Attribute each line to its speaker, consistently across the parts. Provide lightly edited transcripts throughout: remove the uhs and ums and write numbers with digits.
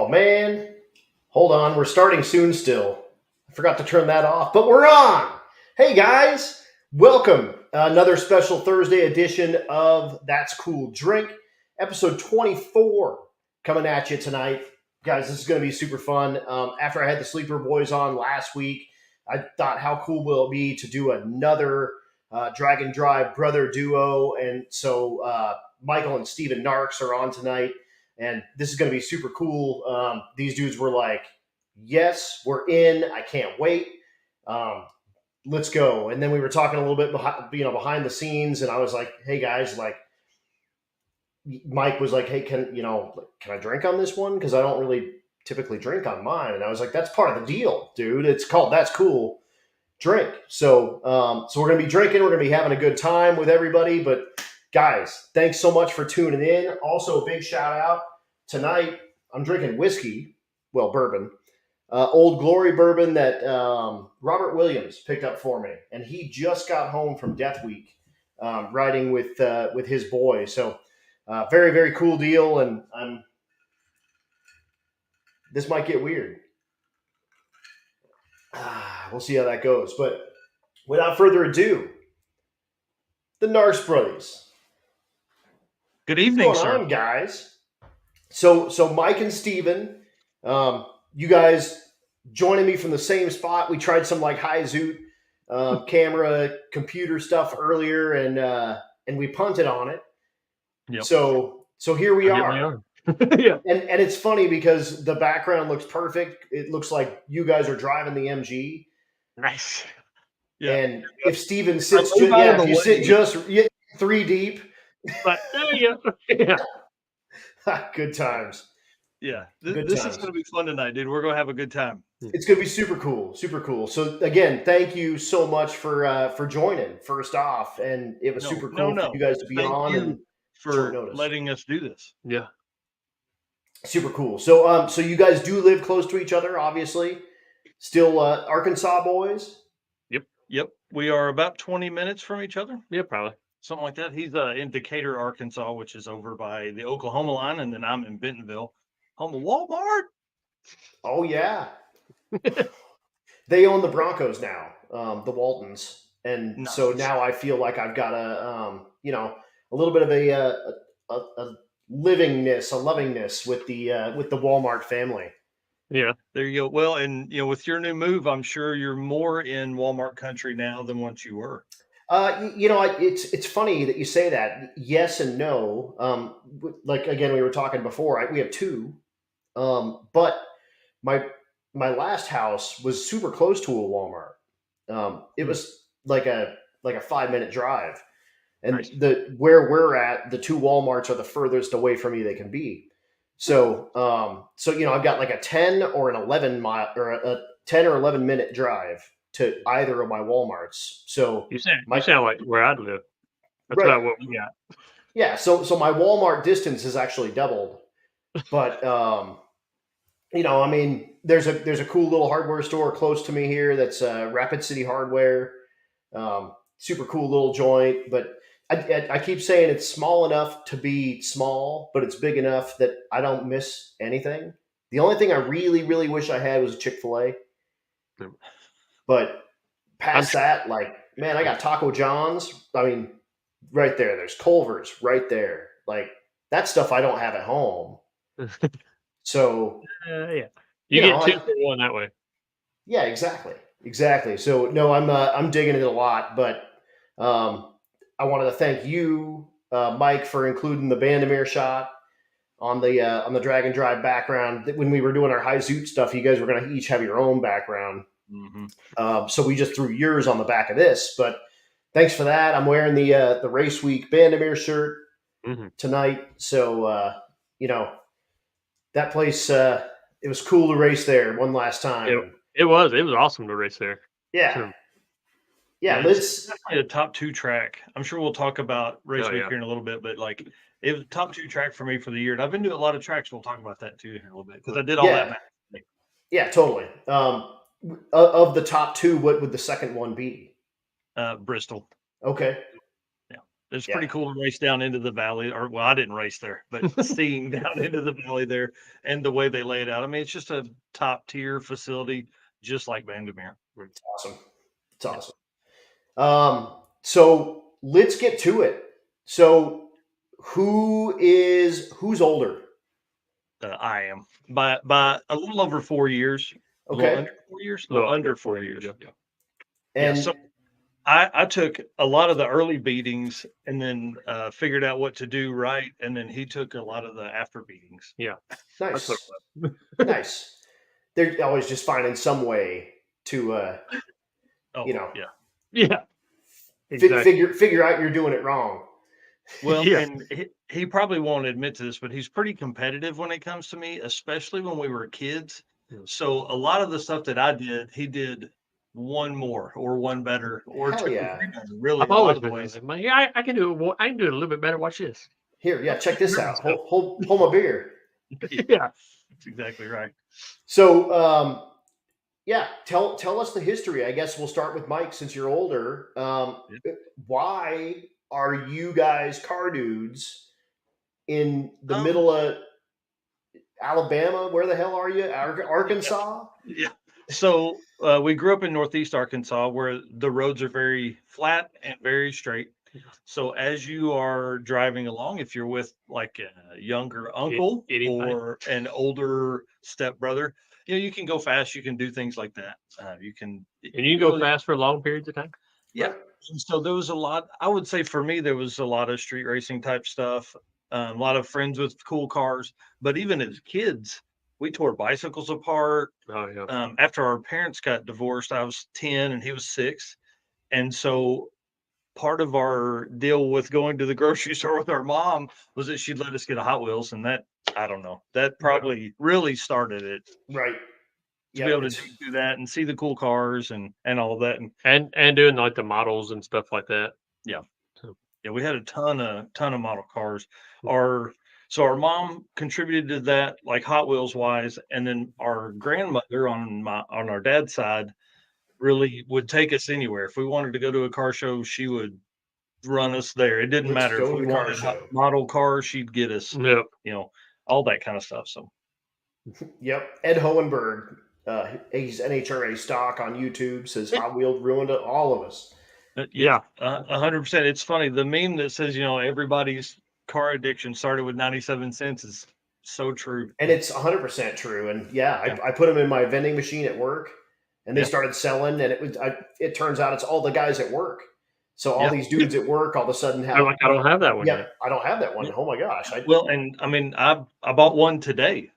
Speaker 1: man. Hold on. We're starting soon still. I forgot to turn that off, but we're on. Hey, guys. Welcome. Another special Thursday edition of That's Cool Drink, episode 24 coming at you tonight. Guys, this is going to be super fun. After I had the Sleeper Boys on last week, I thought, how cool will it be to do another Drag and Drive brother duo? And so Michael and Steven Narx are on tonight. And this is going to be super cool. These dudes were like, yes, we're in. I can't wait. Let's go. And then we were talking a little bit behind the scenes. And I was like, hey, guys, like, Mike was like, hey, can I drink on this one? Because I don't really typically drink on mine. And I was like, that's part of the deal, dude. It's called That's Cool Drink. So we're going to be drinking. We're going to be having a good time with everybody. But guys, thanks so much for tuning in. Also, a big shout out. Tonight, I'm drinking whiskey, bourbon, Old Glory bourbon that Robert Williams picked up for me. And he just got home from Death Week riding with his boy. So very, very cool deal. And this might get weird. We'll see how that goes. But without further ado, the Narx brothers.
Speaker 2: Good evening,
Speaker 1: What's going on, guys? So Mike and Steven, you guys joining me from the same spot. We tried some like high zoot camera computer stuff earlier, and we punted on it. Yep. So here we are. Yeah. And it's funny because the background looks perfect. It looks like you guys are driving the MG.
Speaker 2: Nice.
Speaker 1: Yeah. And if Steven sits, if you sit just 3 deep.
Speaker 2: But yeah.
Speaker 1: Good times.
Speaker 2: Yeah. This is going to be fun tonight, dude. We're going to have a good time.
Speaker 1: It's going to be super cool. Super cool. So again, thank you so much for joining first off. And it was super cool for you guys to be on and
Speaker 2: for letting us do this.
Speaker 1: Yeah. Super cool. So you guys do live close to each other, obviously. Still Arkansas boys?
Speaker 2: Yep. We are about 20 minutes from each other. Yeah, probably. Something like that. He's in Decatur, Arkansas, which is over by the Oklahoma line, and then I'm in Bentonville, home of Walmart.
Speaker 1: Oh, yeah. They own the Broncos now, the Waltons. And nice. So now I feel like I've got a little bit of a lovingness with the Walmart family. Yeah,
Speaker 2: there you go. Well, and with your new move, I'm sure you're more in Walmart country now than once you were.
Speaker 1: It's funny that you say that. Yes and no. Like again, we were talking before. We have 2, but my last house was super close to a Walmart. It was like a 5-minute drive, and nice. Where we're at, the 2 Walmarts are the furthest away from me they can be. So I've got like a 10 or an 11 mile or a 10 or 11 minute drive to either of my Walmarts. So
Speaker 3: you sound like where I live. That's
Speaker 1: right.
Speaker 3: About what we got.
Speaker 1: Yeah. So my Walmart distance has actually doubled, but there's a cool little hardware store close to me here. That's Rapid City Hardware. Super cool little joint, but I keep saying it's small enough to be small, but it's big enough that I don't miss anything. The only thing I really, really wish I had was a Chick-fil-A. But past that, like, man, I got Taco John's. I mean, right there. There's Culver's right there. Like, that stuff I don't have at home. So,
Speaker 3: yeah. You get 2 for 1 that way.
Speaker 1: Yeah, exactly. So, no, I'm digging it a lot, but I wanted to thank you, Mike, for including the Bandamere shot on the Drag and Drive background. When we were doing our high zoot stuff, you guys were going to each have your own background. Mm-hmm. So we just threw yours on the back of this. But thanks for that. I'm wearing the RaceWeek Bandamere shirt tonight. So that place, it was cool to race there one last time.
Speaker 3: It was awesome to race there.
Speaker 1: Yeah.
Speaker 3: So,
Speaker 1: yeah,
Speaker 2: it's definitely a top 2 track. I'm sure we'll talk about RaceWeek here in a little bit, but like it was a top 2 track for me for the year. And I've been doing a lot of tracks. We'll talk about that too here in a little bit because I did all that.
Speaker 1: Yeah, totally. Of the top 2, what would the second one be?
Speaker 2: Bristol.
Speaker 1: Okay.
Speaker 2: Yeah. It's pretty cool to race down into the valley, or well, I didn't race there, but seeing down into the valley there and the way they lay it out. I mean, it's just a top tier facility, just like Vandermeer.
Speaker 1: It's awesome. It's awesome. So let's get to it. So who's older?
Speaker 2: I am by a little over 4 years. A
Speaker 1: Okay.
Speaker 2: little under 4 years. A little under 4 years.
Speaker 3: Yeah.
Speaker 1: And
Speaker 2: so I took a lot of the early beatings and then figured out what to do right, and then he took a lot of the after beatings.
Speaker 3: Yeah.
Speaker 1: nice. Nice. They're always just finding some way to
Speaker 3: Yeah. Exactly.
Speaker 1: figure out you're doing it wrong.
Speaker 2: Well, and he probably won't admit to this, but he's pretty competitive when it comes to me, especially when we were kids. So a lot of the stuff that I did, he did one more or one better or
Speaker 1: Hell
Speaker 2: two
Speaker 1: yeah.
Speaker 2: or three better. Really,
Speaker 3: I've always been like, yeah, I can do it. I can do it a little bit better. Watch this.
Speaker 1: Here, yeah, check this out. Hold my beer.
Speaker 3: Yeah,
Speaker 2: that's exactly right.
Speaker 1: So, tell us the history. I guess we'll start with Mike since you're older. Why are you guys car dudes in the middle of Alabama? Where the hell are you? Arkansas?
Speaker 2: Yeah. So we grew up in Northeast Arkansas, where the roads are very flat and very straight. So as you are driving along, if you're with like a younger uncle or an older stepbrother, you can go fast. You can do things like that. You can
Speaker 3: go fast for long periods of time.
Speaker 2: Yeah. And so there was a lot. I would say for me, there was a lot of street racing type stuff. A lot of friends with cool cars. But even as kids, we tore bicycles apart.
Speaker 3: Oh yeah.
Speaker 2: After our parents got divorced, I was 10 and he was 6, and so part of our deal with going to the grocery store with our mom was that she'd let us get a Hot Wheels, and that, I don't know, that probably really started it.
Speaker 1: Right.
Speaker 2: To be able to do that and see the cool cars and all of that,
Speaker 3: and doing like the models and stuff like that.
Speaker 2: Yeah. Yeah, we had a ton of model cars. So our mom contributed to that, like Hot Wheels wise, and then our grandmother on our dad's side really would take us anywhere. If we wanted to go to a car show, she would run us there. It didn't matter if we wanted a model car, she'd get us.
Speaker 3: Yep.
Speaker 2: All that kind of stuff. So,
Speaker 1: yep. Ed Hohenberg, he's NHRA stock on YouTube, says Hot Wheels ruined all of us.
Speaker 2: Yeah, 100%. It's funny. The meme that says, everybody's car addiction started with 97 cents is so true.
Speaker 1: And it's 100% true. And I put them in my vending machine at work, and they started selling, and it turns out it's all the guys at work. So all these dudes at work all of a sudden have.
Speaker 3: I don't have that one.
Speaker 1: Yeah, I don't have that one. Oh my gosh.
Speaker 2: I bought one today,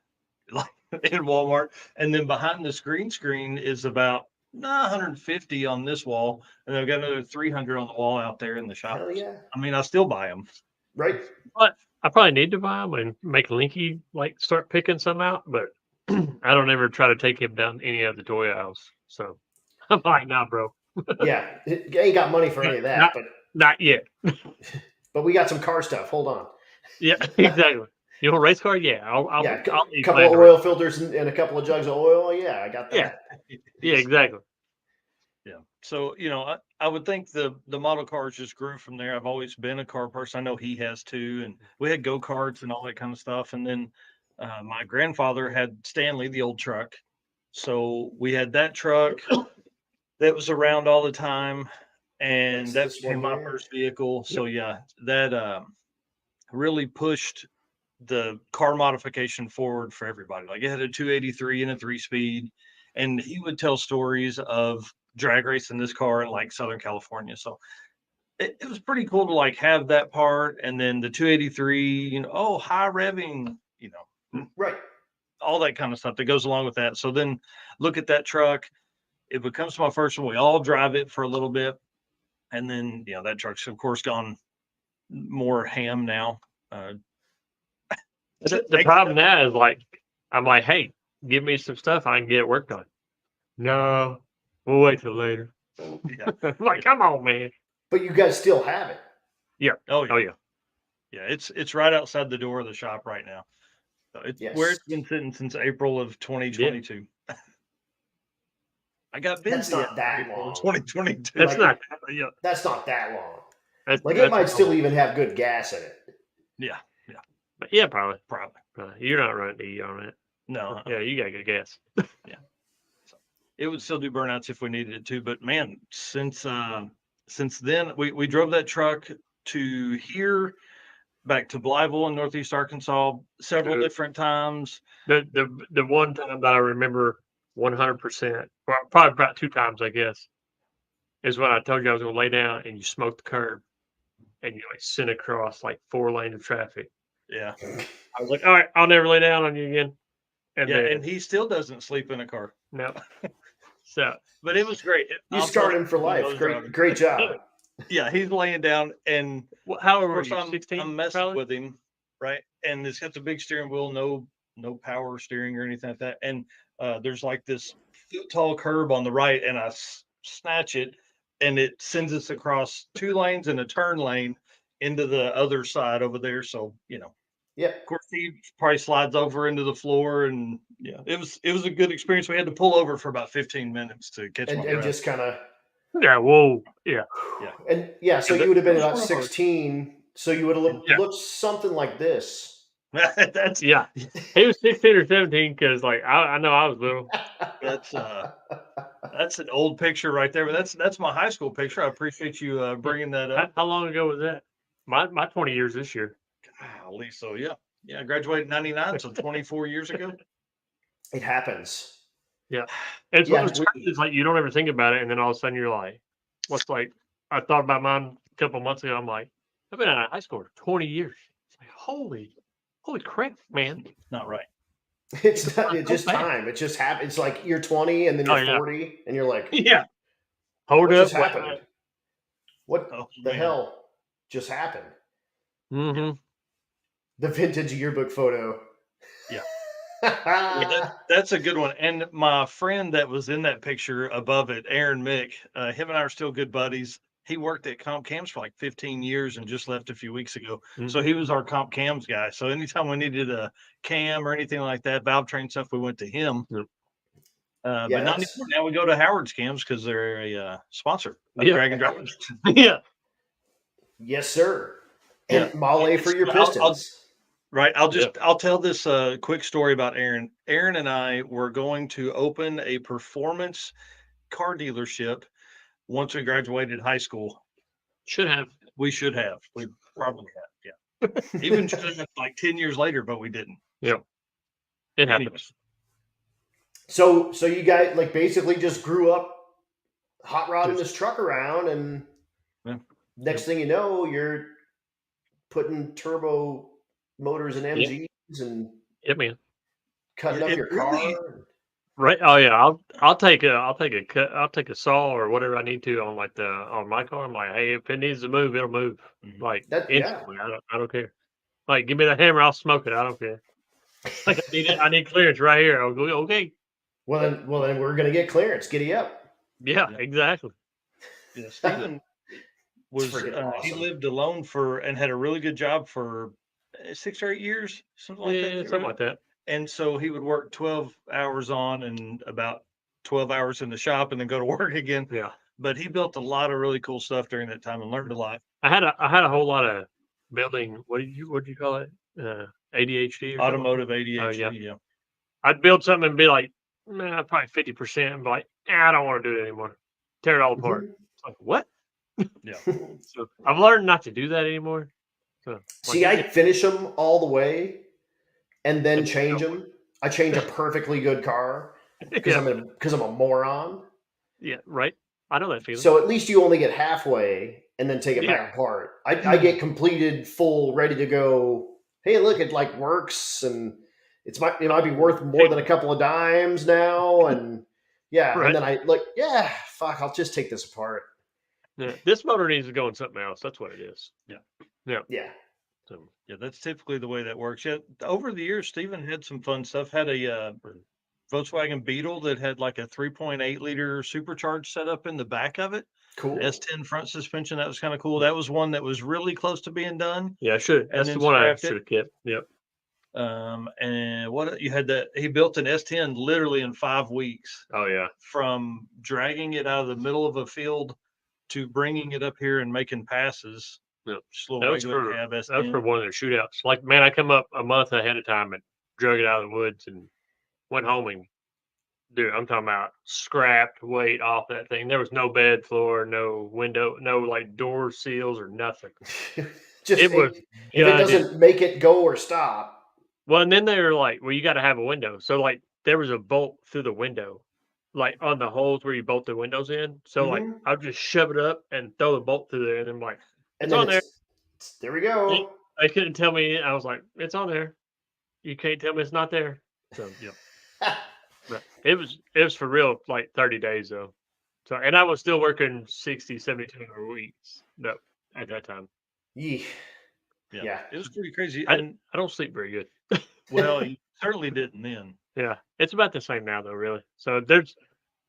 Speaker 2: like in Walmart, and then behind this green screen is about 150 on this wall, and I've got another 300 on the wall out there in the shop.
Speaker 1: Hell yeah.
Speaker 2: I still buy them.
Speaker 1: Right.
Speaker 3: But I probably need to buy them and make Linky start picking some out, but I don't ever try to take him down any of the toy aisles. So I'm like, nah, bro.
Speaker 1: Yeah, ain't got money for any of that, but
Speaker 3: not yet.
Speaker 1: But we got some car stuff. Hold on.
Speaker 3: Yeah, exactly. You want a race car? Yeah, I'll
Speaker 1: a couple of oil filters and a couple of jugs of oil. Yeah, I got that.
Speaker 3: Yeah, exactly.
Speaker 2: Yeah. So, I would think the model cars just grew from there. I've always been a car person. I know he has too. And we had go-karts and all that kind of stuff. And then my grandfather had Stanley, the old truck. So we had that truck that was around all the time. And that became my first vehicle. So that really pushed the car modification forward for everybody. Like it had a 283 and a 3-speed, and he would tell stories of drag racing this car in like Southern California. So it was pretty cool to have that part. And then the 283, high revving,
Speaker 1: right.
Speaker 2: All that kind of stuff that goes along with that. So then look at that truck. It becomes my first one. We all drive it for a little bit. And then, that truck's of course gone more ham now.
Speaker 3: The problem now is I'm like, hey, give me some stuff. I can get it worked on. No, we'll wait till later. Yeah. Come on, man.
Speaker 1: But you guys still have it.
Speaker 3: Yeah.
Speaker 2: Oh yeah. Yeah, it's right outside the door of the shop right now. So it's where it's been sitting since April of 2022. Yeah. I got busy.
Speaker 1: That's not that long.
Speaker 2: 2022.
Speaker 3: That's not.
Speaker 1: That's not that long. Like it might still even have good gas in it.
Speaker 2: Yeah.
Speaker 3: But yeah, probably. You're not running E on it.
Speaker 2: No.
Speaker 3: Yeah, you got good gas.
Speaker 2: Yeah. So it would still do burnouts if we needed it to. But man, since then, we drove that truck to here, back to Blytheville in Northeast Arkansas several different times.
Speaker 3: The one time that I remember 100%, probably about 2 times, I guess, is when I told you I was going to lay down and you smoked the curb and you like sent across like 4 lanes of traffic.
Speaker 2: Yeah.
Speaker 3: I was like, all right, I'll never lay down on you again.
Speaker 2: And he still doesn't sleep in a car.
Speaker 3: No. So, but it was great.
Speaker 1: You scarred him for life. Great job.
Speaker 2: Yeah, he's laying down, and
Speaker 3: how old are you? 16?
Speaker 2: I'm messing with him, right? And it's got the big steering wheel, no power steering or anything like that. And there's like this tall curb on the right, and I snatch it, and it sends us across 2 lanes and a turn lane into the other side over there. So
Speaker 1: yeah.
Speaker 2: Of course, he probably slides over into the floor, and it was a good experience. We had to pull over for about 15 minutes to catch my breath.
Speaker 1: And just kind of.
Speaker 3: Yeah. Whoa. Yeah.
Speaker 1: And so you would have been about 16. So you would have looked something like this.
Speaker 2: That's
Speaker 3: He was 16 or 17 because like I know I was little.
Speaker 2: That's an old picture right there, but that's my high school picture. I appreciate you bringing that up.
Speaker 3: How long ago was that? My 20 years this year.
Speaker 2: Golly, so yeah, I graduated in 99, so 24 years ago.
Speaker 1: It happens.
Speaker 3: Yeah, it's like you don't ever think about it, and then all of a sudden you're like, "What's like?" I thought about mine a couple of months ago. I'm like, I've been out of high school for 20 years. It's like holy crap, man!
Speaker 2: Not right.
Speaker 1: It's not. It's just time. It just happens. It's like you're 20 and then you're 40, and you're like,
Speaker 3: hold
Speaker 1: what
Speaker 3: up,
Speaker 1: just happened? What the hell just happened?
Speaker 3: Mm-hmm.
Speaker 1: The vintage yearbook photo.
Speaker 2: That's a good one. And my friend that was in that picture above it, Aaron Mick, him and I are still good buddies. He worked at Comp Cams for like 15 years and just left a few weeks ago. Mm-hmm. So he was our Comp Cams guy. So anytime we needed a cam or anything like that, valve train stuff, we went to him. But not anymore. Now we go to Howard's Cams because they're a sponsor of Dragon Drive.
Speaker 1: Yes, sir. And Male for your Pistons.
Speaker 2: I'll tell this quick story about Aaron. Aaron and I were going to open a performance car dealership once we graduated high school. We should have. We probably have. Yeah. Even like 10 years later, but we didn't.
Speaker 3: Yeah. It happens.
Speaker 1: So you guys like basically just grew up hot rodding this truck around, and next thing you know, you're putting turbo motors and MGs and
Speaker 3: man,
Speaker 1: cutting up your car.
Speaker 3: Right. Oh yeah. I'll take a saw or whatever I need to on like on my car. I'm like, hey, if it needs to move, it'll move. Like instantly. I don't care. Like, give me the hammer, I'll smoke it. I don't care. Like I need clearance right here. I'll go, okay.
Speaker 1: Well then we're gonna get clearance. Giddy up.
Speaker 3: Yeah, exactly.
Speaker 2: Yeah, Stephen was awesome. He lived alone and had a really good job for 6 or 8 years, something like that.
Speaker 3: Something like that.
Speaker 2: And so he would work 12 hours on and about 12 hours in the shop and then go to work again.
Speaker 3: Yeah.
Speaker 2: But he built a lot of really cool stuff during that time and learned a lot.
Speaker 3: I had a whole lot of building. What did you call it? ADHD. Or
Speaker 2: automotive ADHD.
Speaker 3: Oh, yeah. I'd build something and be like, probably 50%. And be like, I don't want to do it anymore. Tear it all apart. It's like, what?
Speaker 2: Yeah.
Speaker 3: So I've learned not to do that anymore. So,
Speaker 1: see, I finish them all the way and then change them. I change a perfectly good car because I'm a moron.
Speaker 3: Yeah, right. I know that feeling.
Speaker 1: So at least you only get halfway and then take it back apart. I get completed, full, ready to go. Hey, look, it like works, and it might be worth more than a couple of dimes now, and and then I'll just take this apart.
Speaker 3: Yeah, this motor needs to go in something else. That's what it is.
Speaker 2: Yeah. So that's typically the way that works. Yeah, over the years, Stephen had some fun stuff. Had a Volkswagen Beetle that had like a 3.8 liter supercharged setup in the back of it.
Speaker 1: Cool.
Speaker 2: S10 front suspension. That was kind of cool. That was one that was really close to being done.
Speaker 3: Yeah, sure. That's the one I should have kept. Yep.
Speaker 2: And what you had he built an S10 literally in 5 weeks.
Speaker 3: Oh yeah.
Speaker 2: From dragging it out of the middle of a field to bringing it up here and making passes.
Speaker 3: Yeah.
Speaker 2: Just a little regular cab
Speaker 3: That's for one of their shootouts. Like, man, I come up a month ahead of time and drug it out of the woods and went home and, dude, I'm talking about scrapped weight off that thing. There was no bed floor, no window, no like door seals or nothing.
Speaker 1: Just if it doesn't make it go or stop.
Speaker 3: Well, and then they were like, well, you got to have a window. So like there was a bolt through the window, like on the holes where you bolt the windows in. So like I'll just shove it up and throw the bolt through there, and I'm like, it's on there.
Speaker 1: There we go.
Speaker 3: I couldn't tell me. I was like, it's on there. You can't tell me it's not there. So yeah. But it was for real, like 30 days though. So, and I was still working 60, 72 hour weeks at that time.
Speaker 2: Yeah. It was pretty crazy.
Speaker 3: I don't sleep very good.
Speaker 2: Well, you certainly didn't then.
Speaker 3: Yeah. It's about the same now though, really. So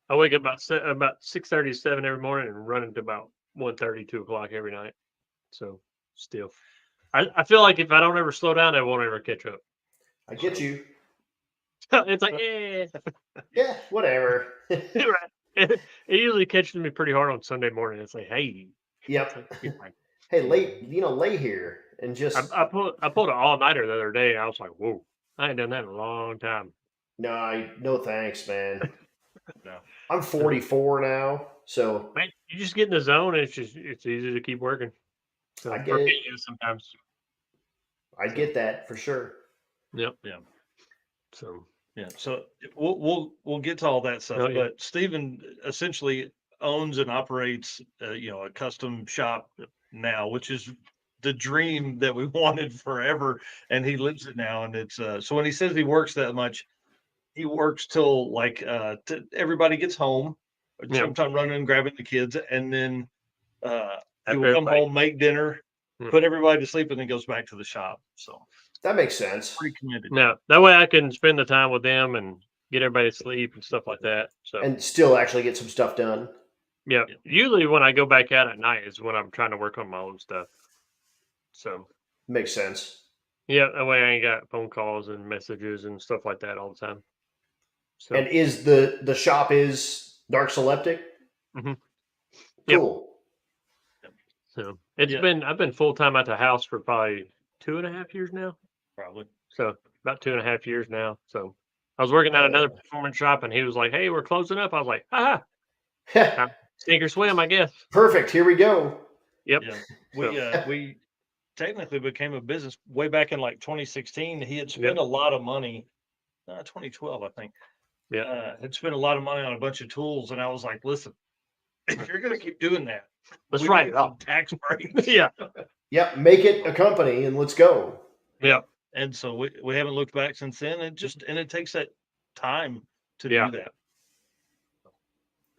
Speaker 3: I wake up about 6:30, 7 every morning and run into about 1:30, 2 o'clock every night. So still, I feel like if I don't ever slow down, I won't ever catch up.
Speaker 1: I get you.
Speaker 3: It's like,
Speaker 1: yeah, whatever.
Speaker 3: Right. It usually catches me pretty hard on Sunday morning. It's like, hey.
Speaker 1: Yep. Hey, lay here and just.
Speaker 3: I pulled an all-nighter the other day. I was like, whoa, I ain't done that in a long time.
Speaker 1: No thanks, man.
Speaker 2: No.
Speaker 1: I'm 44 now, so.
Speaker 3: Man, you just get in the zone, and it's easy to keep working. So
Speaker 1: I get it.
Speaker 3: Sometimes.
Speaker 1: I get that for sure.
Speaker 3: Yep.
Speaker 2: Yeah.
Speaker 3: So.
Speaker 2: Yeah, so we'll get to all that stuff, but Stephen essentially owns and operates, a custom shop now, which is the dream that we wanted forever, and he lives it now. And it's so when he says he works that much, he works till like everybody gets home, sometime running and grabbing the kids, and then he will come home, make dinner, put everybody to sleep, and then goes back to the shop. So.
Speaker 1: That makes sense.
Speaker 2: Pretty committed.
Speaker 3: No, that way I can spend the time with them and get everybody to sleep and stuff like that. So
Speaker 1: and still actually get some stuff done.
Speaker 3: Yeah. Usually when I go back out at night is when I'm trying to work on my own stuff. So
Speaker 1: makes sense.
Speaker 3: Yeah, that way I ain't got phone calls and messages and stuff like that all the time.
Speaker 1: So. And is the shop is Narxeleptic?
Speaker 3: Mm-hmm.
Speaker 1: Cool.
Speaker 3: Yep. So I've been full time at the house for probably 2.5 years now.
Speaker 2: Probably.
Speaker 3: So about 2.5 years now. So I was working at another performance shop and he was like, hey, we're closing up. I was like, sink or swim, I guess.
Speaker 1: Perfect. Here we go.
Speaker 3: Yep.
Speaker 2: Yeah. We technically became a business way back in like 2016. He had spent a lot of money, 2012, I think.
Speaker 3: Yeah.
Speaker 2: Had spent a lot of money on a bunch of tools. And I was like, listen, if you're going to keep doing that,
Speaker 3: let's write it up.
Speaker 2: Tax breaks.
Speaker 3: Yeah.
Speaker 1: Yep. Make it a company and let's go.
Speaker 3: Yeah.
Speaker 2: And so we haven't looked back since then. And it takes that time to do that.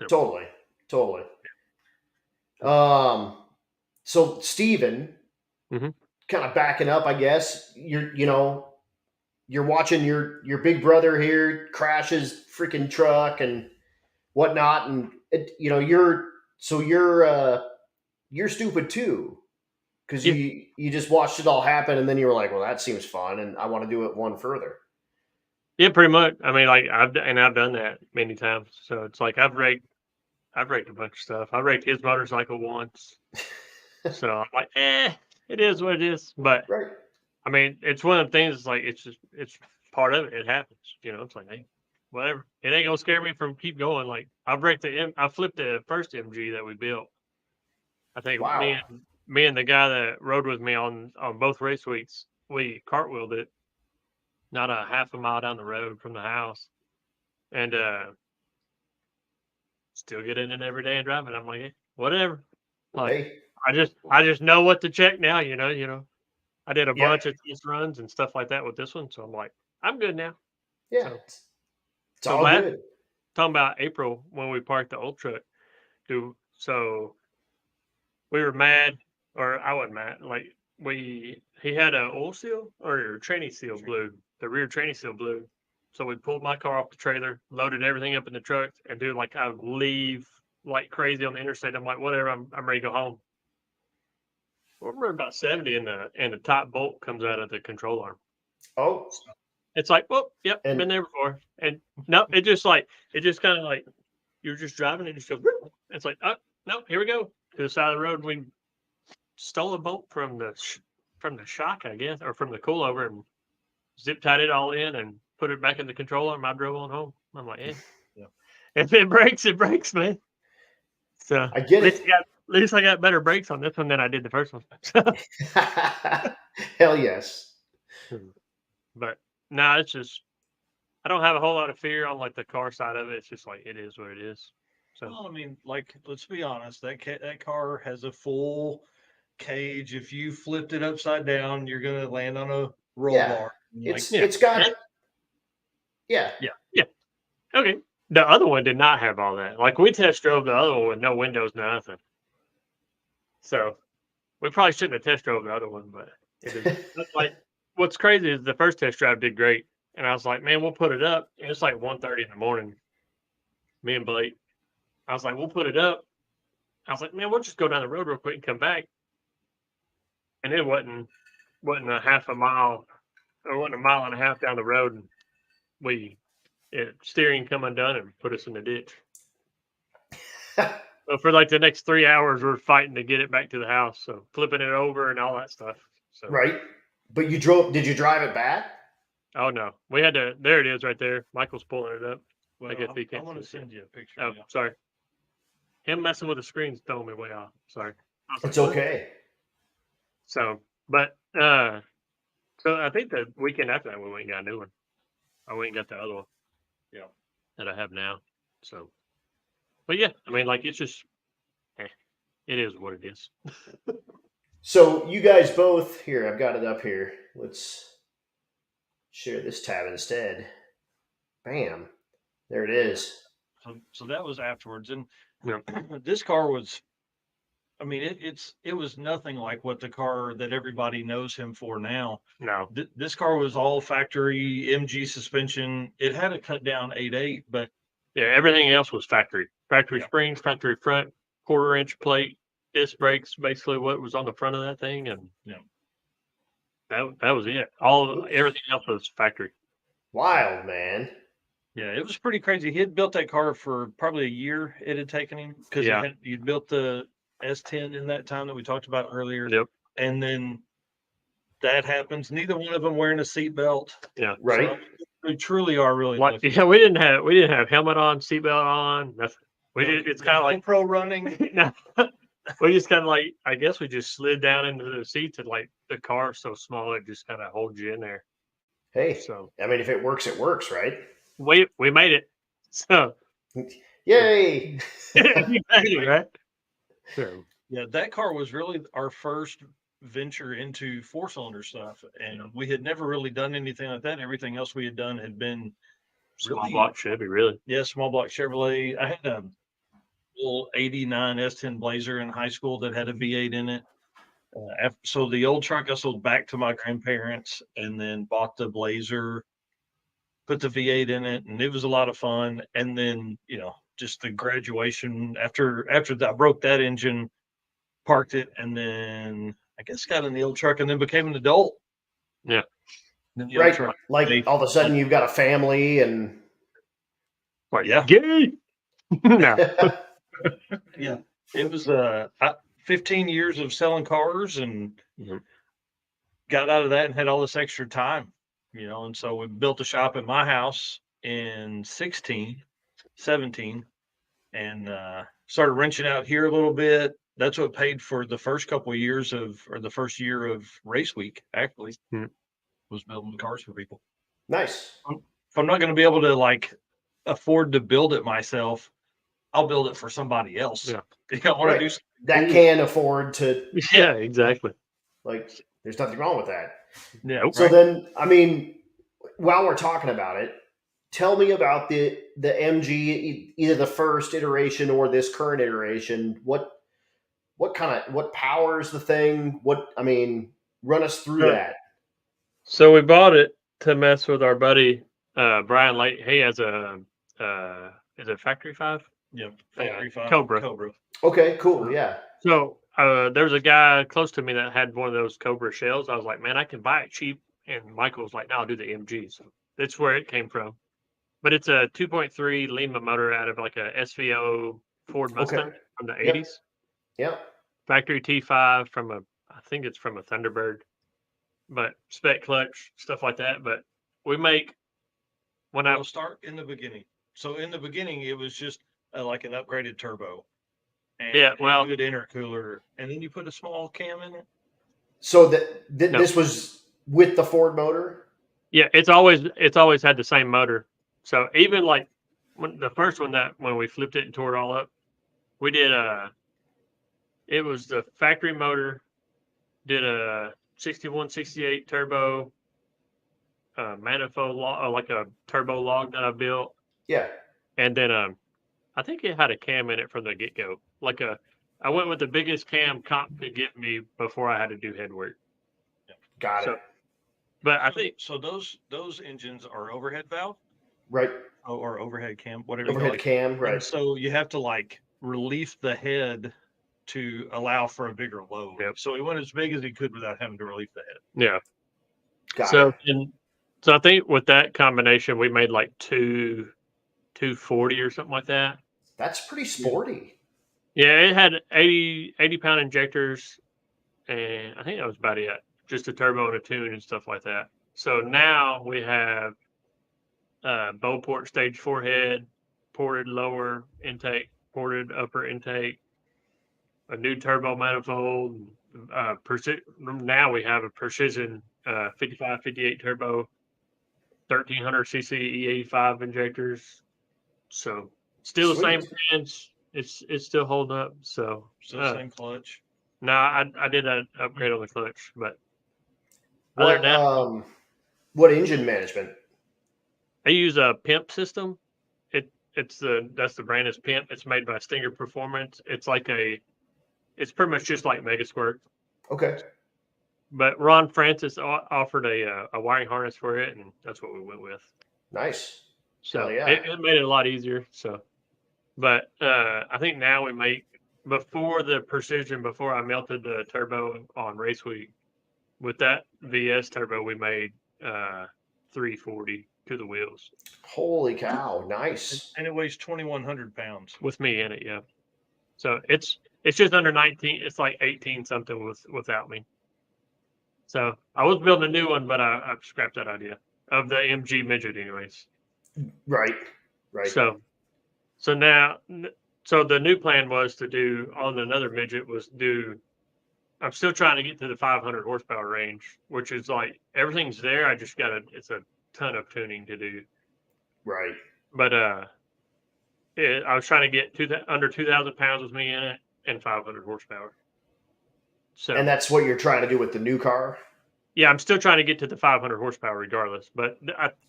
Speaker 1: Totally. So Stephen, kind of backing up, I guess, you're watching your big brother here crash his freaking truck and whatnot. And you're stupid too. Because you just watched it all happen, and then you were like, "Well, that seems fun, and I want to do it one further."
Speaker 3: Yeah, pretty much. I mean, like I've done that many times. So it's like I've raked a bunch of stuff. I raked his motorcycle once. So I'm like, it is what it is. But I mean, it's one of the things. It's like it's part of it. It happens. It's like, hey, whatever. It ain't gonna scare me from keep going. Like I flipped the first MG that we built. I think me and the guy that rode with me on both race weeks, we cartwheeled it, not a half a mile down the road from the house, and still get in it every day and drive it. I'm like, hey, whatever. Like I just know what to check now. I did a bunch of test runs and stuff like that with this one, so I'm like, I'm good now.
Speaker 1: Yeah, so, it's all good.
Speaker 3: Talking about April when we parked the old truck, so we were mad. Or I wasn't mad. Like he had an oil seal or tranny seal blew. The rear tranny seal blew. So we pulled my car off the trailer, loaded everything up in the truck, and I would leave like crazy on the interstate. I'm like, whatever, I'm ready to go home. We're about 70 and the top bolt comes out of the control arm.
Speaker 1: Oh.
Speaker 3: It's like, well, yep, been there before. And no, it just kind of like you're just driving and just go, it's like, oh no, here we go. to the side of the road. And we stole a bolt from the shock, I guess, or from the coilover, and zip tied it all in and put it back in the controller. And I drove on home. I'm like, yeah. If it breaks, man. So
Speaker 1: I get it.
Speaker 3: At least I got better brakes on this one than I did the first one.
Speaker 1: Hell yes.
Speaker 3: But no, it's just I don't have a whole lot of fear on like the car side of it. It's just like it is what it is. So
Speaker 2: well, I mean, like, let's be honest. That car has a full cage. If you flipped it upside down, you're gonna land on a roll bar.
Speaker 1: It's got yeah.
Speaker 3: Okay. The other one did not have all that. Like we test drove the other one with no windows, nothing. So we probably shouldn't have test drove the other one, but it is like what's crazy is the first test drive did great. And I was like, man, we'll put it up. And it's like 1:30 in the morning. Me and Blake. I was like, we'll put it up. I was like, man, we'll just go down the road real quick and come back. And it wasn't a half a mile, or wasn't a mile and a half down the road, and steering come undone and put us in the ditch. So for like the next 3 hours, we're fighting to get it back to the house. So flipping it over and all that stuff. So
Speaker 1: right. But did you drive it back?
Speaker 3: Oh no, we had to. There it is, right there. Michael's pulling it up.
Speaker 2: Well,
Speaker 3: I guess he can't.
Speaker 2: I want to send you a picture.
Speaker 3: Oh, sorry. Him messing with the screen's throwing me way off. Sorry.
Speaker 1: It's okay.
Speaker 3: So, but so I think the weekend after that we went and got a new one. I went and got the other one. Yeah, that I have now. So, but yeah, I mean, like it's just, it is what it is.
Speaker 1: So you guys both here. I've got it up here. Let's share this tab instead. Bam. There it is.
Speaker 2: So that was afterwards. And this car was, I mean, it was nothing like what the car that everybody knows him for now.
Speaker 3: No.
Speaker 2: This car was all factory MG suspension. It had a cut down 8.8, but
Speaker 3: yeah, everything else was factory. Factory springs, factory front, 1/4-inch plate, disc brakes, basically what was on the front of that thing. And that was it. Everything else was factory.
Speaker 1: Wild, man.
Speaker 2: Yeah, it was pretty crazy. He had built that car for probably a year. It had taken him because you'd built the S10 in that time that we talked about earlier.
Speaker 3: Yep.
Speaker 2: And then that happens. Neither one of them wearing a seatbelt.
Speaker 3: Yeah.
Speaker 1: Right.
Speaker 2: So we truly are really lucky.
Speaker 3: Yeah, we didn't have helmet on, seatbelt on, nothing. It's kind of like
Speaker 2: pro running.
Speaker 3: No. We just kind of like, I guess we just slid down into the seats, and like the car's so small it just kind of holds you in there.
Speaker 1: Hey,
Speaker 3: so
Speaker 1: I mean, if it works, right?
Speaker 3: We made it. So
Speaker 1: yay!
Speaker 3: Exactly, right? So
Speaker 2: yeah, that car was really our first venture into 4-cylinder stuff, and we had never really done anything like that. Everything else we had done had been
Speaker 3: small block Chevy, really.
Speaker 2: Yeah, small block Chevrolet. I had a little 89 S10 Blazer in high school that had a V8 in it. So the old truck I sold back to my grandparents, and then bought the Blazer, put the V8 in it, and it was a lot of fun. And then, just the graduation after that, I broke that engine, parked it, and then I guess got in the old truck and then became an adult.
Speaker 3: Yeah.
Speaker 1: Right. Like all of a sudden you've got a family and
Speaker 3: gay. No.
Speaker 2: Yeah. It was 15 years of selling cars, and got out of that and had all this extra time, and so we built a shop at my house in 17, and started wrenching out here a little bit. That's what paid for the first couple of years the first year of RaceWeek, actually, was building the cars for people.
Speaker 1: Nice.
Speaker 2: If I'm not going to be able to afford to build it myself, I'll build it for somebody else.
Speaker 3: Yeah.
Speaker 2: I want to do something
Speaker 1: that can afford to.
Speaker 3: Yeah, exactly.
Speaker 1: Like, there's nothing wrong with that.
Speaker 2: Yeah.
Speaker 1: So then, I mean, while we're talking about it, tell me about the MG, either the first iteration or this current iteration. What powers the thing? Run us through that.
Speaker 3: So we bought it to mess with our buddy Brian Lake. He has a is it Factory 5?
Speaker 2: Yeah, Factory 5
Speaker 3: Cobra.
Speaker 1: Okay, cool. Yeah.
Speaker 3: So there was a guy close to me that had one of those Cobra shells. I was like, man, I can buy it cheap. And Michael was like, no, I'll do the MG. So that's where it came from. But it's a 2.3 Lima motor out of like a SVO Ford Mustang from the 80s.
Speaker 1: Yep.
Speaker 3: Factory T5 I think it's from a Thunderbird, but spec clutch, stuff like that. But we make
Speaker 2: We'll start in the beginning. So in the beginning, it was just like an upgraded turbo. And a good intercooler, and then you put a small cam in it.
Speaker 1: So this was with the Ford motor?
Speaker 3: Yeah, it's always had the same motor. So even like when the first one when we flipped it and tore it all up, we did it was the factory motor, did a 6168 turbo manifold like a turbo log that I built.
Speaker 1: Yeah.
Speaker 3: And then I think it had a cam in it from the get-go. I went with the biggest cam comp could get me before I had to do head work.
Speaker 1: Got it.
Speaker 3: But I think
Speaker 2: those engines are overhead valve,
Speaker 1: right?
Speaker 2: Or overhead cam, whatever.
Speaker 1: Overhead cam, right?
Speaker 2: And so you have to like release the head to allow for a bigger load.
Speaker 3: Yep.
Speaker 2: So he went as big as he could without having to release the head.
Speaker 3: Yeah.
Speaker 1: Got it.
Speaker 3: So I think with that combination, we made like 240 or something like that.
Speaker 1: That's pretty sporty.
Speaker 3: Yeah, it had 80 pound injectors, and I think that was about it. Just a turbo and a tune and stuff like that. So now we have Bowport stage 4 head, ported lower intake, ported upper intake, a new turbo manifold. Now we have a precision 55, 58 turbo, 1300 cc E85 injectors. So still the same fans. It's still holding up. So
Speaker 2: still the same clutch.
Speaker 3: No, I did an upgrade on the clutch, but
Speaker 1: what engine management?
Speaker 3: I use a PIMP system. That's the brand is PIMP. It's made by Stinger Performance. It's pretty much just like Mega Squirt.
Speaker 1: Okay.
Speaker 3: But Ron Francis offered a wiring harness for it, and that's what we went with.
Speaker 1: Nice.
Speaker 3: So it made it a lot easier. So, but I think now we make before I melted the turbo on RaceWeek, with that VS turbo we made 340 to the wheels.
Speaker 1: Holy cow! Nice.
Speaker 2: And it weighs 2,100 pounds
Speaker 3: with me in it. Yeah. So it's just under 19. It's like 18 something without me. So I was building a new one, but I scrapped that idea of the MG midget anyways.
Speaker 1: Right.
Speaker 3: So now, the new plan was to do on another midget I'm still trying to get to the 500 horsepower range, which is like everything's there. I just it's a ton of tuning to do.
Speaker 1: Right.
Speaker 3: But I was trying to get under 2,000 pounds with me in it and 500 horsepower. So,
Speaker 1: and that's what you're trying to do with the new car?
Speaker 3: Yeah, I'm still trying to get to the 500 horsepower regardless. But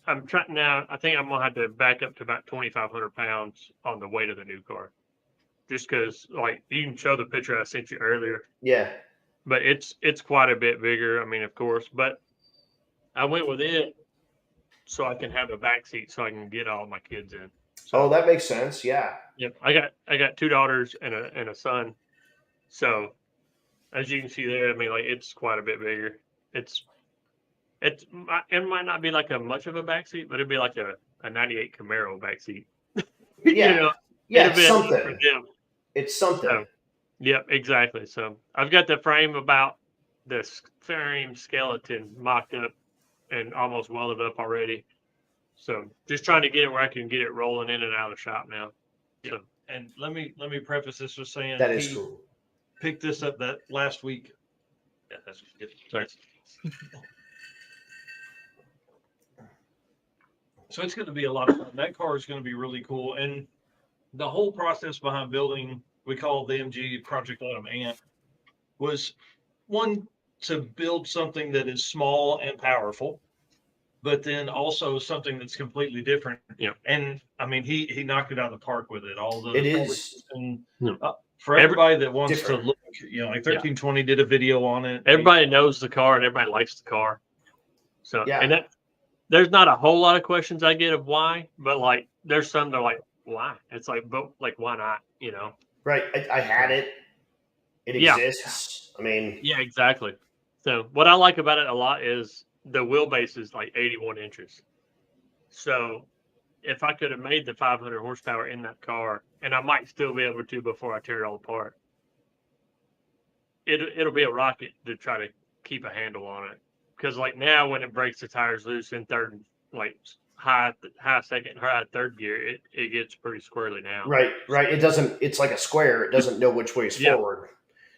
Speaker 3: I'm trying now. I think I'm going to have to back up to about 2,500 pounds on the weight of the new car. Just because, like, you can show the picture I sent you earlier.
Speaker 1: Yeah.
Speaker 3: But it's quite a bit bigger. I mean, of course. But I went with it so I can have a back seat so I can get all my kids in. So,
Speaker 1: that makes sense. Yeah.
Speaker 3: Yep. I got 2 daughters and a son. So as you can see there, I mean, like it's quite a bit bigger. It might not be like much of a backseat, but it'd be like a 98 Camaro backseat.
Speaker 1: Yeah. It's something. It's something.
Speaker 3: So, yep, exactly. So I've got the frame about the frame skeleton mocked up and almost welded up already. So just trying to get it where I can get it rolling in and out of the shop now. So,
Speaker 2: and let me preface this with saying
Speaker 1: that is cool.
Speaker 2: Picked this up that last week. Yeah, that's good.
Speaker 3: Sorry.
Speaker 2: So it's going to be a lot of fun. That car is going to be really cool. And the whole process behind building, we call the MG Project Autumn Ant, was one to build something that is small and powerful, but then also something that's completely different.
Speaker 3: Yeah.
Speaker 2: And I mean, he knocked it out of the park with it.
Speaker 1: It is.
Speaker 2: And, for everybody that wants to look, like 1320 did a video on it.
Speaker 3: Everybody knows the car and everybody likes the car. So, and there's not a whole lot of questions I get of why, but like there's some that are like, why? It's like, but like, why not?
Speaker 1: Right. I had it. It exists. I mean,
Speaker 3: yeah, exactly. So what I like about it a lot is the wheelbase is like 81 inches. So if I could have made the 500 horsepower in that car, and I might still be able to before I tear it all apart, it'll be a rocket to try to keep a handle on it. Because like now, when it breaks the tires loose in third, like high second, high third gear, it gets pretty squirrely now.
Speaker 1: Right. It doesn't. It's like a square. It doesn't know which way is forward.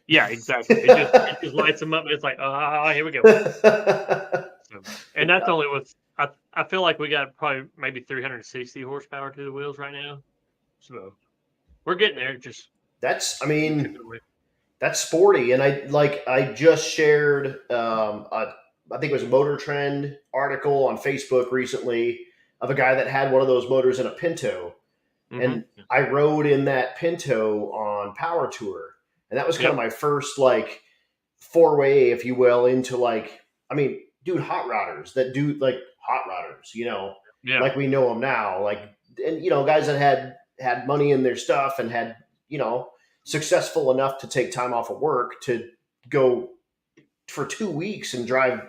Speaker 3: Yeah, exactly. It just lights them up. It's like, here we go. So, and that's only with I feel like we got probably maybe 360 horsepower to the wheels right now. So we're getting there. Just
Speaker 1: that's sporty. And I just shared I think it was a Motor Trend article on Facebook recently of a guy that had one of those motors in a Pinto. Mm-hmm. And I rode in that Pinto on Power Tour. And that was kind of my first like foray, if you will, into like, I mean, dude, hot rodders that do like hot rodders, you know, like we know them now, like, and, you know, guys that had money in their stuff and had, you know, successful enough to take time off of work to go for 2 weeks and drive,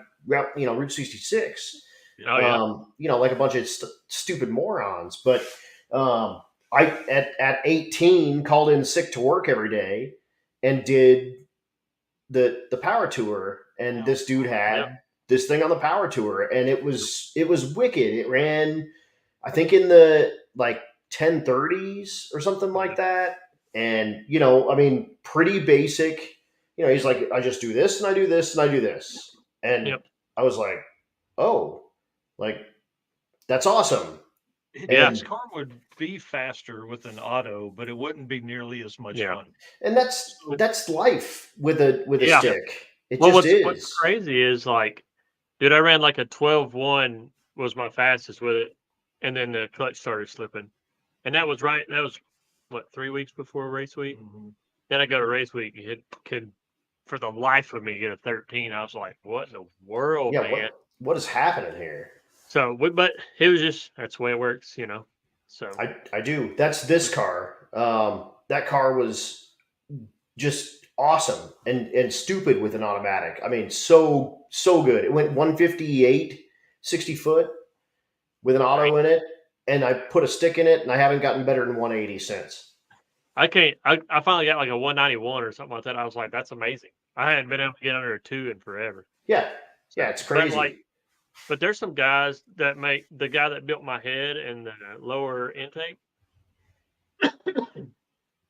Speaker 1: you know, Route 66, you know, like a bunch of stupid morons. But I, at 18, called in sick to work every day and did the Power Tour. And this dude had this thing on the Power Tour, and it was wicked. It ran, I think, in the like 1030s or something like that. And, you know, I mean, pretty basic. You know, he's like, I just do this and I do this and I do this. And I was like, oh, like, that's awesome.
Speaker 2: His car would be faster with an auto, but it wouldn't be nearly as much fun.
Speaker 1: And that's life with a stick. It just is.
Speaker 3: What's crazy is like, dude, I ran like a 12.1 was my fastest with it, and then the clutch started slipping, and that was what, 3 weeks before race week. Mm-hmm. Then I go to race week, it could for the life of me get a 13. I was like, what in the world, man?
Speaker 1: What is happening here?
Speaker 3: So, but it was just, that's the way it works, you know. So
Speaker 1: I do. That's this car. That car was just awesome and stupid with an automatic. I mean, so good. It went 158, 60 foot with an auto in it, and I put a stick in it, and I haven't gotten better than 180 since.
Speaker 3: I finally got like a 191 or something like that. I was like, that's amazing. I hadn't been able to get under a 2 in forever.
Speaker 1: Yeah, it's crazy.
Speaker 3: But there's some guys that make the guy that built my head and the lower intake.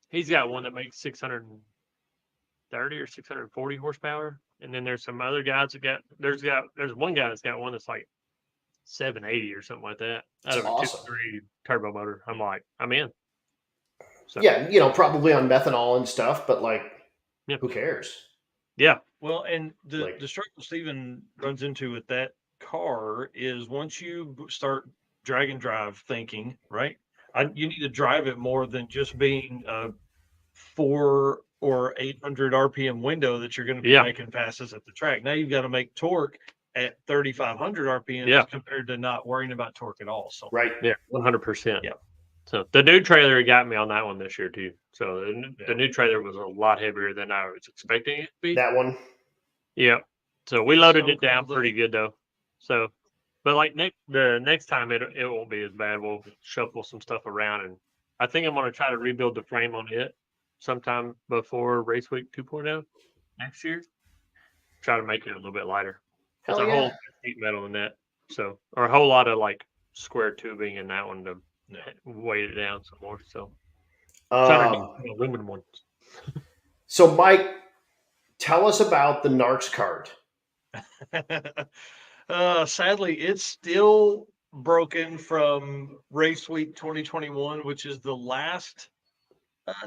Speaker 3: He's got one that makes 630 or 640 horsepower, and then there's some other guys that there's one guy that's got one that's like 780 or something like that out of a 2.3 turbo motor. I'm like, I'm in. So,
Speaker 1: yeah, you know, probably on methanol and stuff, but like, who cares?
Speaker 3: Yeah.
Speaker 2: Well, and the struggle Steven runs into with that car is once you start drag and drive thinking, right? You need to drive it more than just being a 400 or 800 RPM window that you're going to be making passes at the track. Now you've got to make torque at 3,500 RPM compared to not worrying about torque at all. So
Speaker 3: 100%. Yeah. So the new trailer got me on that one this year too. So the new trailer was a lot heavier than I was expecting it to be.
Speaker 1: That one.
Speaker 3: Yeah. So we loaded it down pretty good though. So, but like the next time it won't be as bad. We'll shuffle some stuff around, and I think I'm going to try to rebuild the frame on it sometime before RaceWeek 2.0 next year. Try to make it a little bit lighter. It's a whole sheet metal in that, so or a whole lot of like square tubing in that one to weight it down some more. So, aluminum ones.
Speaker 1: So, Mike, tell us about the NarxKart.
Speaker 2: Sadly, it's still broken from RaceWeek 2021, which is the last.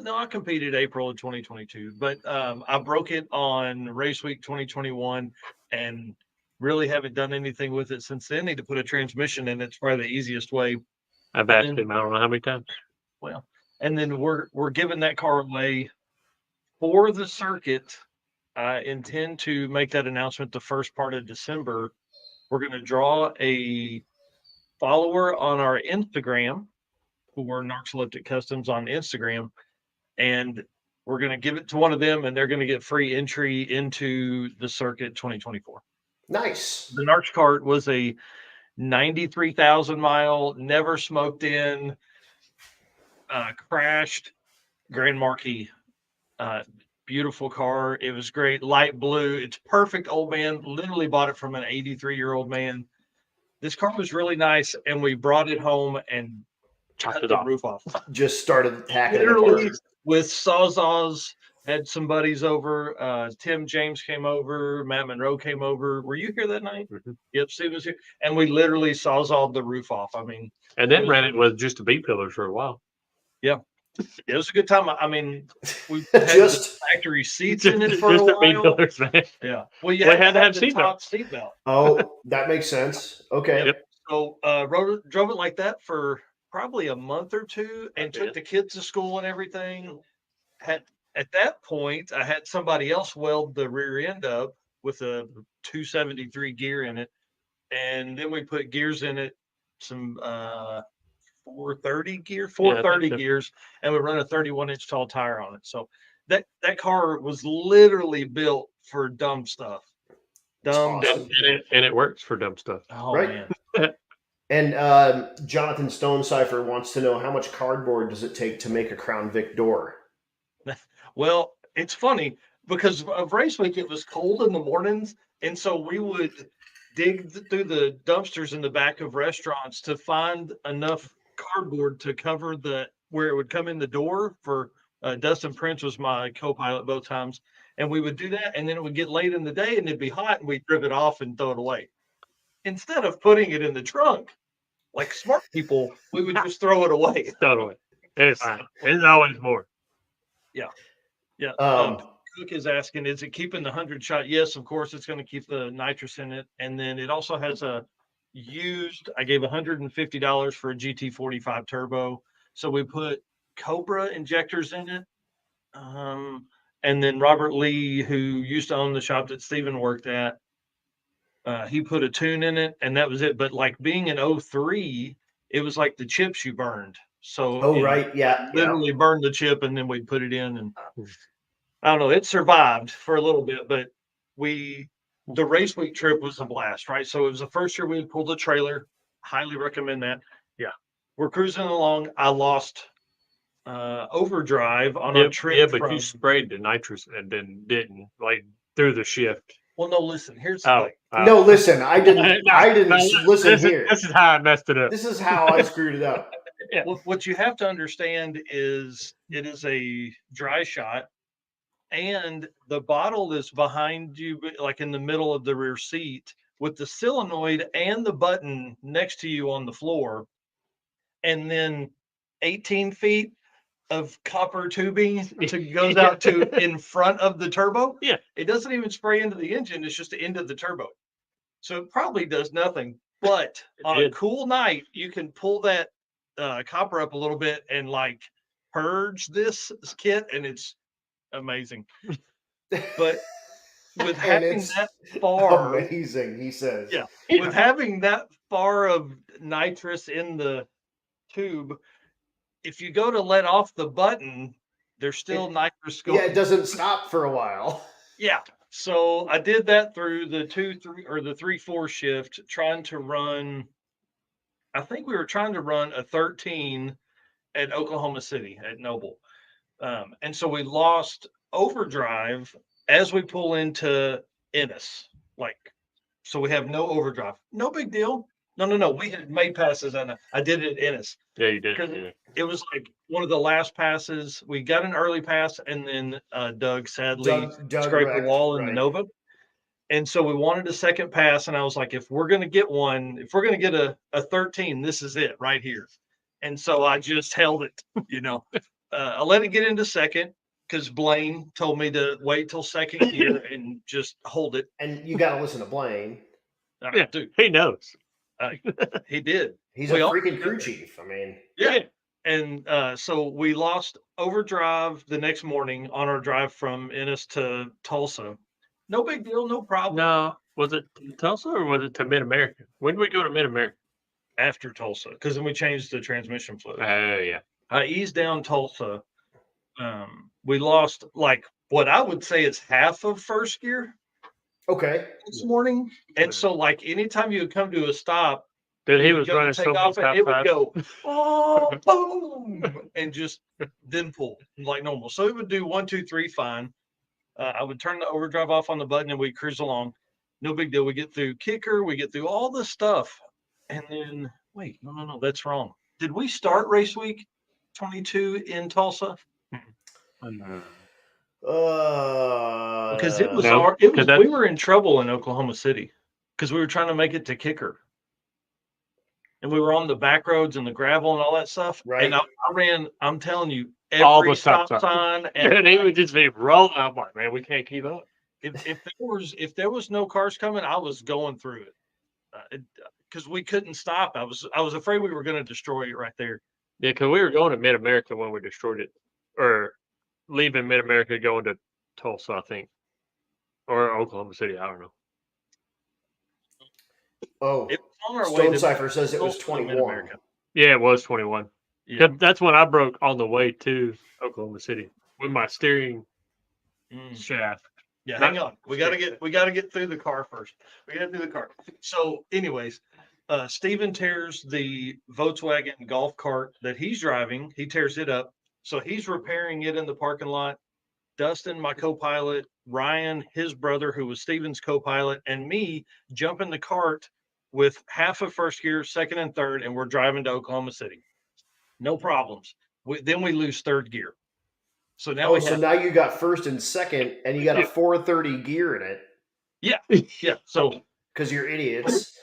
Speaker 2: No, I competed April of 2022, but I broke it on RaceWeek 2021 and really haven't done anything with it since then. Need to put a transmission in. It's probably the easiest way.
Speaker 3: I've asked him, I don't know how many times.
Speaker 2: Well, and then we're giving that car away for the circuit. I intend to make that announcement the first part of December. We're going to draw a follower on our Instagram for Narx Elliptic Customs on Instagram, and we're going to give it to one of them, and they're going to get free entry into the circuit 2024.
Speaker 1: Nice.
Speaker 2: The NarxKart was a 93,000 mile, never smoked in, crashed Grand Marquis. Beautiful car. It was great. Light blue. It's perfect, old man. Literally bought it from an 83-year-old man. This car was really nice, and we brought it home and cut the roof off.
Speaker 1: Just started hacking it
Speaker 2: Literally
Speaker 1: apart.
Speaker 2: with sawzalls. Had some buddies over. Tim James came over. Matt Monroe came over. Were you here that night?
Speaker 3: Mm-hmm.
Speaker 2: Yep, Steve was here. And we literally sawzalled the roof off. I mean,
Speaker 3: and then ran it with just the B pillars for a while.
Speaker 2: Yeah. It was a good time. I mean, we had just factory seats in it for a while. B-pillars, man. Yeah. Well, you had to have the top seat belt.
Speaker 1: Oh, that makes sense. Okay.
Speaker 2: Yep. So drove it like that for probably a month or two and took the kids to school and everything. At that point, I had somebody else weld the rear end up with a 273 gear in it. And then we put gears in it, some 430 gears, and we run a 31-inch tall tire on it. So that car was literally built for dumb stuff.
Speaker 3: And it works for dumb stuff.
Speaker 2: Oh, right? Man.
Speaker 1: And Jonathan Stonecipher wants to know, how much cardboard does it take to make a Crown Vic door?
Speaker 2: Well, it's funny because of RaceWeek, it was cold in the mornings, and so we would dig through the dumpsters in the back of restaurants to find enough cardboard to cover where it would come in the door. For Dustin Prince was my co-pilot both times, and we would do that, and then it would get late in the day and it'd be hot, and we'd rip it off and throw it away instead of putting it in the trunk like smart people. We would just throw it away.
Speaker 3: Totally. It's fine. There's always more.
Speaker 2: Yeah. Cook is asking, is it keeping the 100 shot? Yes, of course, it's going to keep the nitrous in it. And then it also has I gave $150 for a GT45 turbo. So we put Cobra injectors in it. And then Robert Lee, who used to own the shop that Steven worked at, he put a tune in it, and that was it. But like being an 03, it was like the chips you burned. So literally burned the chip, and then we put it in, and I don't know, it survived for a little bit, but the RaceWeek trip was a blast, right? So it was the first year we pulled a trailer. Highly recommend that. Yeah. We're cruising along. I lost overdrive on our trip.
Speaker 3: Yeah, but you sprayed the nitrous and then didn't, like, through the shift.
Speaker 2: Well, no, listen, here's the thing.
Speaker 1: No, listen, I didn't listen here.
Speaker 3: This is how I messed it up.
Speaker 1: This is how I screwed it up.
Speaker 2: Yeah. What you have to understand is it is a dry shot, and the bottle is behind you, like in the middle of the rear seat, with the solenoid and the button next to you on the floor, and then 18 feet of copper tubing goes out to in front of the turbo.
Speaker 3: Yeah.
Speaker 2: It doesn't even spray into the engine. It's just into the turbo. So it probably does nothing. But on a cool night, you can pull that copper up a little bit and like purge this kit, and it's amazing. But with having that far,
Speaker 1: amazing, he says.
Speaker 2: Yeah. With having that far of nitrous in the tube, if you go to let off the button, there's still nitrous going.
Speaker 1: Yeah, it doesn't stop for a while.
Speaker 2: Yeah. So I did that through the 2-3 or the 3-4 shift, trying to run. I think we were trying to run a 13 at Oklahoma City at Noble. And so we lost overdrive as we pull into Ennis. So we have no overdrive. No big deal. No. We had made passes, and I did it at Ennis.
Speaker 3: Yeah, you did. Yeah.
Speaker 2: It was like one of the last passes. We got an early pass, and then Doug sadly scraped the wall in the Nova. And so we wanted a second pass, and I was like, if we're going to get a 13, this is it right here. And so I just held it, I let it get into second because Blaine told me to wait till second gear and just hold it.
Speaker 1: And you got to listen to Blaine.
Speaker 3: Yeah, dude, he knows.
Speaker 2: He did.
Speaker 1: He's a freaking crew chief. I mean,
Speaker 2: yeah. And so we lost overdrive the next morning on our drive from Ennis to Tulsa. No big deal, no problem.
Speaker 3: No, was it Tulsa or was it to Mid-America? When did we go to Mid-America?
Speaker 2: After Tulsa, because then we changed the transmission fluid.
Speaker 3: Oh, yeah.
Speaker 2: I eased down Tulsa. We lost like what I would say is half of first gear.
Speaker 1: Okay.
Speaker 2: This morning. And so like anytime you would come to a stop,
Speaker 3: dude, he was running so fast.
Speaker 2: It would go, boom, and just then pull like normal. So it would do 1, 2, 3 fine. I would turn the overdrive off on the button and we'd cruise along. No big deal. We get through Kicker, we get through all this stuff. And then, wait, no, that's wrong. Did we start Race Week 22 in Tulsa? Because it was we were in trouble in Oklahoma City because we were trying to make it to Kicker. And we were on the back roads and the gravel and all that stuff.
Speaker 1: Right.
Speaker 2: And I ran, I'm telling you, every stop sign.
Speaker 3: And it would just be rolling. I'm like, man, we can't keep up.
Speaker 2: If there was no cars coming, I was going through it because we couldn't stop. I was afraid we were going to destroy it right there.
Speaker 3: Yeah, because we were going to Mid America when we destroyed it, or leaving Mid America going to Tulsa, I think, or Oklahoma City. I don't know.
Speaker 1: Oh, Stone Cipher says it was 21.
Speaker 3: Yeah, it was 21. Yeah. That's when I broke on the way to Oklahoma City with my steering shaft.
Speaker 2: Yeah, hang on. We gotta get through the car first. We gotta do the car. So, anyways, Steven tears the Volkswagen golf cart that he's driving. He tears it up. So he's repairing it in the parking lot. Dustin, my co-pilot, Ryan, his brother, who was Steven's co-pilot, and me jump in the cart with half of first gear, second and third, and we're driving to Oklahoma City. No problems. Then we lose third gear. So now
Speaker 1: now you got first and second, and you got a 430 gear in it.
Speaker 2: Yeah. So
Speaker 1: because you're idiots.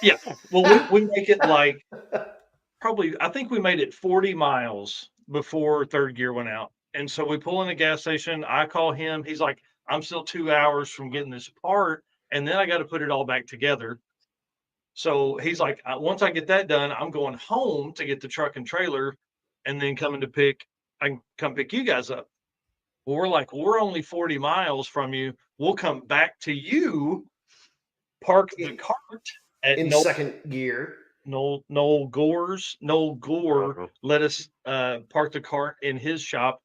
Speaker 2: Yeah. Well, we make it like probably. I think we made it 40 miles before third gear went out. And so we pull in a gas station. I call him. He's like, I'm still 2 hours from getting this part. And then I got to put it all back together. So he's like, once I get that done, I'm going home to get the truck and trailer and then I can come pick you guys up. Well, we're like, we're only 40 miles from you. We'll come back to you, park the cart
Speaker 1: in second gear.
Speaker 2: Noel Gore let us park the cart in his shop.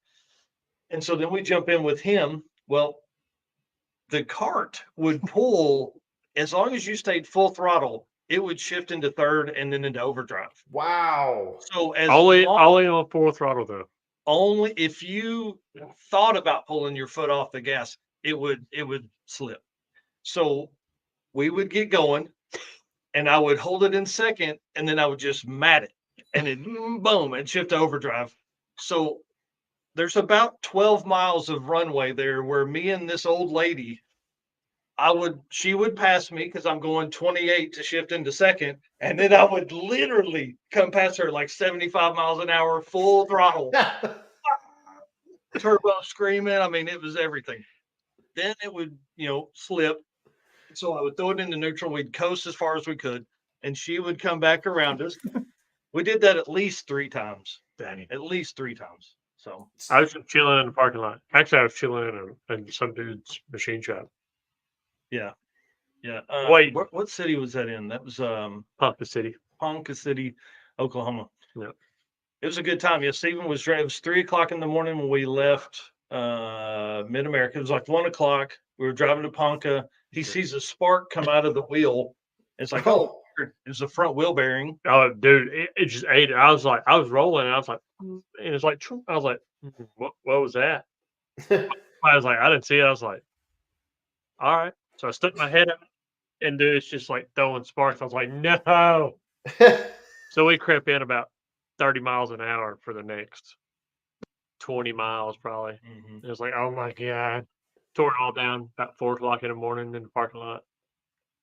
Speaker 2: And so then we jump in with him. Well, the cart would pull, as long as you stayed full throttle, it would shift into third and then into overdrive.
Speaker 1: Wow.
Speaker 2: So
Speaker 3: only on full throttle though.
Speaker 2: Only if you thought about pulling your foot off the gas, it would slip. So we would get going and I would hold it in second and then I would just mat it and it boom and shift to overdrive. So there's about 12 miles of runway there where me and this old lady, she would pass me because I'm going 28 to shift into second. And then I would literally come past her like 75 miles an hour, full throttle, turbo screaming. I mean, it was everything. Then it would, slip. So I would throw it into neutral. We'd coast as far as we could. And she would come back around us. We did that at least 3 times.
Speaker 3: Danny.
Speaker 2: At least 3 times. So
Speaker 3: I was chilling in the parking lot. Actually, I was chilling in some dude's machine shop.
Speaker 2: Yeah.
Speaker 3: Wait,
Speaker 2: what city was that in? That was
Speaker 3: Ponca City,
Speaker 2: Oklahoma.
Speaker 3: Yeah,
Speaker 2: it was a good time. Yeah, Stephen was driving. It was 3:00 in the morning when we left Mid America. It was like 1:00. We were driving to Ponca. He sees a spark come out of the wheel. It's like, oh, it was a front wheel bearing.
Speaker 3: Oh, dude, it just ate it. I was rolling, and I was like, and it's like, I was like, what was that? I was like, I didn't see it. I was like, all right. So I stuck my head up, and dude, it's just like throwing sparks. I was like, no. So we crept in about 30 miles an hour for the next 20 miles, probably.
Speaker 2: Mm-hmm.
Speaker 3: It was like, oh my God. Tore it all down about 4:00 in the morning in the parking lot.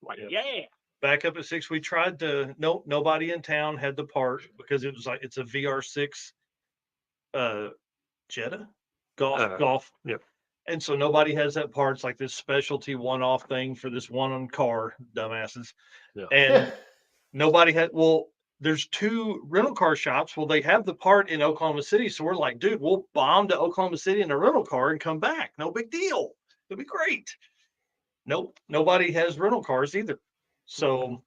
Speaker 3: Like, yeah.
Speaker 2: Back up at 6, we tried to. Nobody in town had the part because it was like it's a VR6 Jetta golf.
Speaker 3: Yep.
Speaker 2: And so nobody has that part. It's like this specialty one-off thing for this one car, dumbasses.
Speaker 3: Yeah.
Speaker 2: And nobody had. Well, there's 2 rental car shops. Well, they have the part in Oklahoma City. So we're like, dude, we'll bomb to Oklahoma City in a rental car and come back. No big deal. It'll be great. Nope. Nobody has rental cars either. So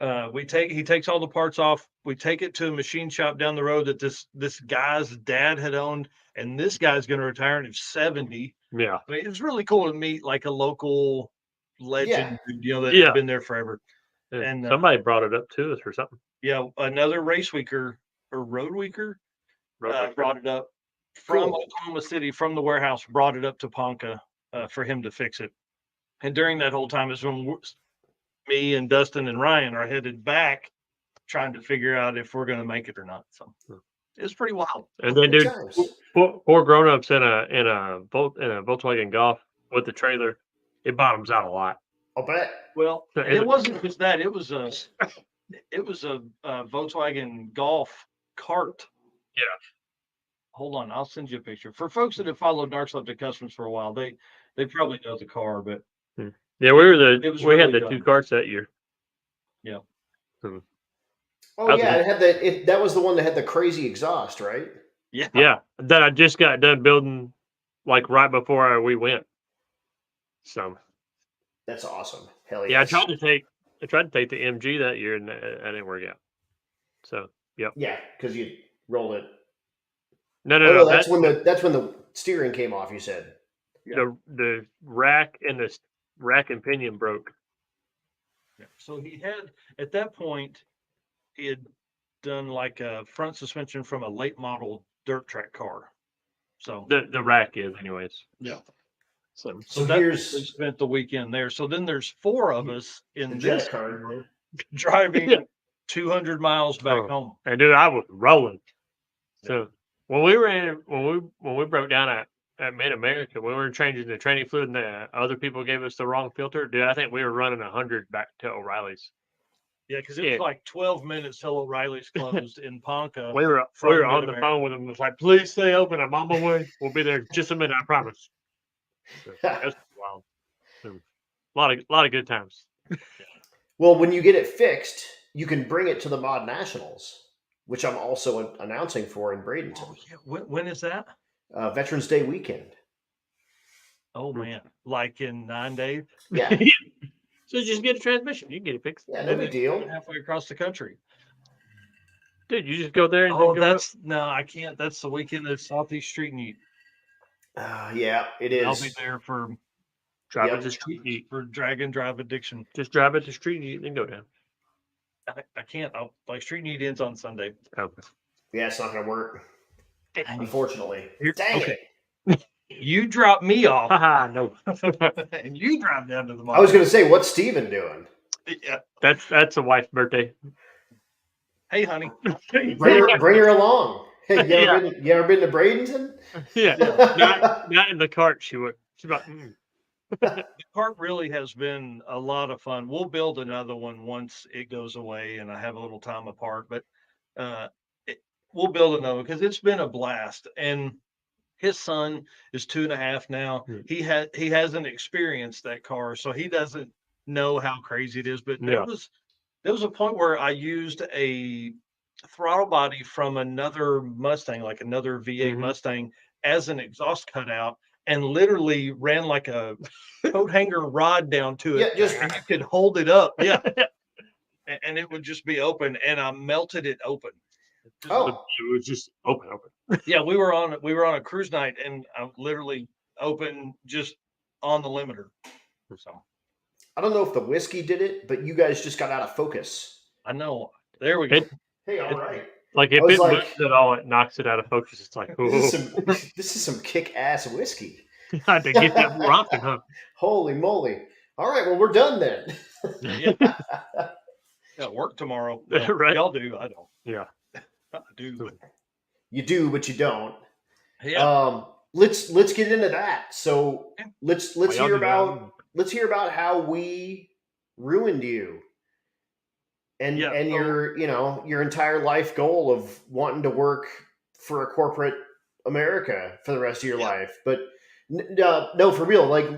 Speaker 2: he takes all the parts off. We take it to a machine shop down the road that this guy's dad had owned. And this guy's going to retire and he's 70.
Speaker 3: Yeah.
Speaker 2: I mean, it's really cool to meet like a local legend, that's been there forever.
Speaker 3: Yeah.
Speaker 2: And
Speaker 3: somebody brought it up to us or something.
Speaker 2: Yeah. Another RaceWeeker or Road Weeker brought it up from Oklahoma City, from the warehouse, brought it up to Ponca for him to fix it. And during that whole time is when me and Dustin and Ryan are headed back, trying to figure out if we're going to make it or not. So it's pretty wild.
Speaker 3: And then, dude, four grown-ups in a Volkswagen Golf with the trailer, it bottoms out a lot.
Speaker 1: I'll bet.
Speaker 2: Well, it wasn't just that; it was a Volkswagen Golf cart.
Speaker 3: Yeah.
Speaker 2: Hold on, I'll send you a picture. For folks that have followed NarxKart Customs for a while, they probably know the car, but
Speaker 3: yeah, we had the two carts that year.
Speaker 2: Yeah.
Speaker 1: Oh yeah, it had that was the one that had the crazy exhaust, right?
Speaker 2: Yeah.
Speaker 3: Yeah, that I just got done building, like right before we went. So.
Speaker 1: That's awesome. Hell
Speaker 3: yeah! I tried to take the MG that year, and that didn't work out. So, yep.
Speaker 1: Yeah, because you rolled it.
Speaker 3: No.
Speaker 1: That's when the steering came off. You said
Speaker 3: the rack and pinion broke.
Speaker 2: Yeah. So he had at that point he had done like a front suspension from a late model dirt track car. So
Speaker 3: the rack is, anyways.
Speaker 2: Yeah.
Speaker 1: So
Speaker 2: here's we spent the weekend there. So then there's four of us in this
Speaker 1: car
Speaker 2: driving 200 miles back home.
Speaker 3: And dude, I was rolling. So when we broke down at Mid America, we were changing the training fluid, and the other people gave us the wrong filter. Dude, I think we were running 100 back to O'Reilly's.
Speaker 2: Yeah, because it was like 12 minutes till O'Reilly's closed in Ponca.
Speaker 3: We were on the phone with them. It was like, please stay open. I'm on my way. We'll be there just a minute. I promise. So, that's wild. A lot of good times.
Speaker 1: Well, when you get it fixed, you can bring it to the Mod Nationals, which I'm also announcing for in Bradenton.
Speaker 2: Oh, yeah. When is that?
Speaker 1: Veterans Day weekend.
Speaker 2: Oh man, like in 9 days?
Speaker 1: Yeah.
Speaker 3: So just get a transmission. You can get it fixed.
Speaker 1: Yeah, no big deal.
Speaker 2: Halfway across the country.
Speaker 3: Dude, you just go there and
Speaker 2: no, I can't. That's the weekend at Southeast Street Meet.
Speaker 1: Yeah, it is.
Speaker 2: I'll be there for
Speaker 3: drive it to Street Meet
Speaker 2: for Drag and Drive Addiction.
Speaker 3: Just drive it to Street Meet and then go down.
Speaker 2: I can't. Street Meet ends on Sunday.
Speaker 3: Okay.
Speaker 1: Yeah, it's not going to work. Unfortunately.
Speaker 2: Dang it. You drop me off.
Speaker 3: No.
Speaker 2: And you drive down to the mall.
Speaker 1: I was going to say, what's Steven doing?
Speaker 2: Yeah.
Speaker 3: That's a wife's birthday.
Speaker 2: Hey, honey.
Speaker 1: Bring her along. Hey, you ever been to Bradenton?
Speaker 3: Yeah. Not in the cart. She's about.
Speaker 2: The cart really has been a lot of fun. We'll build another one once it goes away and I have a little time apart, but we'll build another because it's been a blast. And his son is 2.5 now. He hasn't experienced that car, so he doesn't know how crazy it is. But there was a point where I used a throttle body from another Mustang, like another V8 Mustang, as an exhaust cutout, and literally ran like a coat hanger rod down to it. And you could hold it up. Yeah. And it would just be open, and I melted it open.
Speaker 3: It was just open.
Speaker 2: Yeah, we were on a cruise night, and I literally opened just on the limiter. So
Speaker 1: I don't know if the whiskey did it, but you guys just got out of focus.
Speaker 2: I know. There we go.
Speaker 1: Hey, all right.
Speaker 3: Like if it moves at all, it knocks it out of focus. It's like,
Speaker 1: this is some kick-ass whiskey.
Speaker 3: I had to get that more often, huh?
Speaker 1: Holy moly! All right, well, we're done then.
Speaker 2: Got work tomorrow.
Speaker 3: Right?
Speaker 2: Y'all do. I don't.
Speaker 3: Yeah.
Speaker 2: I do.
Speaker 1: You do, but you don't.
Speaker 2: Yeah.
Speaker 1: Let's get into that. So let's hear about how we ruined you. And your entire life goal of wanting to work for a corporate America for the rest of your life. But no, for real, like,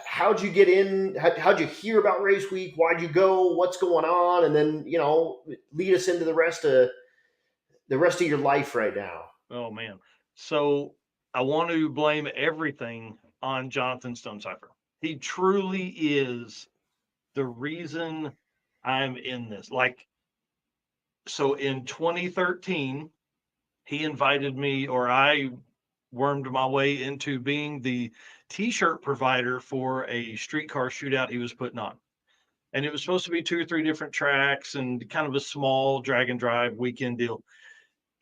Speaker 1: how'd you get in? How'd you hear about RaceWeek? Why'd you go? What's going on? And then, lead us into the rest of your life right now.
Speaker 2: Oh man. So I want to blame everything on Jonathan Stonecipher. He truly is the reason I'm in this. So in 2013, he invited me, or I wormed my way into being the t-shirt provider for a streetcar shootout he was putting on. And it was supposed to be 2 or 3 different tracks and kind of a small drag and drive weekend deal.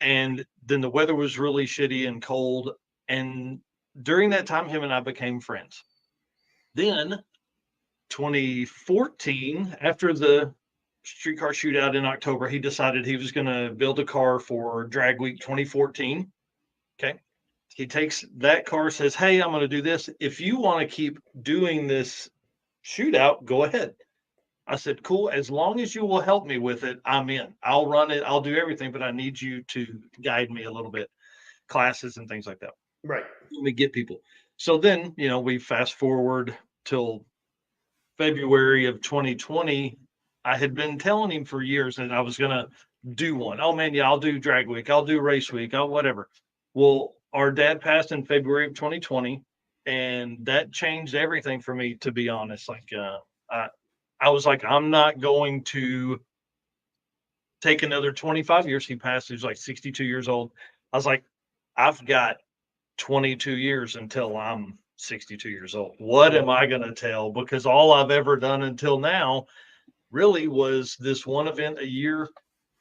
Speaker 2: And then the weather was really shitty and cold. And during that time, him and I became friends. Then 2014, after the streetcar shootout in October, he decided he was going to build a car for Drag Week 2014. Okay. He takes that car, says, hey, I'm going to do this. If you want to keep doing this shootout, go ahead. I said, cool. As long as you will help me with it, I'm in. I'll run it. I'll do everything, but I need you to guide me a little bit, classes and things like that.
Speaker 1: Right.
Speaker 2: Let me get people. So then, we fast forward till February of 2020. I had been telling him for years that I was going to do one. Oh man, yeah, I'll do Drag Week. I'll do Race Week. I'll whatever. Well, our dad passed in February of 2020, and that changed everything for me, to be honest. Like, I was like, I'm not going to take another 25 years. He passed. He was like 62 years old. I was like, I've got 22 years until I'm 62 years old. What am I going to tell? Because all I've ever done until now really was this one event a year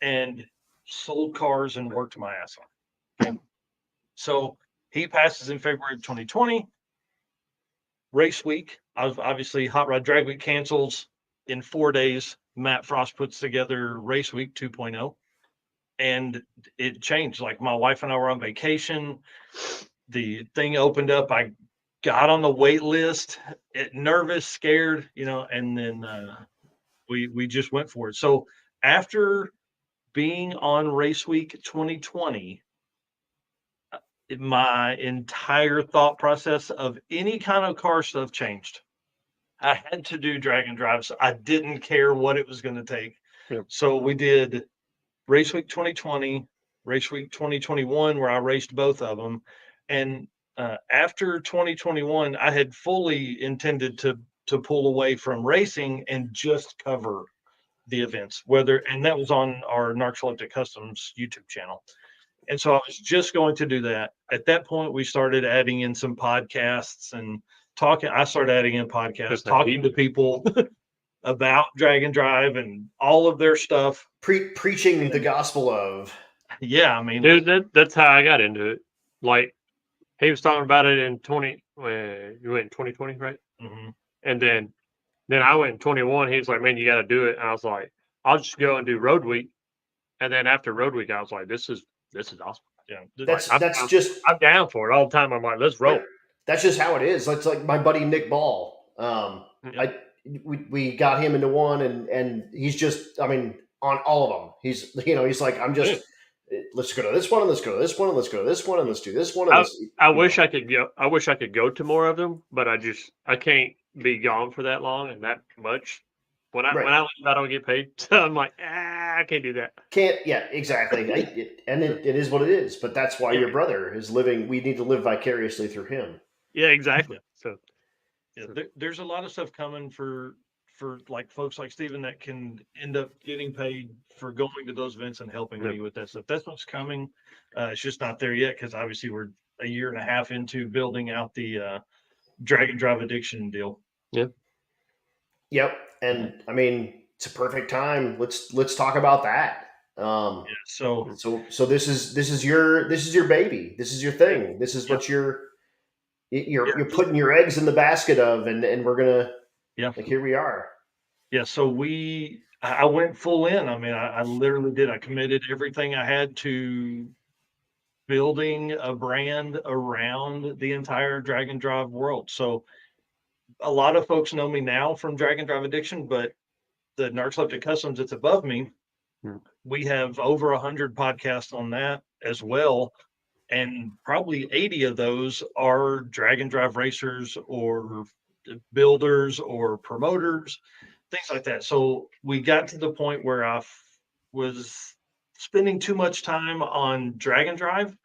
Speaker 2: and sold cars and worked my ass off. Okay. So he passes in February of 2020. Race Week, obviously Hot Rod Drag Week cancels in 4 days. Matt Frost puts together Race Week 2.0, and it changed. Like, my wife and I were on vacation. The thing opened up. I got on the wait list, nervous, scared, and then we just went for it. So after being on Race Week 2020, my entire thought process of any kind of car stuff changed. I had to do drag and drive, so I didn't care what it was going to take.
Speaker 3: Yep.
Speaker 2: So we did Race Week 2020, Race Week 2021, where I raced both of them. And after 2021, I had fully intended to pull away from racing and just cover the events, and that was on our Narx Customs YouTube channel. And so I was just going to do that. At that point, we started adding in some podcasts and talking. I started adding in podcasts, talking to people about drag and drive and all of their stuff.
Speaker 1: Preaching the gospel of.
Speaker 2: Yeah, I mean,
Speaker 3: dude, that's how I got into it. Like, he was talking about it in 20. You went in 2020, right?
Speaker 2: Mm-hmm.
Speaker 3: And then I went in 21. He was like, "Man, you got to do it." And I was like, "I'll just go and do Road Week." And then after Road Week, I was like, "This is awesome."
Speaker 2: Yeah,
Speaker 3: I'm down for it all the time. I'm like, "Let's roll."
Speaker 1: That's just how it is. It's like my buddy Nick Ball. We got him into one, and he's just, I mean, on all of them. He's like, I'm just. Let's go to this one, and let's go to this one, and let's go to this one, and let's do this one. And
Speaker 3: I wish I could go. I wish I could go to more of them, but I can't be gone for that long and that much. When I leave, I don't get paid. So I'm like, I can't do that.
Speaker 1: Yeah, exactly. And it is what it is. But that's why your brother is living. We need to live vicariously through him.
Speaker 3: Yeah, exactly. So
Speaker 2: there's a lot of stuff coming for like folks like Steven that can end up getting paid for going to those events and helping me with that stuff. That's what's coming. It's just not there yet, because obviously we're a year and a half into building out the drag and drive addiction deal.
Speaker 1: Yep. And I mean, it's a perfect time. Let's talk about that. So this is your baby. This is your thing. This is what you're putting your eggs in the basket of, and we're gonna.
Speaker 2: Yeah.
Speaker 1: Like, here we are.
Speaker 2: Yeah. So I went full in. I mean, I literally did. I committed everything I had to building a brand around the entire drag and drive world. So a lot of folks know me now from drag and drive addiction, but the Narx Customs that's above me, we have over 100 podcasts on that as well. And probably 80 of those are drag and drive racers or builders or promoters, things like that. So we got to the point where I was spending too much time on drag and drive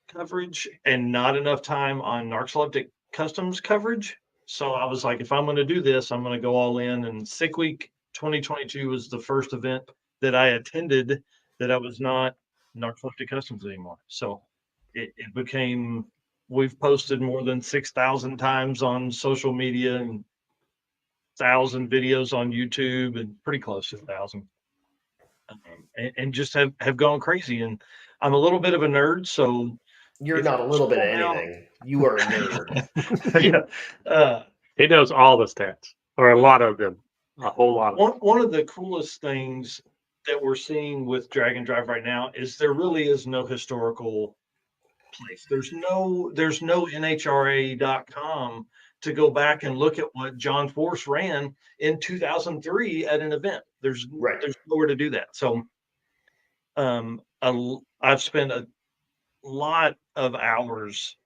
Speaker 2: coverage and not enough time on Narx Customs coverage. So I was like, if I'm going to do this, I'm going to go all in. And Sick Week 2022 was the first event that I attended that I was not Narx Customs anymore. So it became, we've posted more than 6,000 times on social media and 1,000 videos on YouTube, and pretty close to 1,000. And just have gone crazy. And I'm a little bit of a nerd, so
Speaker 1: You're not a little bit of anything. You are a nerd.
Speaker 2: Yeah.
Speaker 3: He knows all the stats, or a lot of them, a whole lot of them.
Speaker 2: One of the coolest things that we're seeing with Drag and Drive right now is there really is no historical place. There's no NHRA.com to go back and look at what John Force ran in 2003 at an event. There's nowhere to do that. So I've spent a lot of hours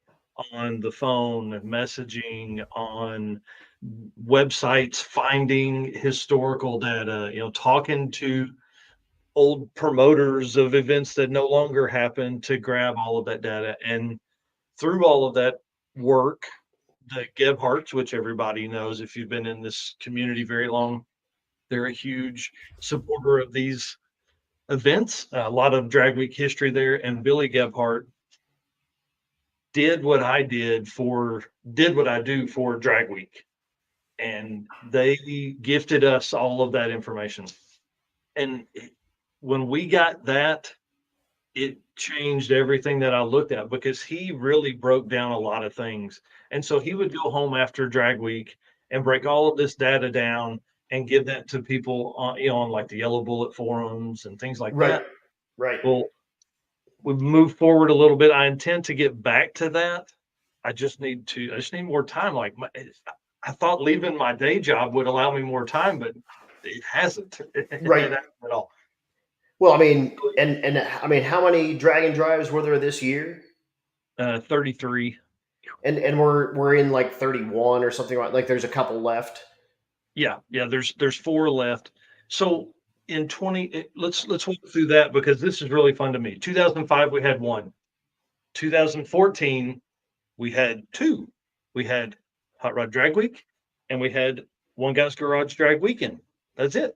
Speaker 2: on the phone, messaging, on websites, finding historical data, talking to old promoters of events that no longer happen to grab all of that data. And through all of that work, the Gebhardts, which everybody knows if you've been in this community very long, they're a huge supporter of these events. A lot of Drag Week history there. And Billy Gebhardt did what I do for Drag Week. And they gifted us all of that information. And when we got that, it changed everything that I looked at, because he really broke down a lot of things. And so he would go home after Drag Week and break all of this data down and give that to people on like the Yellow Bullet forums and things like that.
Speaker 1: Right.
Speaker 2: Well, we've moved forward a little bit. I intend to get back to that. I just need more time. Like I thought leaving my day job would allow me more time, but it hasn't.
Speaker 1: Right.
Speaker 2: At all.
Speaker 1: Well, I mean, and I mean, how many Drag and Drives were there this year?
Speaker 2: 33.
Speaker 1: And we're in like 31 or something like there's a couple left.
Speaker 2: Yeah. There's 4 left. So in 20, let's walk through that, because this is really fun to me. 2005 we had 1. 2014 we had 2. We had Hot Rod Drag Week, and we had One Guy's Garage Drag Weekend. That's it.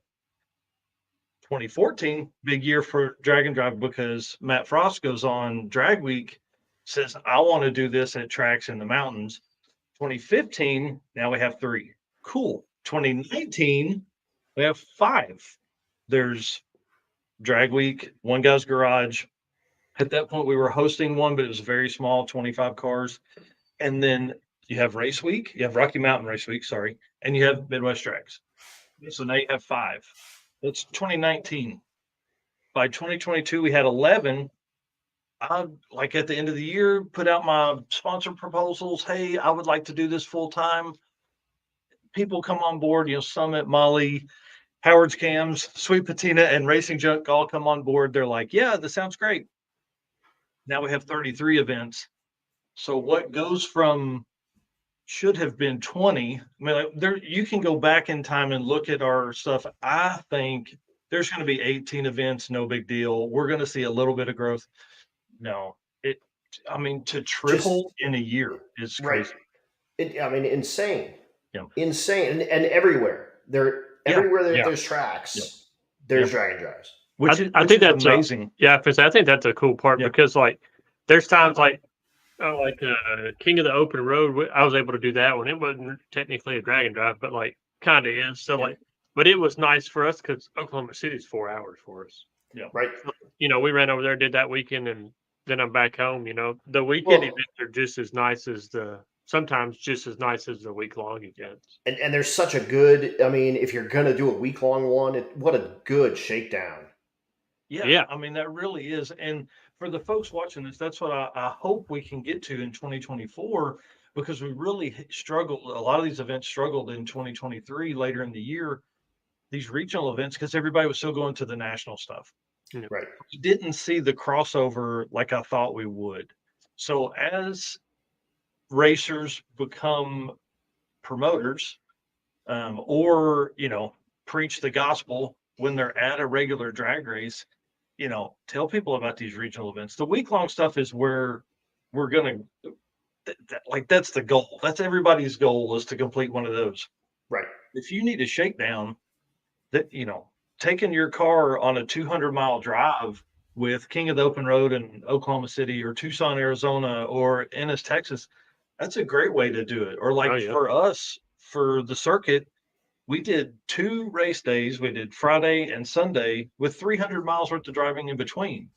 Speaker 2: 2014, big year for Drag and Drive, because Matt Frost goes on Drag Week, says, I want to do this at tracks in the mountains. 2015, now we have 3. Cool. 2019, we have 5. There's Drag Week, One Guy's Garage. At that point, we were hosting one, but it was very small, 25 cars. And then you have RaceWeek, you have Rocky Mountain RaceWeek, sorry, and you have Midwest Tracks. So now you have 5. That's 2019. By 2022, we had 11. I, like at the end of the year, put out my sponsor proposals. Hey, I would like to do this full time. People come on board, Summit, Molly, Howard's Cams, Sweet Patina, and Racing Junk all come on board. They're like, yeah, this sounds great. Now we have 33 events. So what goes from should have been 20. I mean, like you can go back in time and look at our stuff. I think there's going to be 18 events, no big deal. We're going to see a little bit of growth. No, to triple in a year is crazy.
Speaker 1: Insane.
Speaker 2: Yeah.
Speaker 1: Insane. And everywhere. There's tracks, there's Drag and Drives.
Speaker 3: I think that's
Speaker 2: amazing.
Speaker 3: I think that's a cool part, because like there's times like King of the Open Road, I was able to do that one. It wasn't technically a Drag and Drive, but like kind of is. So but it was nice for us because Oklahoma City's 4 hours for us.
Speaker 2: Yeah.
Speaker 1: Right.
Speaker 3: So, we ran over there, did that weekend, and then I'm back home. The weekend events are just as nice as sometimes just as nice as the week-long events.
Speaker 1: And there's such a good, if you're going to do a week-long one, what a good shakedown.
Speaker 2: Yeah. That really is. And for the folks watching this, that's what I hope we can get to in 2024, because we really struggled. A lot of these events struggled in 2023, later in the year, these regional events, because everybody was still going to the national stuff.
Speaker 1: Right.
Speaker 2: We didn't see the crossover like I thought we would. So as racers become promoters, or, preach the gospel when they're at a regular drag race, tell people about these regional events. The week-long stuff is where we're going to, that's the goal. That's everybody's goal, is to complete one of those.
Speaker 1: Right.
Speaker 2: If you need a shakedown, that, taking your car on a 200-mile drive with King of the Open Road in Oklahoma City, or Tucson, Arizona, or Ennis, Texas, that's a great way to do it. Or for us, for the circuit, we did 2 race days. We did Friday and Sunday with 300 miles worth of driving in between.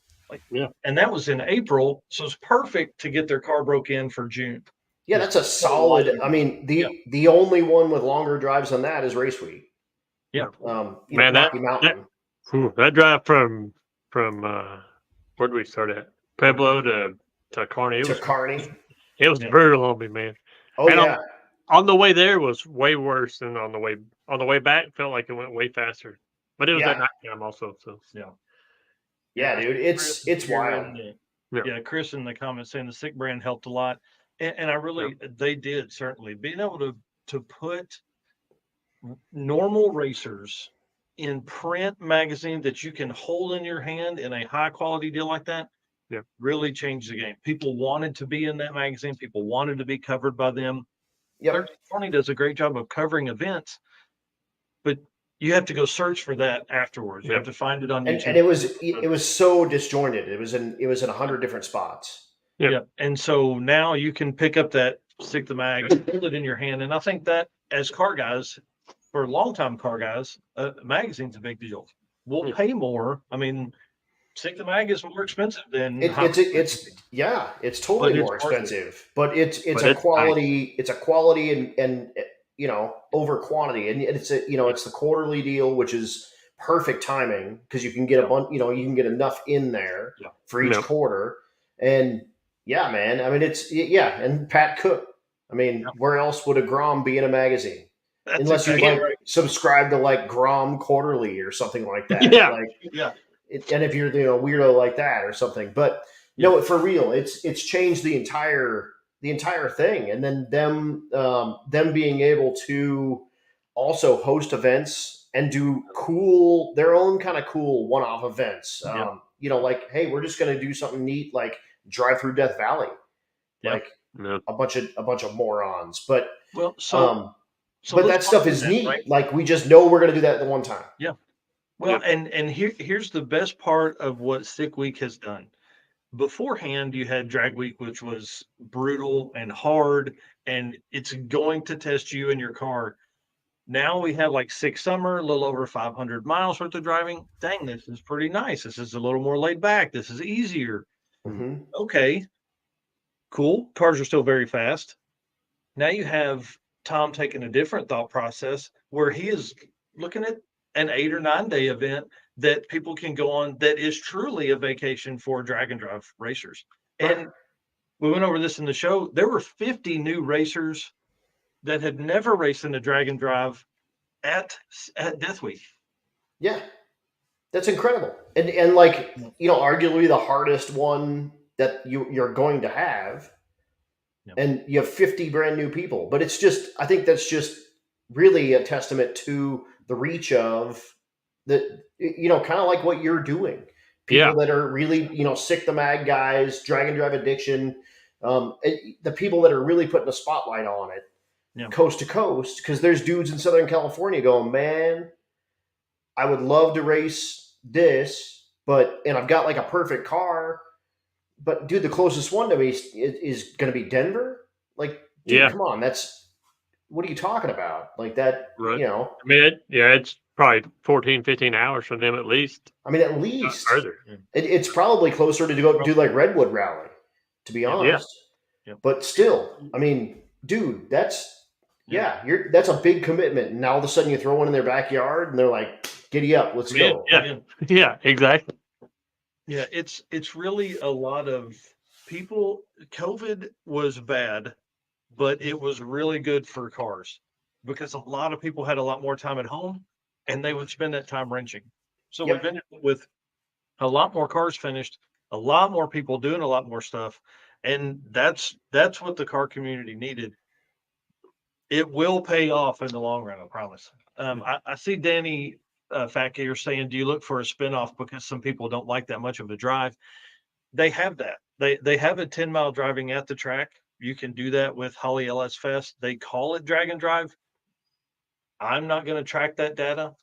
Speaker 2: And that was in April, so it's perfect to get their car broke in for June.
Speaker 1: Yeah, that's a solid. I mean, the only one with longer drives than that is RaceWeek.
Speaker 2: Yeah,
Speaker 3: man,
Speaker 1: Rocky Mountain.
Speaker 3: That drive from where did we start at? Pueblo to Kearney. It was brutal on me, man.
Speaker 1: Oh,
Speaker 3: and
Speaker 1: yeah.
Speaker 3: On the way there was way worse than on the way back. Felt like it went way faster, but it was at nighttime also. So
Speaker 1: yeah, dude, it's wild.
Speaker 2: Chris in the comments saying the SICK brand helped a lot, and I really they did certainly being able to put normal racers in print magazine that you can hold in your hand in a high quality deal like that. Really changed the game. People wanted to be in that magazine. People wanted to be covered by them. 1320 does a great job of covering events, but you have to go search for that afterwards. You have to find it on YouTube.
Speaker 1: And it was so disjointed. It was in 100 different spots.
Speaker 2: And so now you can pick up that Stick the Mag, hold it in your hand. And I think that as car guys, for longtime car guys, magazine's a big deal. We'll pay more. I mean, Stick the Mag is more expensive than
Speaker 1: it's totally more expensive, but it's a quality. Nice. It's a quality and over quantity, and it's it's the quarterly deal, which is perfect timing because you can get a bunch. You can get enough in there for each quarter, and man. I mean, and Pat Cook. I mean, where else would a Grom be in a magazine? Unless you subscribe to Grom Quarterly or something like that. And if you're weirdo like that or something, but no, for real, it's changed the entire thing. And then them being able to also host events and do their own kind of cool one-off events. Hey, we're just going to do something neat, like drive through Death Valley, a bunch of morons. But but that stuff is neat. Right? Like we just know we're going to do that the one time.
Speaker 2: Yeah. Well, and here's the best part of what Stick Week has done. Beforehand, you had Drag Week, which was brutal and hard, and it's going to test you and your car. Now we have Stick Summer, a little over 500 miles worth of driving. Dang, this is pretty nice. This is a little more laid back. This is easier.
Speaker 1: Mm-hmm.
Speaker 2: Okay, cool. Cars are still very fast. Now you have Tom taking a different thought process where he is looking at an 8 or 9 day event that people can go on that is truly a vacation for drag and drive racers. And we went over this in the show. There were 50 new racers that had never raced in a drag and drive at Death Week.
Speaker 1: Yeah, that's incredible. And arguably the hardest one that you're going to have. Yep. And you have 50 brand new people, but it's just, I think that's just really a testament to the reach of the, kind of like what you're doing. People that are really, Sick the Mag guys, drag and drive addiction, the people that are really putting a spotlight on it, coast to coast, because there's dudes in Southern California going, man, I would love to race this, and I've got a perfect car. But dude, the closest one to me is going to be Denver. Come on, what are you talking about? That,
Speaker 3: right. I mean, it's probably 14, 15 hours from them at least.
Speaker 1: I mean, at least. Not further. It's probably closer to go do Redwood Rally, to be honest. Yeah. But still, I mean, dude, that's a big commitment. And now all of a sudden you throw one in their backyard and they're like, giddy up, let's go.
Speaker 3: Yeah, exactly.
Speaker 2: Yeah, it's really a lot of people. COVID was bad, but it was really good for cars because a lot of people had a lot more time at home and they would spend that time wrenching. So we've been with a lot more cars finished, a lot more people doing a lot more stuff. And that's what the car community needed. It will pay off in the long run, I promise. I see Danny Fat here saying, do you look for a spinoff because some people don't like that much of a drive? They have that. They have a 10-mile driving at the track. You can do that with Holly LS Fest. They call it drag and drive. I'm not going to track that data.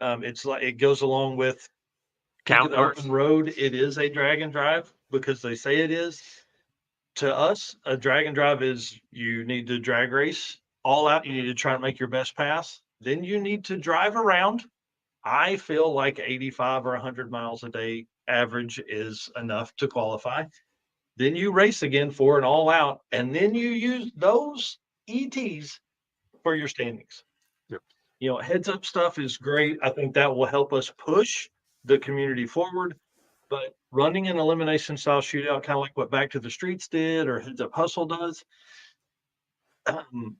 Speaker 2: It's it goes along with
Speaker 3: Count
Speaker 2: open road. It is a drag and drive because they say it is. To us, a drag and drive is you need to drag race all out. You need to try to make your best pass. Then you need to drive around. I feel like 85 or 100 miles a day average is enough to qualify. Then you race again for an all out, and then you use those ETs for your standings.
Speaker 3: Yep.
Speaker 2: You know, heads up stuff is great. I think that will help us push the community forward. But running an elimination style shootout, kind of like what Back to the Streets did or Heads Up Hustle does,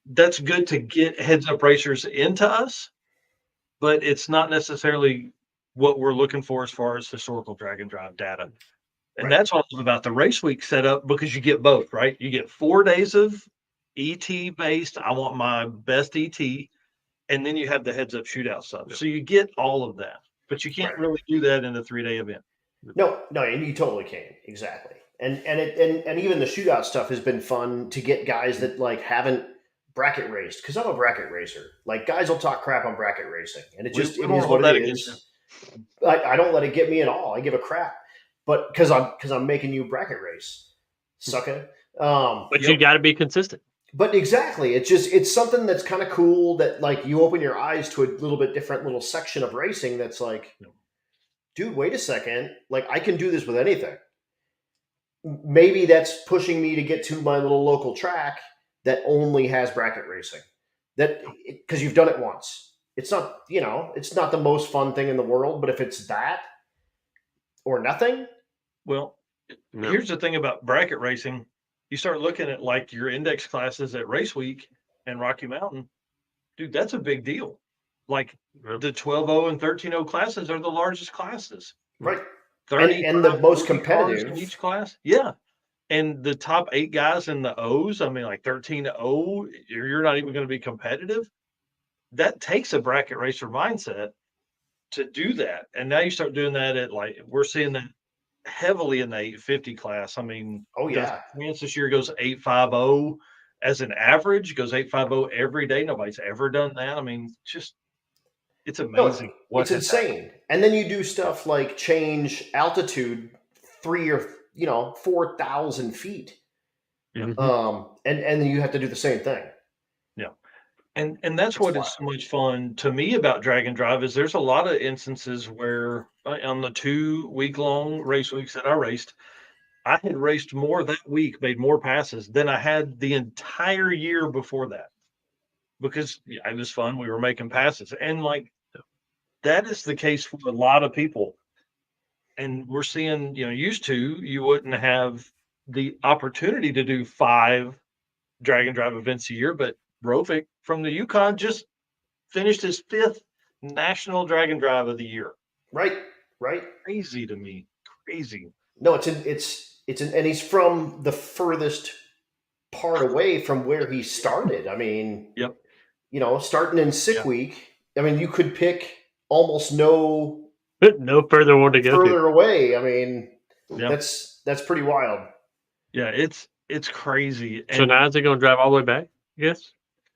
Speaker 2: that's good to get heads up racers into us, but it's not necessarily what we're looking for as far as historical drag and drive data. And that's all about the RaceWeek setup, because you get both, right? You get 4 days of ET based. I want my best ET. And then you have the heads up shootout stuff. Yep. So you get all of that, but you can't really do that in a 3-day event.
Speaker 1: No, and you totally can. Exactly. And even the shootout stuff has been fun to get guys that like haven't bracket raced, because I'm a bracket racer. Like, guys will talk crap on bracket racing, and it is what it is. I don't let it get me at all. I give a crap, but because I'm making you bracket race, sucker.
Speaker 3: But you got to be consistent.
Speaker 1: But exactly, it's something that's kind of cool that like you open your eyes to a little bit different little section of racing that's like, dude, wait a second, like I can do this with anything. Maybe that's pushing me to get to my little local track that only has bracket racing. That because you've done it once. It's not, it's not the most fun thing in the world, but if it's that or nothing.
Speaker 2: Well, here's the thing about bracket racing. You start looking at like your index classes at RaceWeek and Rocky Mountain, dude, that's a big deal. Like the 12-0 and 13-0 classes are the largest classes.
Speaker 1: Right. 30 and the most competitive
Speaker 2: in each class. Yeah. And the top 8 guys in the O's, I mean, like 13-0, you're not even going to be competitive. That takes a bracket racer mindset to do that. And now you start doing that at like, we're seeing that heavily in the 850 class. I mean, France this year goes 850 as an average, goes 850 every day. Nobody's ever done that. I mean, just it's amazing.
Speaker 1: It's insane. Happened. And then you do stuff like change altitude 3 or 4,000 feet.
Speaker 2: Yeah.
Speaker 1: And then you have to do the same thing.
Speaker 2: Yeah. And that's what is so much fun to me about drag and drive is there's a lot of instances where on the 2-week-long race weeks that I raced, I had raced more that week, made more passes than I had the entire year before that, because it was fun. We were making passes, and like that is the case for a lot of people. And we're seeing, used to, you wouldn't have the opportunity to do 5 drag and drive events a year, but Rovic from the Yukon just finished his 5th national drag and drive of the year.
Speaker 1: Right.
Speaker 2: Crazy to me. Crazy.
Speaker 1: No, and he's from the furthest part away from where he started. I mean, starting in sick week. I mean, you could pick almost no
Speaker 3: further one to go
Speaker 1: further away. I mean, that's pretty wild.
Speaker 2: Yeah, it's crazy.
Speaker 3: So now is he going to drive all the way back? Yes.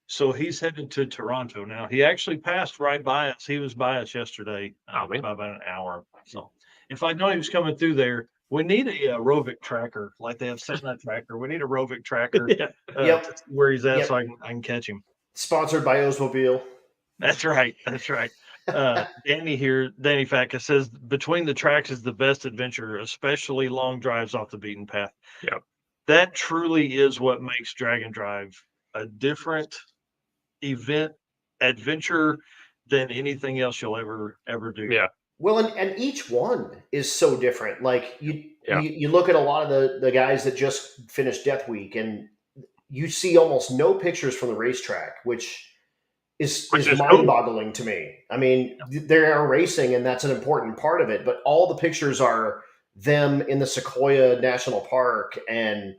Speaker 2: So he's headed to Toronto now. He actually passed right by us. He was by us yesterday by about an hour. So if I'd known he was coming through there, we need a Rovic tracker like they have Sentinel tracker. We need a Rovic tracker where he's at so I can catch him.
Speaker 1: Sponsored by Oldsmobile.
Speaker 2: That's right. Danny Fatka says between the tracks is the best adventure, especially long drives off the beaten path.
Speaker 3: Yeah,
Speaker 2: that truly is what makes drag and drive a different adventure than anything else you'll ever do.
Speaker 3: Yeah.
Speaker 1: Well, and each one is so different. Like you look at a lot of the guys that just finished Death Week, and you see almost no pictures from the racetrack, which is mind-boggling to me. I mean, they are racing, and that's an important part of it. But all the pictures are them in the Sequoia National Park and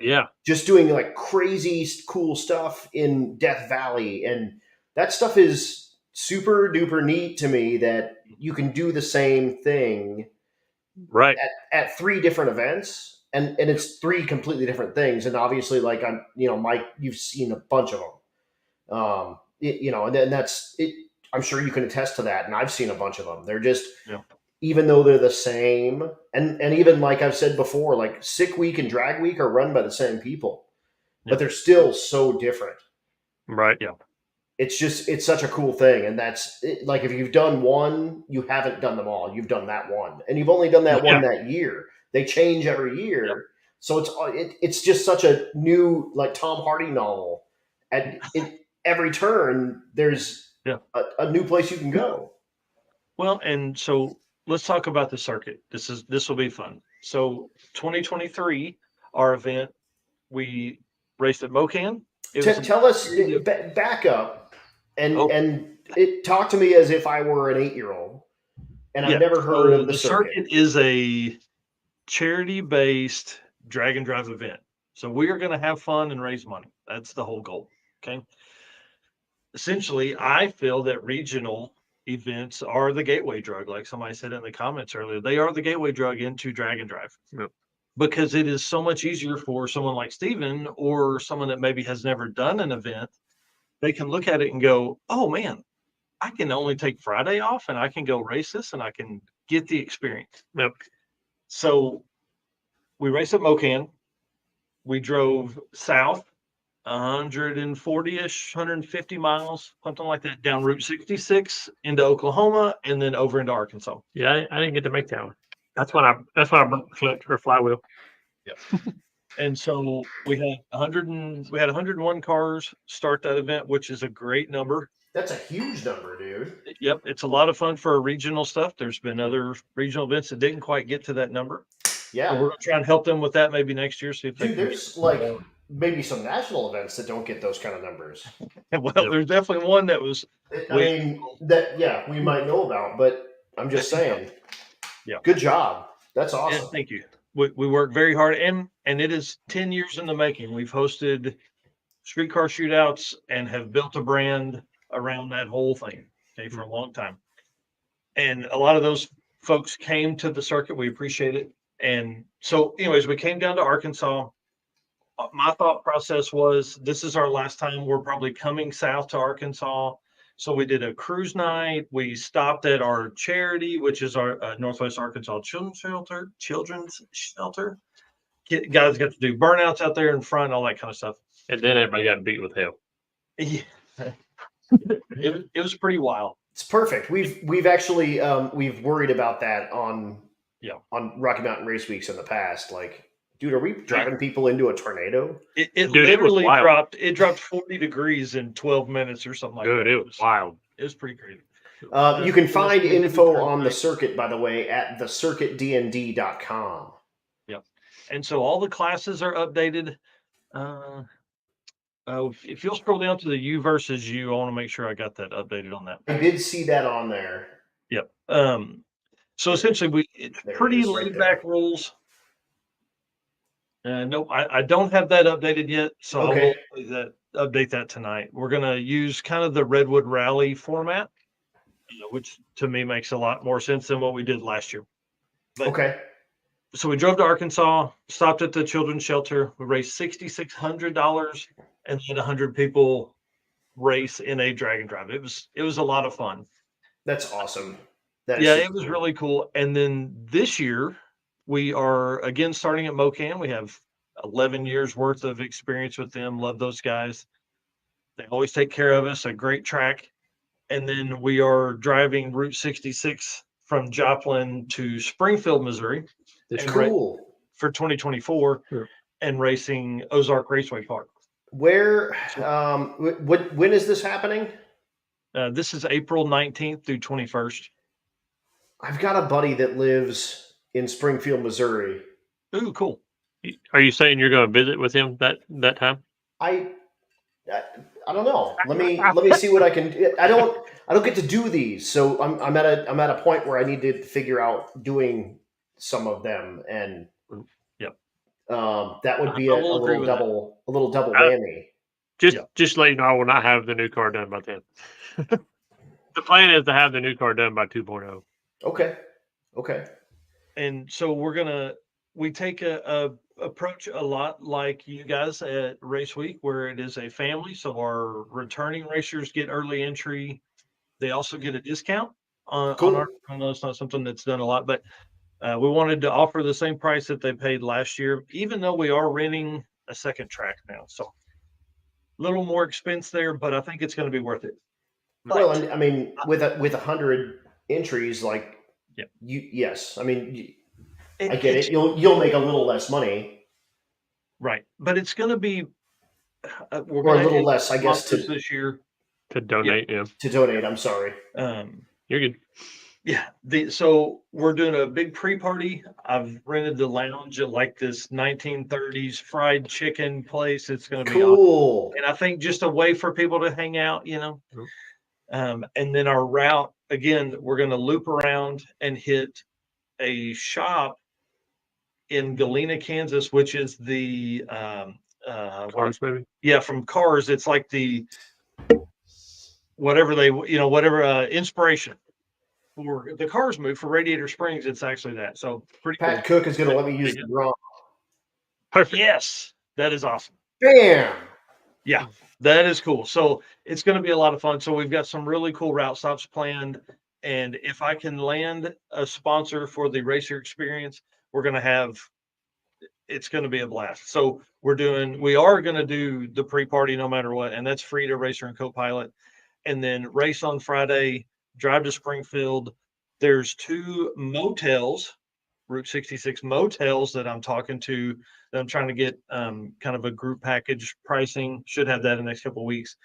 Speaker 1: just doing like crazy cool stuff in Death Valley, and that stuff is super duper neat to me that you can do the same thing at 3 different events, and it's 3 completely different things. And obviously, like Mike, you've seen a bunch of them, and then that's it. I'm sure you can attest to that, and I've seen a bunch of them. They're just even though they're the same, and even like I've said before, like Sick Week and Drag Week are run by the same people, but they're still so different.
Speaker 3: Right. Yeah.
Speaker 1: it's such a cool thing. And that's like, if you've done one, you haven't done them all. You've done that one, and you've only done that one that year. They change every year. Yep. So it's just such a new, like Tom Hardy novel. At every turn, there's a new place you can go.
Speaker 2: Well, and so let's talk about the circuit. This will be fun. So 2023, our event, we raced at Mocan.
Speaker 1: Tell us, back up, and talk to me as if I were an 8-year-old, and I've never heard of the circuit.
Speaker 2: The circuit is a charity-based drag and drive event. So we are going to have fun and raise money. That's the whole goal. Okay. Essentially, I feel that regional events are the gateway drug, like somebody said in the comments earlier. They are the gateway drug into drag and drive. Yep. Because it is so much easier for someone like Steven or someone that maybe has never done an event. They can look at it and go, oh man, I can only take Friday off and I can go race this and I can get the experience. Yep. So we raced at Mocan. We drove south 140-ish, 150 miles, something like that, down Route 66 into Oklahoma and then over into Arkansas.
Speaker 3: Yeah, I didn't get to make that one. That's when I broke her flywheel.
Speaker 2: Yeah. And so we had 101 cars start that event, which is a great number.
Speaker 1: That's a huge number, dude.
Speaker 2: Yep, it's a lot of fun for regional stuff. There's been other regional events that didn't quite get to that number.
Speaker 1: Yeah,
Speaker 2: so we're gonna try and help them with that maybe next year. See if
Speaker 1: there's like maybe some national events that don't get those kind of numbers.
Speaker 2: Well, there's definitely one that was.
Speaker 1: We might know about, but I'm just saying.
Speaker 2: Yeah.
Speaker 1: Good job. That's awesome.
Speaker 2: Yeah, thank you. We work very hard, and it is 10 years in the making. We've hosted streetcar shootouts and have built a brand around that whole thing, for a long time. And a lot of those folks came to the circuit. We appreciate it. And so, anyways, we came down to Arkansas. My thought process was, this is our last time. We're probably coming south to Arkansas. So we did a cruise night. We stopped at our charity, which is our Northwest Arkansas Children's Shelter. Guys got to do burnouts out there in front, all that kind of stuff.
Speaker 3: And then everybody got beat with hell.
Speaker 2: Yeah. It was pretty wild.
Speaker 1: It's perfect. We've actually we've worried about that on Rocky Mountain Race Weeks in the past. Like, dude, are we driving people into a tornado?
Speaker 2: It literally dropped. It dropped 40 degrees in 12 minutes or something like that.
Speaker 3: It was wild.
Speaker 2: It was pretty crazy.
Speaker 1: You can find info on the circuit, by the way, at thecircuitdnd.com.
Speaker 2: Yep. And so all the classes are updated. If you'll scroll down to the U versus U, I want to make sure I got that updated on that.
Speaker 1: I did see that on there.
Speaker 2: Yep. So essentially, it's pretty laid back rules. No, I don't have that updated yet, so I will update that tonight. We're going to use kind of the Redwood Rally format, which to me makes a lot more sense than what we did last year. But, so we drove to Arkansas, stopped at the children's shelter. We raised $6,600 and had 100 people race in a drag and drive. It was a lot of fun.
Speaker 1: That's awesome.
Speaker 2: It was really cool. And then this year, we are again starting at Mocan. We have 11 years worth of experience with them. Love those guys. They always take care of us. A great track. And then we are driving Route 66 from Joplin to Springfield, Missouri.
Speaker 1: That's cool.
Speaker 2: For 2024 and racing Ozark Raceway Park.
Speaker 1: Where, when is this happening?
Speaker 2: This is April 19th through 21st.
Speaker 1: I've got a buddy that lives in Springfield, Missouri.
Speaker 2: Ooh, cool.
Speaker 3: Are you saying you're going to visit with him that time?
Speaker 1: I don't know. Let me see what I can do. I don't get to do these, so I'm at a point where I need to figure out doing some of them, and that would be a little double whammy.
Speaker 3: Just let you know, I will not have the new car done by then. The plan is to have the new car done by 2.0.
Speaker 1: Okay.
Speaker 2: And so we take a approach a lot like you guys at Race Week, where it is a family. So our returning racers get early entry. They also get a discount on our. I know it's not something that's done a lot, but we wanted to offer the same price that they paid last year, even though we are renting a second track now. So little more expense there, but I think it's going to be worth it.
Speaker 1: Well, and I mean, with 100 entries, like,
Speaker 2: yeah,
Speaker 1: yes, I mean, I get it. You'll make a little less money,
Speaker 2: right? But it's going to be
Speaker 1: or a little less, I guess,
Speaker 2: this year
Speaker 3: to donate. Yeah,
Speaker 1: to donate. I'm sorry.
Speaker 3: You're good.
Speaker 2: Yeah. So we're doing a big pre-party. I've rented the lounge at like this 1930s fried chicken place. It's going to be
Speaker 1: cool.
Speaker 2: Awesome. And I think just a way for people to hang out, and then our route, again, we're going to loop around and hit a shop in Galena, Kansas, which is the
Speaker 3: Cars, maybe.
Speaker 2: Yeah, from Cars. It's like the whatever inspiration for the Cars movie for Radiator Springs. It's actually that. So pretty
Speaker 1: Pat
Speaker 2: cool.
Speaker 1: Cook is going to let me use the drum.
Speaker 2: Perfect. Yes, that is awesome.
Speaker 1: Bam.
Speaker 2: Yeah, that is cool. So it's going to be a lot of fun. So we've got some really cool route stops planned. And if I can land a sponsor for the racer experience, it's going to be a blast. So we are going to do the pre-party no matter what. And that's free to racer and co-pilot. And then race on Friday, drive to Springfield. There's 2 motels, Route 66 motels that I'm talking to, that I'm trying to get kind of a group package pricing. Should have that in the next couple of weeks.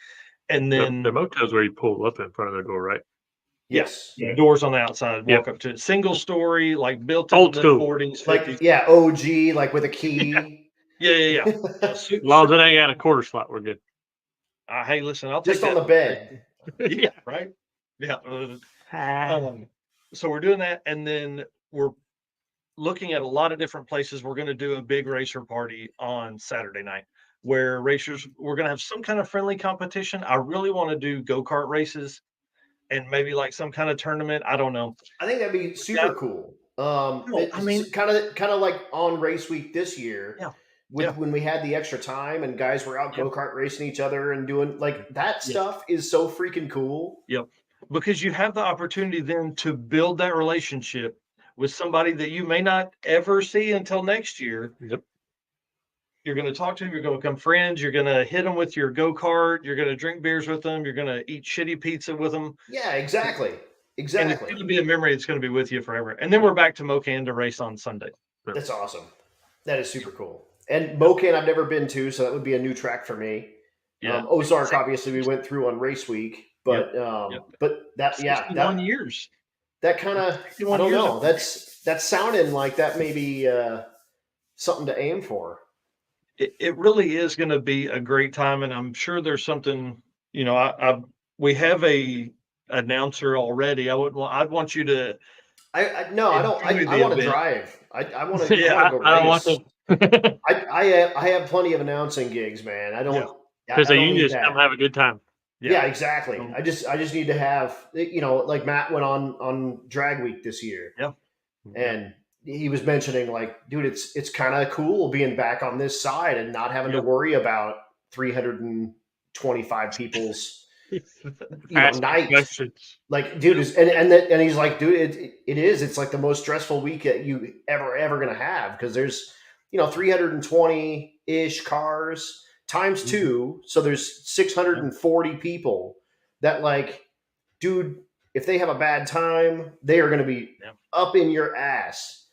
Speaker 2: And then
Speaker 3: the motels where you pull up in front of the door, right?
Speaker 1: Yes.
Speaker 2: Yeah. Doors on the outside, walk up to it. Single story, like built
Speaker 3: old
Speaker 2: in
Speaker 3: school.
Speaker 2: the 40s, 50s.
Speaker 1: Like, OG, like with a key.
Speaker 2: Yeah.
Speaker 3: As long as it ain't got a quarter slot, we're good.
Speaker 2: Hey, listen, I'll
Speaker 1: just
Speaker 2: take
Speaker 1: on the bed.
Speaker 2: Yeah, right. Yeah. So we're doing that, and then we're looking at a lot of different places. We're going to do a big racer party on Saturday night, where we're going to have some kind of friendly competition. I really want to do go-kart races and maybe like some kind of tournament. I don't know.
Speaker 1: I think that'd be super cool. It's kind of like on RaceWeek this year.
Speaker 2: Yeah.
Speaker 1: When we had the extra time and guys were out go-kart racing each other and doing like that stuff is so freaking cool.
Speaker 2: Yep. Because you have the opportunity then to build that relationship with somebody that you may not ever see until next year.
Speaker 3: Yep.
Speaker 2: You're going to talk to them. You're going to become friends. You're going to hit them with your go-kart. You're going to drink beers with them. You're going to eat shitty pizza with them.
Speaker 1: Yeah, exactly.
Speaker 2: And it's going to be a memory that's going to be with you forever. And then we're back to Mocan to race on Sunday.
Speaker 1: That's awesome. That is super cool. And Mocan I've never been to, so that would be a new track for me.
Speaker 2: Yeah.
Speaker 1: Ozark, obviously, we went through on RaceWeek, but but that
Speaker 2: 61 years.
Speaker 1: That kind of I don't know. That's sounding like that may be something to aim for.
Speaker 2: It really is going to be a great time, and I'm sure there's something. We have a announcer already. I'd want you to.
Speaker 1: I want to drive. I want to.
Speaker 3: Yeah, I don't want to.
Speaker 1: I have plenty of announcing gigs, man. I don't.
Speaker 3: Because you just come have a good time.
Speaker 1: Yeah, exactly. I just need to have, like Matt went on Drag Week this year.
Speaker 2: Yeah.
Speaker 1: And he was mentioning, like, dude, it's kind of cool being back on this side and not having to worry about 325 people's nights. Like, dude, and he's like, dude, it's like the most stressful week that you ever gonna have, because there's 320-ish cars times 2, so there's 640 people that, like, dude, if they have a bad time, they are going to be up in your ass.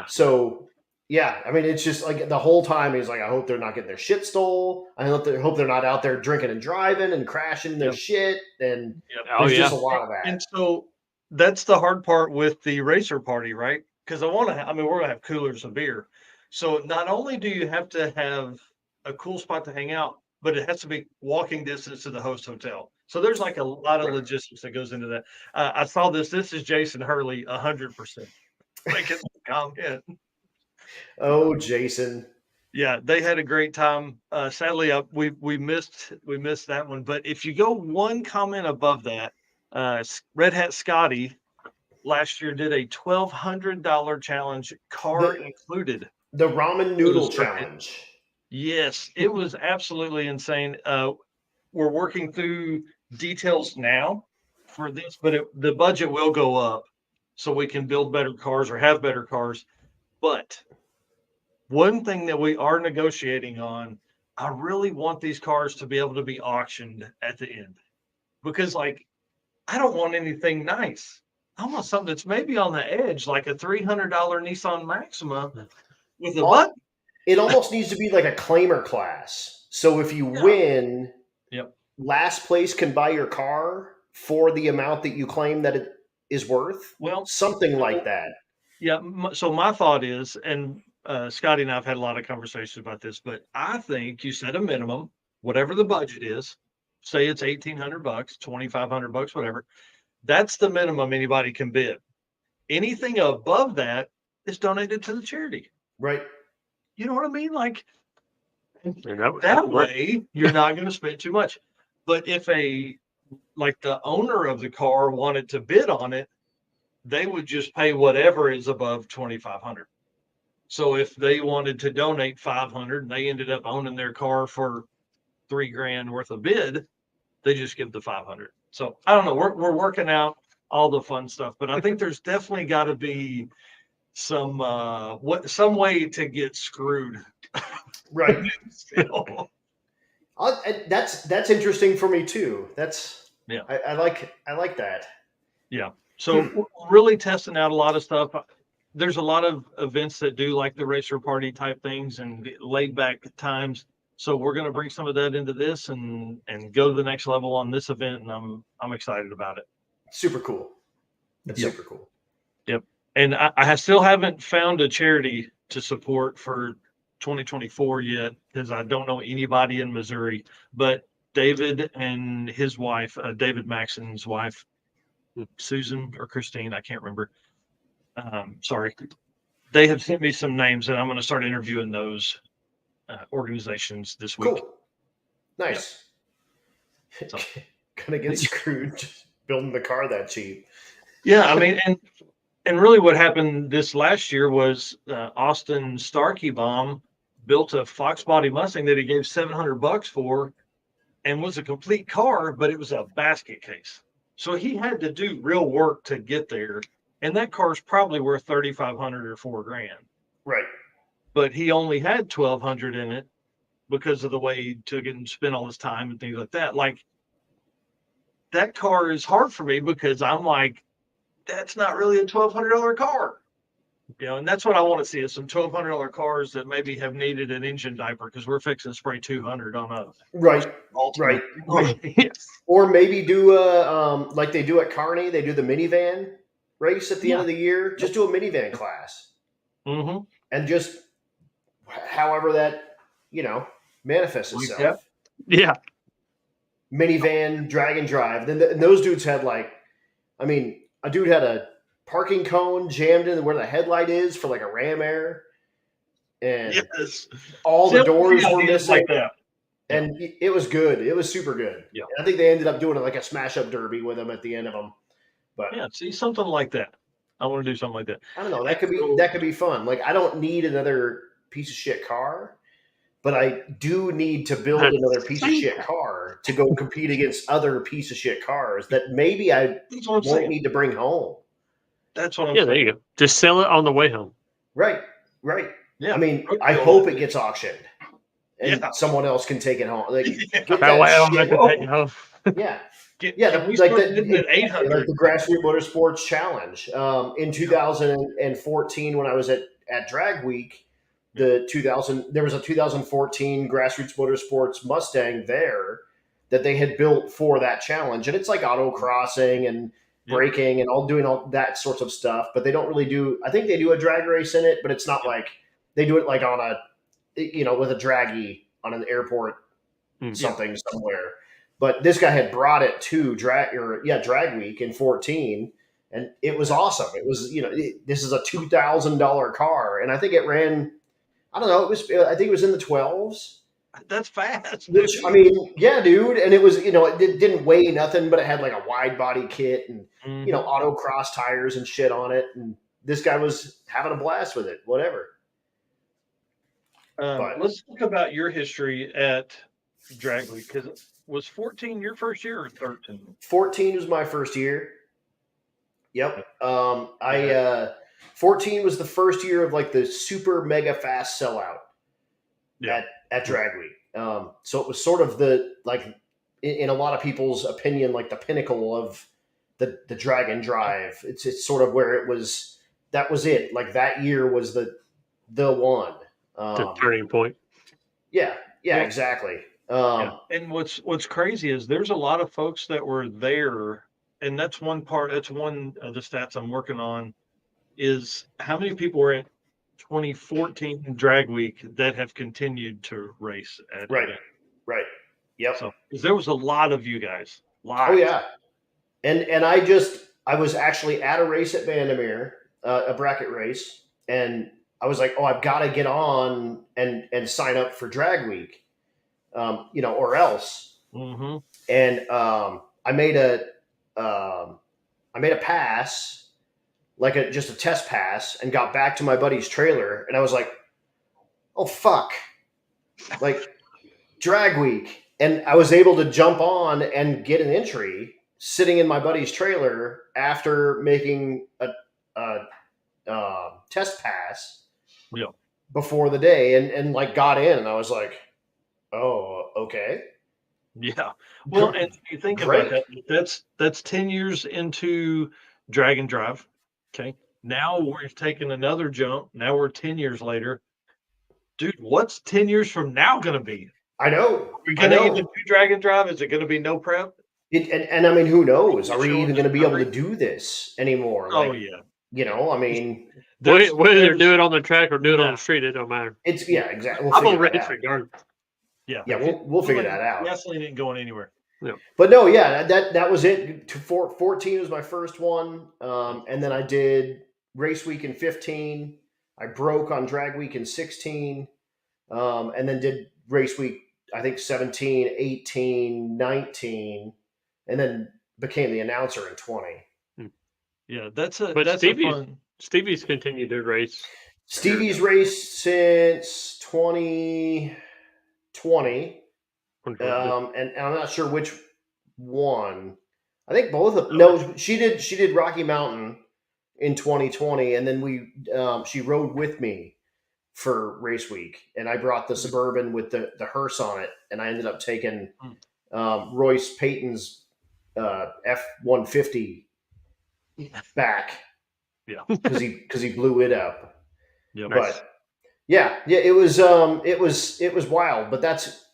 Speaker 1: So I mean, it's just like the whole time he's like, I hope they're not getting their shit stole. I hope they're not out there drinking and driving and crashing their shit. And there's just a lot of that.
Speaker 2: And so that's the hard part with the racer party, right? Because we're going to have coolers of beer. So not only do you have to have a cool spot to hang out, but it has to be walking distance to the host hotel. So there's like a lot of logistics that goes into that. I saw this. This is Jason Hurley, 100%. Like, it's a comment.
Speaker 1: Oh, Jason.
Speaker 2: Yeah, they had a great time. Sadly, we missed that one. But if you go one comment above that, Red Hat Scotty last year did a $1,200 challenge, car included.
Speaker 1: The ramen noodle challenge.
Speaker 2: Yes, it was absolutely insane. We're working through details now for this, but the budget will go up so we can build better cars or have better cars. But one thing that we are negotiating on, I really want these cars to be able to be auctioned at the end, because like, I don't want anything nice. I want something that's maybe on the edge, like a $300 Nissan Maxima with a button.
Speaker 1: It almost needs to be like a claimer class. So if you win, last place can buy your car for the amount that you claim that it is worth.
Speaker 2: Well,
Speaker 1: something like that.
Speaker 2: Yeah. So my thought is, and Scotty and I have had a lot of conversations about this, but I think you set a minimum, whatever the budget is. Say it's $1,800, $2,500, whatever. That's the minimum anybody can bid. Anything above that is donated to the charity.
Speaker 1: Right.
Speaker 2: You know what I mean? Like, that way you're not going to spend too much. But if like the owner of the car wanted to bid on it, they would just pay whatever is above $2,500. So if they wanted to donate $500 and they ended up owning their car for $3,000 worth of bid, they just give the $500. So I don't know. We're working out all the fun stuff, but I think there's definitely got to be some way to get screwed.
Speaker 1: Right. That's interesting for me too. I like that.
Speaker 2: Yeah. So we're really testing out a lot of stuff. There's a lot of events that do like the racer party type things and laid back times. So we're going to bring some of that into this and go to the next level on this event, and I'm excited about it.
Speaker 1: Super cool. That's super cool.
Speaker 2: Yep. And I still haven't found a charity to support for 2024 yet, because I don't know anybody in Missouri. But David and his wife, David Maxon's wife, Susan or Christine, I can't remember. Sorry. They have sent me some names, and I'm going to start interviewing those organizations this week.
Speaker 1: Cool. Nice. Yep. So, gonna get screwed just building the car that cheap.
Speaker 2: Yeah, I mean, and really what happened this last year was Austin Starkeybaum built a Fox body Mustang that he gave $700 for, and was a complete car, but it was a basket case. So he had to do real work to get there, and that car's probably worth $3,500 or $4,000.
Speaker 1: Right.
Speaker 2: But he only had $1,200 in it because of the way he took it and spent all his time and things like that. Like, that car is hard for me because I'm like, that's not really a $1,200 car. You know, and that's what I want to see, is some $1,200 cars that maybe have needed an engine diaper, because we're fixing to spray $200 on a
Speaker 1: right. Yes. Or maybe do a like they do at Kearney, they do the minivan race at the end of the year. Just do a minivan class, and just however that manifests itself.
Speaker 3: Yeah.
Speaker 1: Minivan drag and drive. Then those dudes had a dude had a parking cone jammed in where the headlight is for like a Ram Air, and all the doors were missing.
Speaker 2: Like that.
Speaker 1: And it was good. It was super good. Yeah. And I think they ended up doing like a smash up derby with them at the end of them. But
Speaker 2: yeah, see, something like that. I want to do something like that.
Speaker 1: I don't know. That could be fun. Like, I don't need another piece of shit car, but I do need to build another piece of shit car to go compete against other piece of shit cars that maybe I won't need to bring home.
Speaker 2: That's what I'm saying.
Speaker 3: There you go. Just sell it on the way home.
Speaker 1: Right. Yeah. I mean, I hope it gets auctioned and someone else can take it home. Like,
Speaker 3: that way I can take it home.
Speaker 1: Yeah. Like the Grassroots Motorsports Challenge. In 2014, when I was at Drag Week, there was a 2014 Grassroots Motorsports Mustang there that they had built for that challenge, and it's like autocrossing and braking and doing all that sorts of stuff. But they don't really do. I think they do a drag race in it, but it's not like they do it like on a, with a draggy on an airport somewhere. But this guy had brought it to Drag Week in 2014, and it was awesome. It was, this is a $2,000 car, and I think it ran, I don't know, I think it was in the 12s.
Speaker 2: That's fast.
Speaker 1: Which, I mean, yeah, dude. And it was, it didn't weigh nothing, but it had like a wide body kit and, autocross tires and shit on it. And this guy was having a blast with it, whatever.
Speaker 2: Let's talk about your history at Drag Week, because was 14 your first year or 13?
Speaker 1: 14 was my first year. Yep. 14 was the first year of like the super mega fast sellout at Drag Week. So it was sort of in a lot of people's opinion, like the pinnacle of the drag and drive. It's sort of where it was. That was it. Like that year was the one.
Speaker 3: The turning point.
Speaker 1: Yeah, exactly.
Speaker 2: And what's crazy is there's a lot of folks that were there, and that's one part. That's one of the stats I'm working on. Is how many people were at 2014 Drag Week that have continued to race at
Speaker 1: right. Yep.
Speaker 2: So there was a lot of you guys. Lots.
Speaker 1: Oh yeah, and I was actually at a race at Vandermeer, a bracket race, and I was like, oh, I've got to get on and sign up for Drag Week, or else.
Speaker 2: Mm-hmm.
Speaker 1: And I made a pass, like just a test pass, and got back to my buddy's trailer, and I was like, oh fuck, like Drag Week. And I was able to jump on and get an entry sitting in my buddy's trailer after making a test pass before the day and like got in. And I was like, oh, okay.
Speaker 2: Yeah. Well, and you think about that, that's 10 years into drag and drive. Okay. Now we're taking another jump. Now we're 10 years later. Dude, what's 10 years from now going to be?
Speaker 1: I know.
Speaker 2: We're going to even do drag and drive. Is it going to be no prep?
Speaker 1: And I mean, who knows? Are we even going to be able to do this anymore?
Speaker 2: Oh, yeah.
Speaker 1: I mean,
Speaker 3: whether do it on the track or do it on the street, it don't matter.
Speaker 1: It's exactly.
Speaker 3: I'm gonna race regardless.
Speaker 2: Yeah,
Speaker 1: we'll figure that out.
Speaker 2: Gasoline ain't going anywhere.
Speaker 3: Yeah.
Speaker 1: But no, that was it. 14 was my first one, and then I did Race Week in 15. I broke on Drag Week in 16, and then did Race Week, I think 17, 18, 19, and then became the announcer in 20.
Speaker 2: Yeah,
Speaker 3: Stevie's continued to race.
Speaker 1: Stevie's raced since 2020. And I'm not sure which one. I think both of them. No, she did Rocky Mountain in 2020, and then she rode with me for Race Week, and I brought the Suburban with the hearse on it, and I ended up taking Royce Payton's F-150 back, because he blew it up.
Speaker 2: Yeah,
Speaker 1: but it was wild. But that's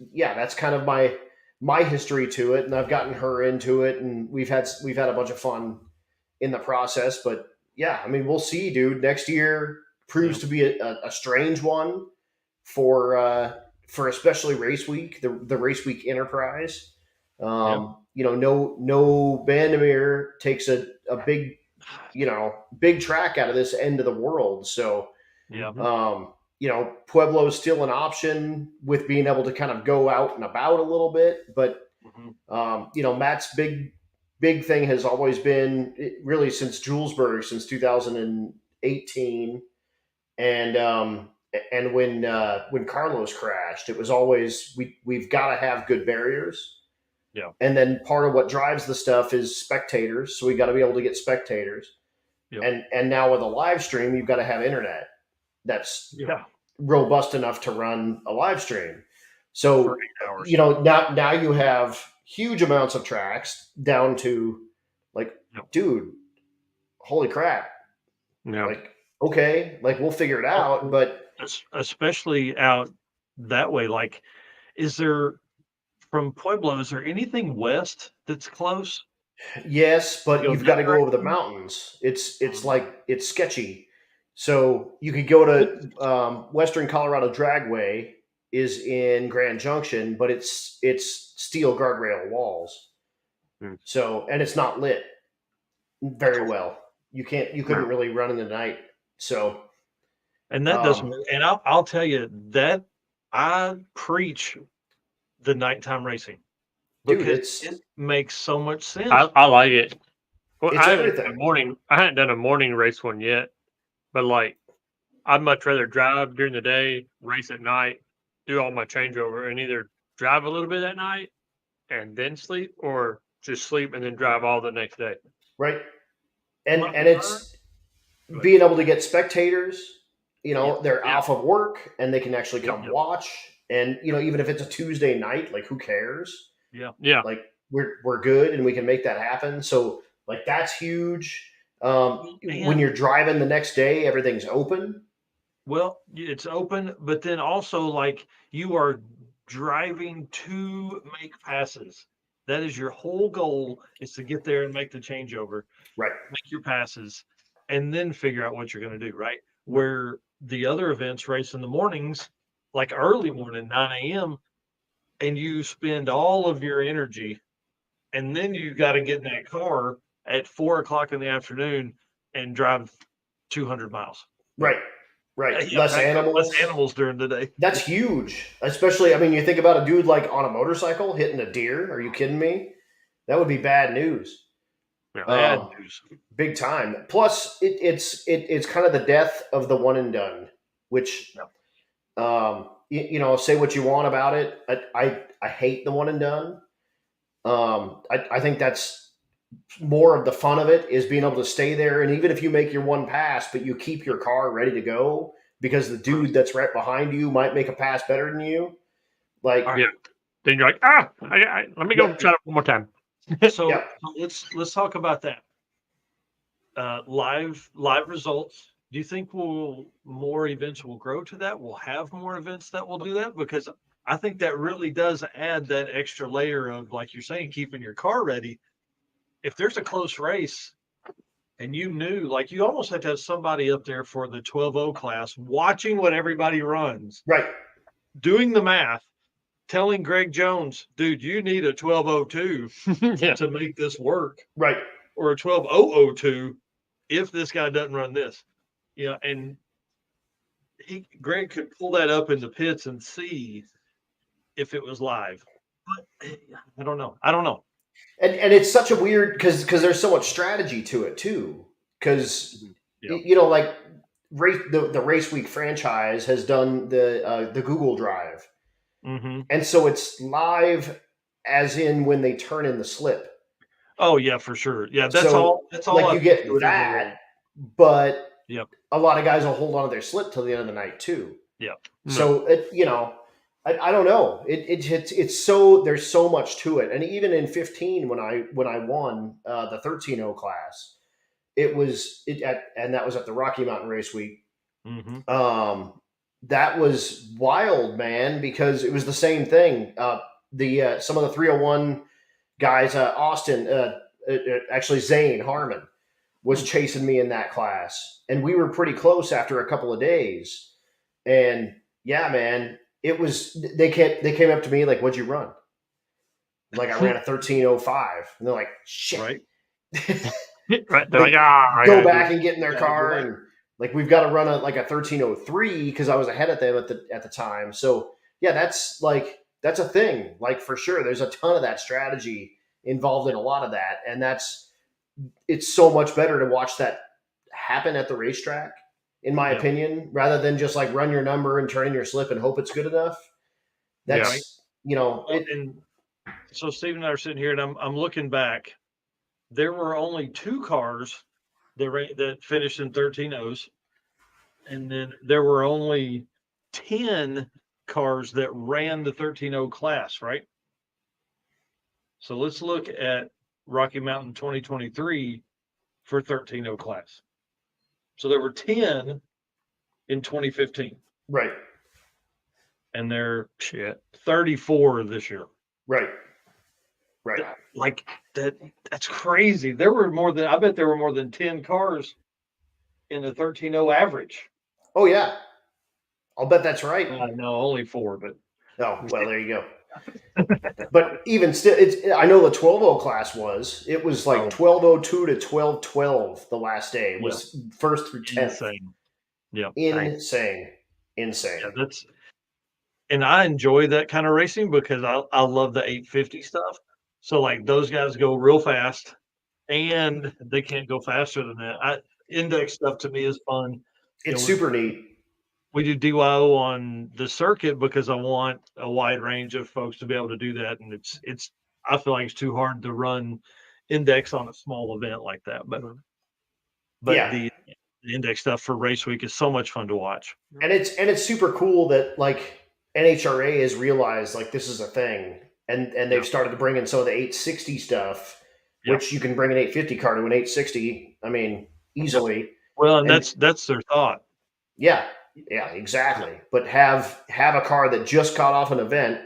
Speaker 1: kind of my history to it, and I've gotten her into it, and we've had a bunch of fun in the process. But yeah, I mean, we'll see, dude. Next year proves to be a strange one for especially Race Week, the Race Week Enterprise. No Vandermeer takes a big track out of this end of the world. So, Pueblo's still an option with being able to kind of go out and about a little bit. But, Matt's big thing has always been really since Julesburg, since 2018. And when Carlos crashed, it was always, we've got to have good barriers.
Speaker 2: Yeah.
Speaker 1: And then part of what drives the stuff is spectators. So we got to be able to get spectators. Yep. And now with a live stream, you've got to have internet that's robust enough to run a live stream. So, now you have huge amounts of tracks down to dude, holy crap.
Speaker 3: Yeah.
Speaker 1: Okay, we'll figure it out, but
Speaker 2: especially out that way, is there from Pueblo, is there anything west that's close?
Speaker 1: Yes, but you've got to go over the mountains. It's sketchy. So you could go to Western Colorado Dragway is in Grand Junction, but it's steel guardrail walls. So, and it's not lit very well. You couldn't really run in the night. So,
Speaker 2: and that doesn't. And I'll tell you that I preach the nighttime racing because it makes so much sense.
Speaker 3: I like it. Well,
Speaker 1: it's
Speaker 3: I hadn't done a morning race one yet, but I'd much rather drive during the day, race at night, do all my changeover, and either drive a little bit at night and then sleep, or just sleep and then drive all the next day.
Speaker 1: Right. And it's being able to get spectators, they're off of work and they can actually come watch. And even if it's a Tuesday night, like, who cares?
Speaker 3: Yeah.
Speaker 1: Like, we're good and we can make that happen. So, like, that's huge. When you're driving the next day, everything's open.
Speaker 2: Well, it's open, but then also, like, you are driving to make passes. That is your whole goal, is to get there and make the changeover.
Speaker 1: Right.
Speaker 2: Make your passes, and then figure out what you're going to do, right? Where the other events race in the mornings, like early morning, 9 a.m., and you spend all of your energy, and then you got to get in that car at 4 o'clock in the afternoon and drive 200 miles.
Speaker 1: Right. Less
Speaker 2: animals during the day.
Speaker 1: That's huge. Especially, I mean, you think about a dude like on a motorcycle hitting a deer. Are you kidding me? That would be bad news.
Speaker 2: Bad news.
Speaker 1: Big time. Plus, it's kind of the death of the one and done, which, say what you want about it. I hate the one and done. I think that's more of the fun of it, is being able to stay there. And even if you make your one pass, but you keep your car ready to go because the dude that's right behind you might make a pass better than you. Like,
Speaker 3: then you're like, let me go try it one more time.
Speaker 2: So let's talk about that. Live results. Do you think more events will grow to that? We'll have more events that will do that? Because I think that really does add that extra layer of, like you're saying, keeping your car ready. If there's a close race and you almost have to have somebody up there for the 12-0 class watching what everybody runs.
Speaker 1: Right.
Speaker 2: Doing the math, telling Greg Jones, dude, you need a 12:02 to make this work.
Speaker 1: Right.
Speaker 2: Or a 12:002 if this guy doesn't run this. And Greg could pull that up in the pits and see if it was live. But I don't know.
Speaker 1: And it's such a weird, because there's so much strategy to it too. Because like the RaceWeek franchise has done the Google Drive, and so it's live, as in when they turn in the slip.
Speaker 2: Oh yeah, for sure. Yeah, that's all.
Speaker 1: Like, you get that, but a lot of guys will hold on to their slip till the end of the night too.
Speaker 2: Yeah.
Speaker 1: So I don't know. It's so, there's so much to it. And even in 15, when I won the 13-0 class, and that was at the Rocky Mountain Race Week. That was wild, man, because it was the same thing. Some of the 301 guys, Austin, actually Zane Harmon was chasing me in that class, and we were pretty close after a couple of days. And yeah, man, it was, they came up to me like, "What'd you run?" Like, "I ran a 13:05," and they're like, "Shit."
Speaker 2: Right.
Speaker 3: Right. They're like,
Speaker 1: go back and get in their car, and like, we've got to run a 13:03 because I was ahead of them at the time. So yeah, that's a thing. Like, for sure, there's a ton of that strategy involved in a lot of that, and it's so much better to watch that happen at the racetrack, in my opinion, rather than just like run your number and turn in your slip and hope it's good enough. That's
Speaker 2: and so Steve and I are sitting here, and I'm looking back. There were only 2 cars that finished in 13-0s, and then there were only 10 cars that ran the 13-0 class, right? So let's look at Rocky Mountain 2023 for 13-0 class. So there were 10 in 2015.
Speaker 1: Right.
Speaker 2: And they're 34 this year.
Speaker 1: Right.
Speaker 2: Like, that's crazy. I bet there were more than 10 cars in the 13-0 average.
Speaker 1: Oh yeah. I'll bet that's right.
Speaker 2: No, only 4, but.
Speaker 1: Oh, well, there you go. But even still, I know the 12-0 class was like 12:02 to 12:12 the last day was first through 10th.
Speaker 2: Insane. Yeah.
Speaker 1: Insane.
Speaker 2: Yeah, and I enjoy that kind of racing because I love the 850 stuff. So, like, those guys go real fast, and they can't go faster than that. Index stuff to me is fun.
Speaker 1: It's super neat.
Speaker 2: We do DYO on the circuit because I want a wide range of folks to be able to do that, and I feel like it's too hard to run index on a small event like that. But the index stuff for Race Week is so much fun to watch.
Speaker 1: And it's super cool that, like, NHRA has realized like this is a thing, and they've started to bring in some of the 860 stuff, which you can bring an 850 car to an 860. I mean, easily.
Speaker 2: Well, and that's their thought.
Speaker 1: Yeah, exactly. Yeah. But have a car that just got off an event,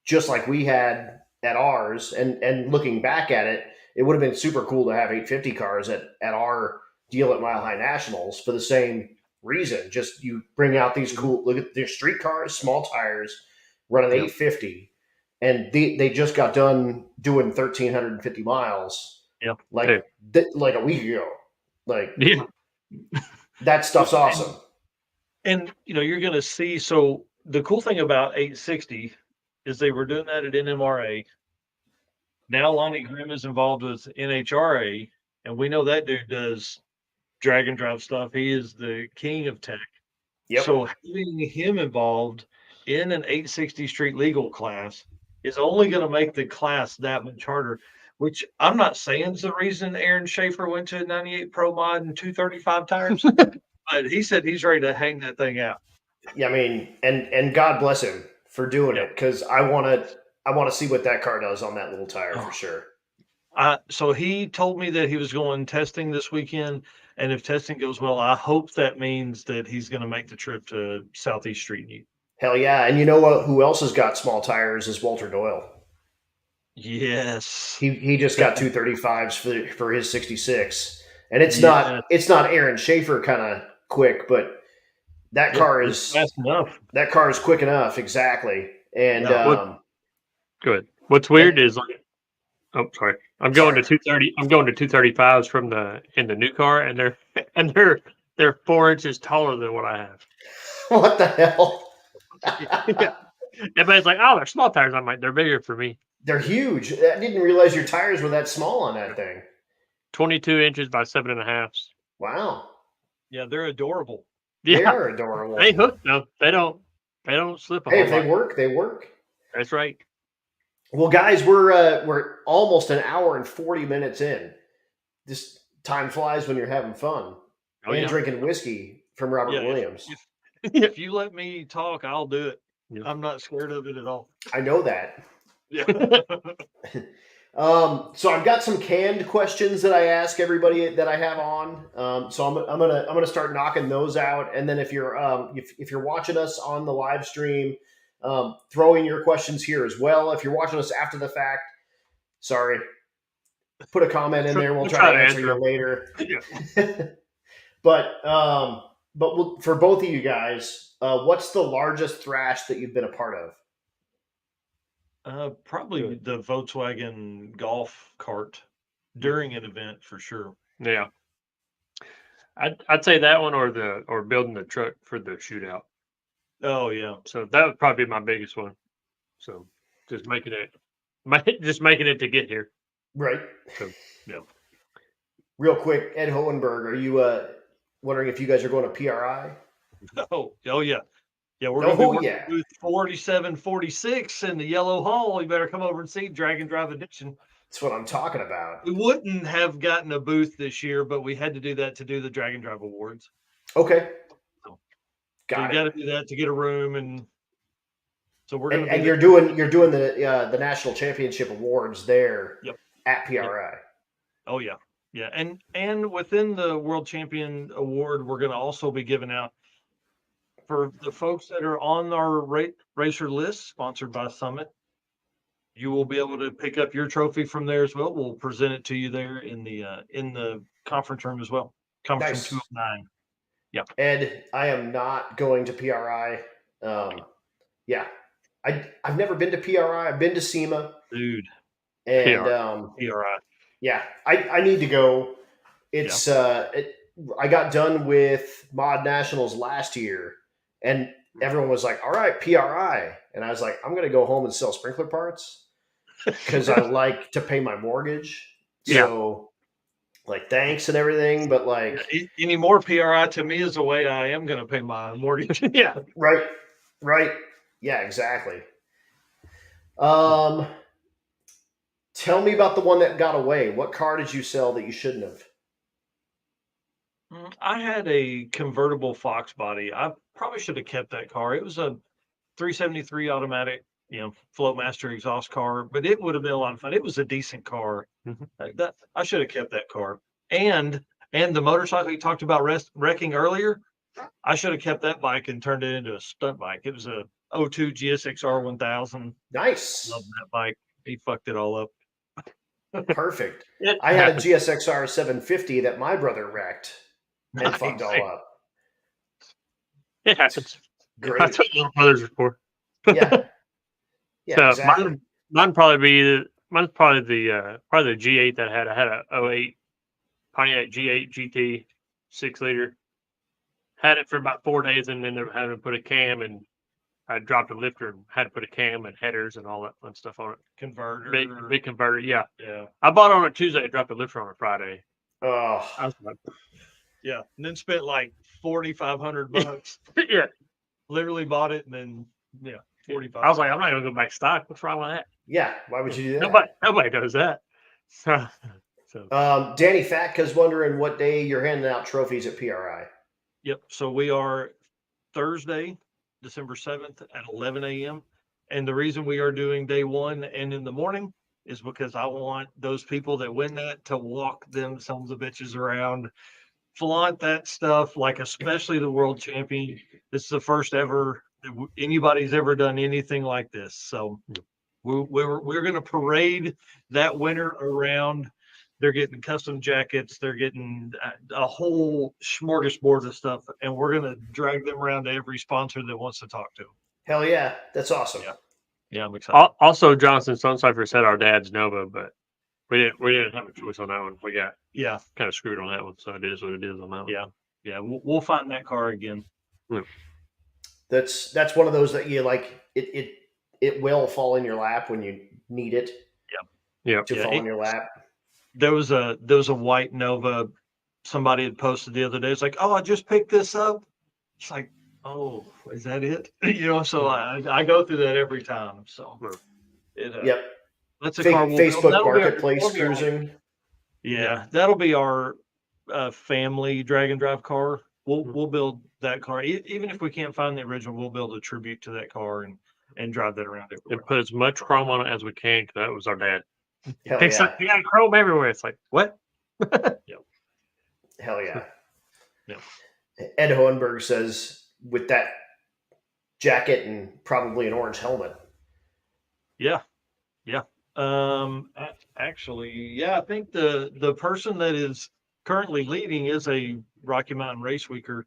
Speaker 1: just like we had at ours, and looking back at it, it would have been super cool to have 850 cars at our deal at Mile High Nationals for the same reason. Just you bring out these cool, look at their street cars, small tires, running 850, and they just got done doing 1,350 miles.
Speaker 2: Yep.
Speaker 1: Like a week ago. Like that stuff's awesome.
Speaker 2: And you're going to see. So the cool thing about 860 is they were doing that at NMRA. Now Lonnie Grimm is involved with NHRA, and we know that dude does drag and drive stuff. He is the king of tech. Yep. So having him involved in an 860 street legal class is only going to make the class that much harder, which I'm not saying is the reason Aaron Schaefer went to a 98 Pro Mod and 235 tires, but he said he's ready to hang that thing out.
Speaker 1: Yeah, I mean, and God bless him for doing it, because I want to see what that car does on that little tire for sure.
Speaker 2: So he told me that he was going testing this weekend, and if testing goes well, I hope that means that he's going to make the trip to Southeast Street Meet.
Speaker 1: Hell yeah. And you know what? Who else has got small tires is Walter Doyle.
Speaker 2: Yes.
Speaker 1: He just got 235s for his 66. And it's not Aaron Schaefer kind of quick, but that car is
Speaker 2: fast enough.
Speaker 1: That car is quick enough, exactly. And
Speaker 3: good. What's weird is sorry. I'm going to 230. I'm going to 235s in the new car, and they're 4 inches taller than what I have.
Speaker 1: What the hell?
Speaker 3: Everybody's like, "Oh, they're small tires." I'm like, "They're bigger for me."
Speaker 1: They're huge. I didn't realize your tires were that small on that thing.
Speaker 3: 22 inches by 7.5.
Speaker 1: Wow.
Speaker 2: Yeah, they're adorable.
Speaker 1: Yeah. They are adorable.
Speaker 3: They hook though. They don't slip.
Speaker 1: If they work, they work.
Speaker 3: That's right.
Speaker 1: Well, guys, we're almost an hour and 40 minutes in. This time flies when you're having fun drinking whiskey from Robert Williams.
Speaker 2: If you let me talk, I'll do it. Yeah. I'm not scared of it at all.
Speaker 1: I know that. Yeah. So I've got some canned questions that I ask everybody that I have on. So I'm gonna start knocking those out, and then if you're watching us on the live stream, throw in your questions here as well. If you're watching us after the fact, sorry, put a comment in there. We'll try to answer you later. Yeah. But for both of you guys, what's the largest thrash that you've been a part of?
Speaker 2: Probably the Volkswagen golf cart during an event for sure.
Speaker 3: Yeah, I'd say that one or building the truck for the shootout.
Speaker 2: Oh yeah,
Speaker 3: so that would probably be my biggest one. So just making it to get here.
Speaker 1: Right.
Speaker 3: So yeah.
Speaker 1: Real quick, Ed Hohenberg, are you wondering if you guys are going to PRI?
Speaker 2: Oh yeah. Yeah, we're going to be working booth 4746 in the Yellow Hall. You better come over and see Drag and Drive Edition.
Speaker 1: That's what I'm talking about.
Speaker 2: We wouldn't have gotten a booth this year, but we had to do that to do the Drag and Drive Awards.
Speaker 1: Okay.
Speaker 2: So you got to do that to get a room, and so we're going to.
Speaker 1: And you're doing the National Championship Awards there at PRI.
Speaker 2: Yep. Oh yeah, yeah, and within the World Champion Award, we're going to also be giving out. For the folks that are on our racer list, sponsored by Summit, you will be able to pick up your trophy from there as well. We'll present it to you there in the conference room as well. Conference room 209. Yeah.
Speaker 1: Ed, I am not going to PRI. I've never been to PRI. I've been to SEMA.
Speaker 2: Dude.
Speaker 1: And
Speaker 2: PRI.
Speaker 1: Yeah, I need to go. It's I got done with Mod Nationals last year. And everyone was like, all right, PRI. And I was like, I'm going to go home and sell sprinkler parts because I like to pay my mortgage. So, thanks and everything. But,
Speaker 2: any more PRI to me is the way I am going to pay my mortgage.
Speaker 3: Yeah.
Speaker 1: Right. Yeah, exactly. Tell me about the one that got away. What car did you sell that you shouldn't have?
Speaker 2: I had a convertible Fox body. I probably should have kept that car. It was a 373 automatic, Flowmaster exhaust car, but it would have been a lot of fun. It was a decent car. I should have kept that car. And the motorcycle you talked about wrecking earlier, I should have kept that bike and turned it into a stunt bike. It was a 02 GSXR 1000.
Speaker 1: Nice.
Speaker 2: Love that bike. He fucked it all up.
Speaker 1: Perfect. I had a GSXR 750 that my brother wrecked and fucked all up.
Speaker 3: It happens.
Speaker 1: Great.
Speaker 3: That's what little brothers are for.
Speaker 1: Yeah. Yeah.
Speaker 3: So
Speaker 1: exactly.
Speaker 3: mine's probably the G8 that I had a 08 Pontiac G8 GT 6-liter. Had it for about 4 days, and then they had to put a cam, and I dropped a lifter and had to put a cam and headers and all that fun stuff on it.
Speaker 2: Converter.
Speaker 3: Big converter, yeah.
Speaker 2: Yeah.
Speaker 3: I bought it on a Tuesday and dropped a lifter on a Friday.
Speaker 1: Oh.
Speaker 3: I was like,
Speaker 2: yeah. And then spent like $4,500.
Speaker 3: Yeah.
Speaker 2: Literally bought it and then, yeah, 45.
Speaker 3: I was like, I'm not going to go back stock. What's wrong with that?
Speaker 1: Yeah. Why would you do that?
Speaker 3: Nobody does that. So.
Speaker 1: Danny Fatka's wondering what day you're handing out trophies at PRI.
Speaker 2: Yep. So we are Thursday, December 7th at 11 a.m. And the reason we are doing day one and in the morning is because I want those people that win that to walk them sons of bitches around, flaunt that stuff, like especially the world champion. This is the first ever that anybody's ever done anything like this. So we're going to parade that winner around. They're getting custom jackets. They're getting a whole smorgasbord of stuff, and we're going to drag them around to every sponsor that wants to talk to them.
Speaker 1: Hell yeah. That's awesome.
Speaker 2: Yeah, I'm excited.
Speaker 3: Also, Johnson Suncypher said our dad's Nova, but we didn't have a choice on that one. We got kind of screwed on that one, so it is what it is on that one.
Speaker 2: Yeah. We'll find that car again.
Speaker 3: Yeah.
Speaker 1: That's one of those that you like. It will fall in your lap when you need it.
Speaker 3: Yeah.
Speaker 1: To fall in your lap.
Speaker 2: There was a white Nova somebody had posted the other day. It's like, oh, I just picked this up. It's like, oh, is that it? So I go through that every time. So
Speaker 1: yep.
Speaker 2: That's a car.
Speaker 1: Facebook Marketplace cruising.
Speaker 2: Yeah, that'll be our family drag and drive car. We'll build that car. Even if we can't find the original, we'll build a tribute to that car and drive that around everywhere.
Speaker 3: And put as much chrome on it as we can, because that was our dad.
Speaker 1: Hell
Speaker 3: yeah. Like, you got chrome everywhere. It's like, what?
Speaker 2: Yep.
Speaker 1: Hell yeah.
Speaker 2: Yep.
Speaker 1: Ed Hohenberg says, with that jacket and probably an orange helmet.
Speaker 2: Yeah. Actually, I think the person that is currently leading is a Rocky Mountain RaceWeeker.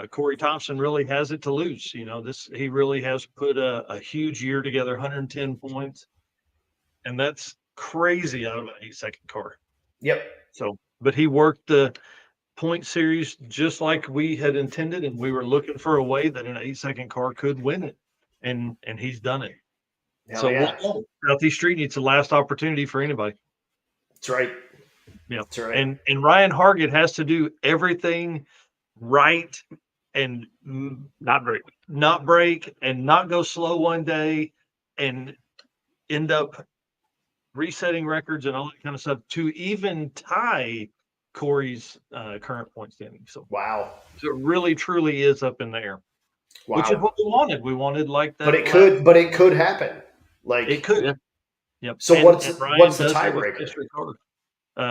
Speaker 2: Corey Thompson really has it to lose. He really has put a huge year together, 110 points. And that's crazy out of an 8-second car.
Speaker 1: Yep.
Speaker 2: So, but he worked the point series just like we had intended, and we were looking for a way that an 8-second car could win it, and he's done it.
Speaker 1: Hell
Speaker 2: so
Speaker 1: yeah.
Speaker 2: Southeast Street needs the last opportunity for anybody.
Speaker 1: That's right.
Speaker 2: Yeah,
Speaker 1: that's right.
Speaker 2: And Ryan Hargett has to do everything right and not break, and not go slow one day, and end up resetting records and all that kind of stuff to even tie Corey's current point standing. So
Speaker 1: wow.
Speaker 2: So it really truly is up in the air.
Speaker 1: Wow.
Speaker 2: Which is what we wanted. We wanted like that.
Speaker 1: But it could happen. Like
Speaker 2: it could.
Speaker 1: Yeah.
Speaker 2: Yep.
Speaker 1: So what's the tiebreaker?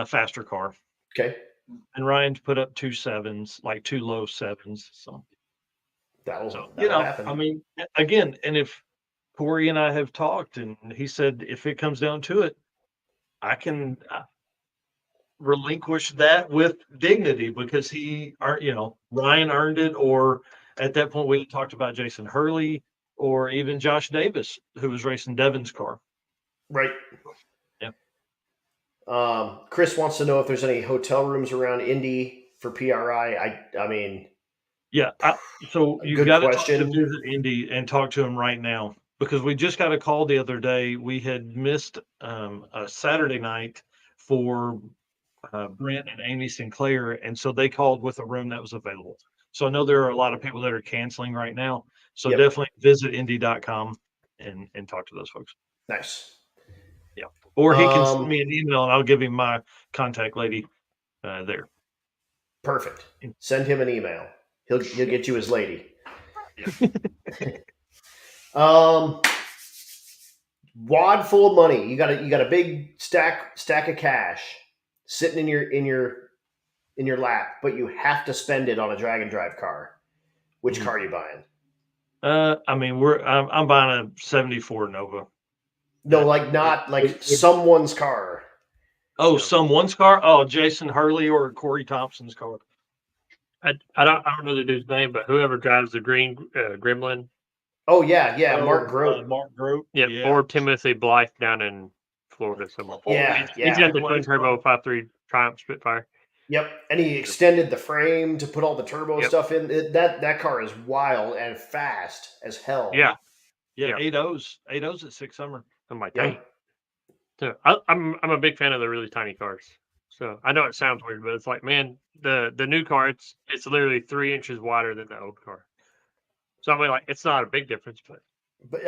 Speaker 2: Faster car.
Speaker 1: Okay.
Speaker 2: And Ryan's put up 2 7s, like 2 low 7s. So
Speaker 1: that'll happen.
Speaker 2: I mean, again, and if Corey and I have talked, and he said, if it comes down to it, I can relinquish that with dignity, because Ryan earned it, or at that point we talked about Jason Hurley or even Josh Davis, who was racing Devin's car.
Speaker 1: Right.
Speaker 2: Yeah.
Speaker 1: Chris wants to know if there's any hotel rooms around Indy for PRI. I mean,
Speaker 2: yeah. So you've got to visit Indy and talk to him right now, because we just got a call the other day. We had missed a Saturday night for Brent and Amy Sinclair, and so they called with a room that was available. So I know there are a lot of people that are canceling right now. So definitely visit Indy.com and talk to those folks.
Speaker 1: Nice.
Speaker 2: Yeah. Or he can send me an email and I'll give him my contact lady there.
Speaker 1: Perfect. Send him an email. He'll get you his lady.
Speaker 2: Yeah.
Speaker 1: Wad full of money. You got a big stack of cash sitting in your lap, but you have to spend it on a drag and drive car. Which car are you buying?
Speaker 2: I mean, I'm buying a '74 Nova.
Speaker 1: No, not someone's car.
Speaker 2: Oh, someone's car. Oh, Jason Hurley or Corey Thompson's car.
Speaker 3: I don't know the dude's name, but whoever drives the green Gremlin.
Speaker 1: Oh yeah, Mark Grote.
Speaker 2: Mark Grote.
Speaker 3: Yeah, or Timothy Blythe down in Florida somewhere. He's got the twin turbo 5.3 Triumph Spitfire.
Speaker 1: Yep, and he extended the frame to put all the turbo stuff in. That car is wild and fast as hell.
Speaker 2: Yeah. 8.0s at Six Summer.
Speaker 3: I'm like, dang. So I'm a big fan of the really tiny cars. So I know it sounds weird, but it's like, man, the new car, it's literally 3 inches wider than the old car. So I mean, like, it's not a big difference, but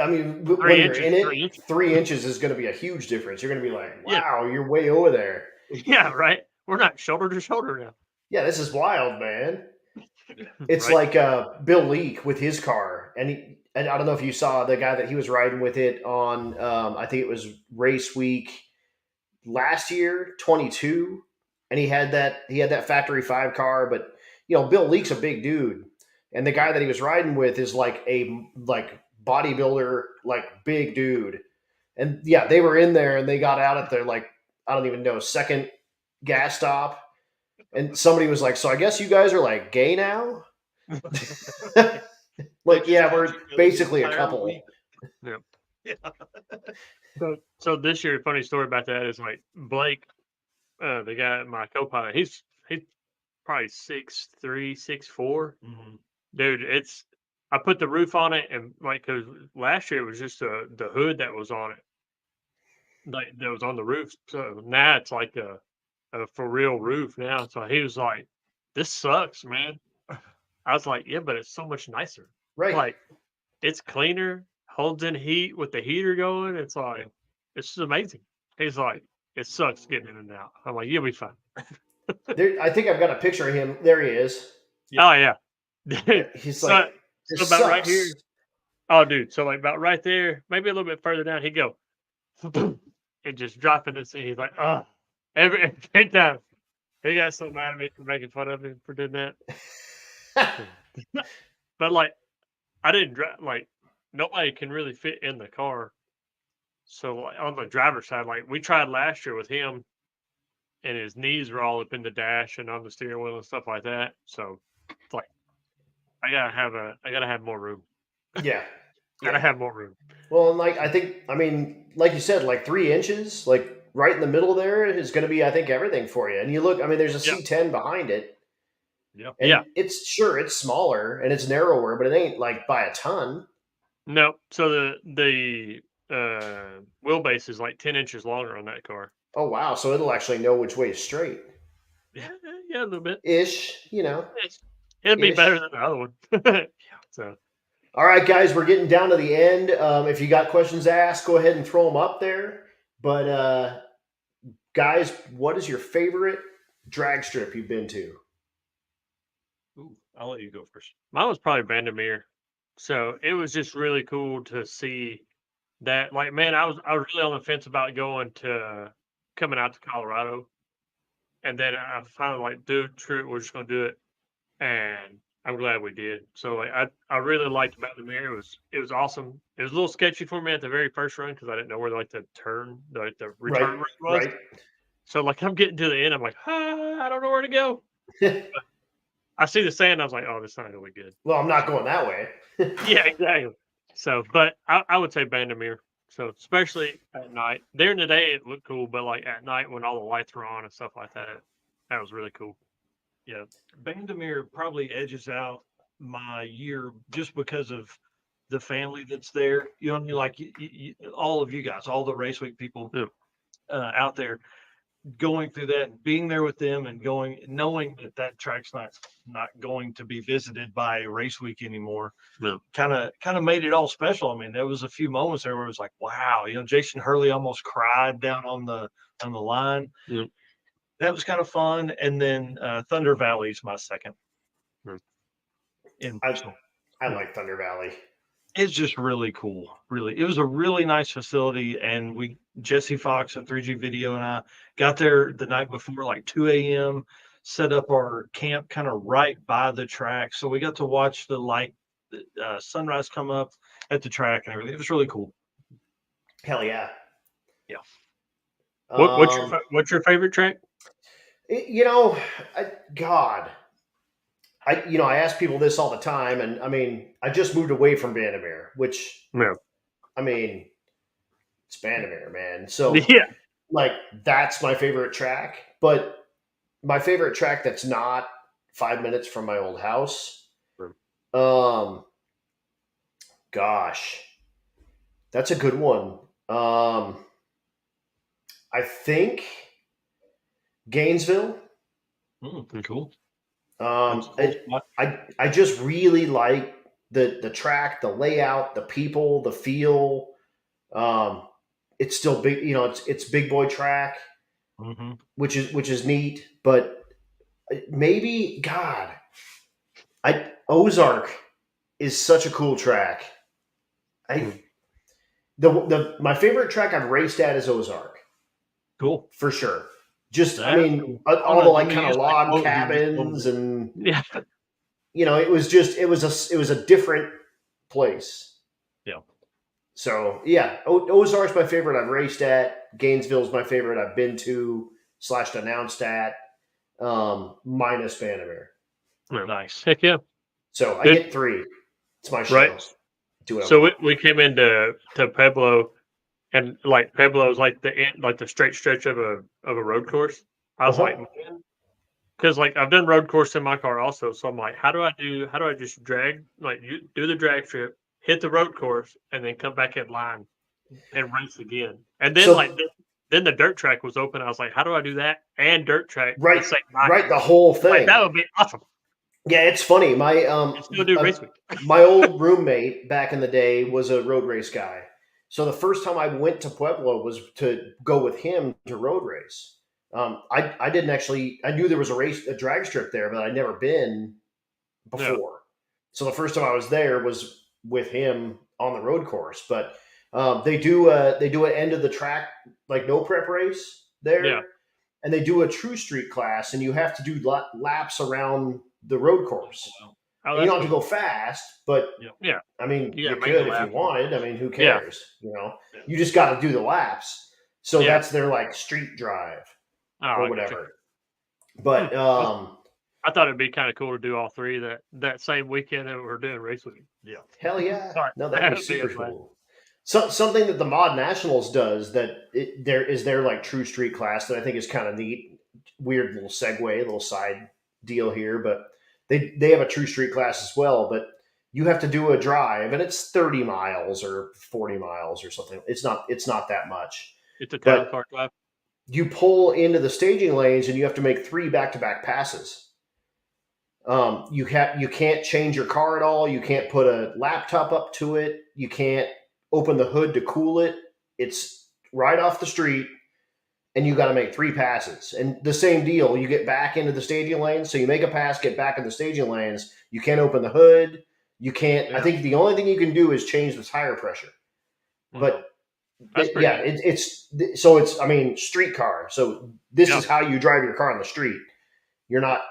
Speaker 1: I mean, when you're in it, 3 inches is going to be a huge difference. You're going to be like, wow, you're way over there.
Speaker 3: Yeah, right. We're not shoulder to shoulder now.
Speaker 1: Yeah, this is wild, man. It's like Bill Leak with his car, and I don't know if you saw the guy that he was riding with it on. I think it was RaceWeek last year, 22, and he had that Factory 5 car. But Bill Leak's a big dude, and the guy that he was riding with is like a bodybuilder, big dude. And yeah, they were in there, and they got out at their I don't even know, second gas stop. And somebody was like, so I guess you guys are gay now? We're basically a couple.
Speaker 3: Yeah. So this year, funny story about that is Blake, the guy, my co-pilot, he's probably 6'3", 6'4".
Speaker 2: Mm-hmm.
Speaker 3: Dude, I put the roof on it, and because last year it was just the hood that was on it, that was on the roof. So now it's like a for real roof now. So he was like, this sucks, man. I was like, yeah, but it's so much nicer.
Speaker 1: Right.
Speaker 3: It's cleaner, holds in heat with the heater going. It's just amazing. He's like, it sucks getting in and out. I'm like, you'll be fine.
Speaker 1: I think I've got a picture of him. There he is.
Speaker 3: Yeah. Oh yeah.
Speaker 1: He's like,
Speaker 3: so about right here. Oh, dude. So about right there, maybe a little bit further down, he'd go and just drop in the seat. He's like, oh. Every time. He got so mad at me for making fun of him for doing that. But I didn't drive, nobody can really fit in the car. So on the driver's side, we tried last year with him, and his knees were all up in the dash and on the steering wheel and stuff like that. So it's I gotta have more room.
Speaker 1: Yeah.
Speaker 3: Gotta have more room.
Speaker 1: Well, and I mean, like you said, 3 inches, right in the middle there is going to be, I think, everything for you. And you look, I mean, there's a C10 behind it.
Speaker 2: Yeah.
Speaker 1: And it's smaller and it's narrower, but it ain't by a ton.
Speaker 3: No. So the wheelbase is 10 inches longer on that car.
Speaker 1: Oh, wow. So it'll actually know which way is straight.
Speaker 3: Yeah, a little bit.
Speaker 1: Ish,
Speaker 3: It'll be better than the other one. So.
Speaker 1: All right, guys, we're getting down to the end. If you got questions to ask, go ahead and throw them up there. But guys, what is your favorite drag strip you've been to?
Speaker 2: Ooh, I'll let you go first.
Speaker 3: Mine was probably Vandermeer. So it was just really cool to see that. Man, I was really on the fence about coming out to Colorado, and then I finally dude, true, we're just gonna do it, and I'm glad we did. So I really liked Vandermeer. It was awesome. It was a little sketchy for me at the very first run because I didn't know where the return run was. Right. So I'm getting to the end, I'm like, I don't know where to go. I see the sand, I was like, oh, this is not really good.
Speaker 1: Well, I'm not going that way.
Speaker 3: Yeah, exactly. So, but I would say Vandermeer. So, especially at night. During the day, it looked cool, but at night when all the lights were on and stuff like that, that was really cool.
Speaker 2: Yeah, Vandermeer probably edges out my year just because of the family that's there. You know what I mean? All of you guys, all the RaceWeek people out there, going through that, being there with them, and knowing that track's not going to be visited by RaceWeek anymore. Kind of made it all special. I mean, there was a few moments there where it was like, wow, Jason Hurley almost cried down on the line.
Speaker 3: Yeah.
Speaker 2: That was kind of fun. And then Thunder Valley is my second.
Speaker 1: I like Thunder Valley.
Speaker 2: It's just really cool. Really, it was a really nice facility, and Jesse Fox of 3G Video and I got there the night before, like 2 a.m. Set up our camp kind of right by the track, so we got to watch the sunrise come up at the track and everything. It was really cool.
Speaker 1: Hell yeah.
Speaker 2: Yeah.
Speaker 3: What's your favorite track?
Speaker 1: I ask people this all the time, and I mean, I just moved away from Vandermeer, which, I mean, it's Vandermeer, man. So, like, that's my favorite track. But my favorite track that's not 5 minutes from my old house, gosh, that's a good one. I think Gainesville.
Speaker 2: Pretty cool.
Speaker 1: I just really like the track, the layout, the people, the feel. It's still big, it's big boy track, which is neat. But maybe, God, Ozark is such a cool track. My favorite track I've raced at is Ozark.
Speaker 2: Cool,
Speaker 1: for sure. Just, I mean, all the kind of log cabins and it was a different place.
Speaker 2: Yeah.
Speaker 1: So yeah, Ozark's my favorite I've raced at. Gainesville's my favorite I've been to / announced at. Minus Vandermeer.
Speaker 3: Nice. Heck yeah.
Speaker 1: So I get 3. It's my show.
Speaker 3: Right. So we came into Pueblo, and like Pueblo's like the straight stretch of a road course. I was like, because like I've done road course in my car also, so I'm like, how do I just drag, like, you do the drag strip, hit the road course, and then come back in line and race again. And then then the dirt track was open. I was like, how do I do that and dirt track?
Speaker 1: Right, the whole thing.
Speaker 3: Like, that would be awesome.
Speaker 1: Yeah, it's funny. My
Speaker 3: still do RaceWeek.
Speaker 1: My old roommate back in the day was a road race guy. So the first time I went to Pueblo was to go with him to road race. I didn't actually. I knew there was a drag strip there, but I'd never been before. Yeah. So the first time I was there was with him on the road course. But they do an end of the track, like no prep race there. Yeah. And they do a true street class, and you have to do laps around the road course. You don't have to go fast, but I mean, you could if you wanted. I mean, who cares? Yeah. You just got to do the laps. So that's their like street drive or whatever. But
Speaker 3: I thought it'd be kind of cool to do all 3 that same weekend that we're doing RaceWeek.
Speaker 1: Yeah, hell yeah! No, that'd be super cool. Something that the Mod Nationals does there is their like true street class that I think is kind of neat. Weird little segue, little side deal here, but they have a true street class as well. But you have to do a drive, and it's 30 miles or 40 miles or something. It's not that much.
Speaker 3: It's a time car drive.
Speaker 1: You pull into the staging lanes, and you have to make 3 back-to-back passes. You can't change your car at all. You can't put a laptop up to it. You can't open the hood to cool it. It's right off the street, and you got to make 3 passes. And the same deal, you get back into the staging lanes. So you make a pass, get back in the staging lanes. You can't open the hood. You can't. Yeah. I think the only thing you can do is change the tire pressure. But it's I mean, street car. So this is how you drive your car on the street. You're not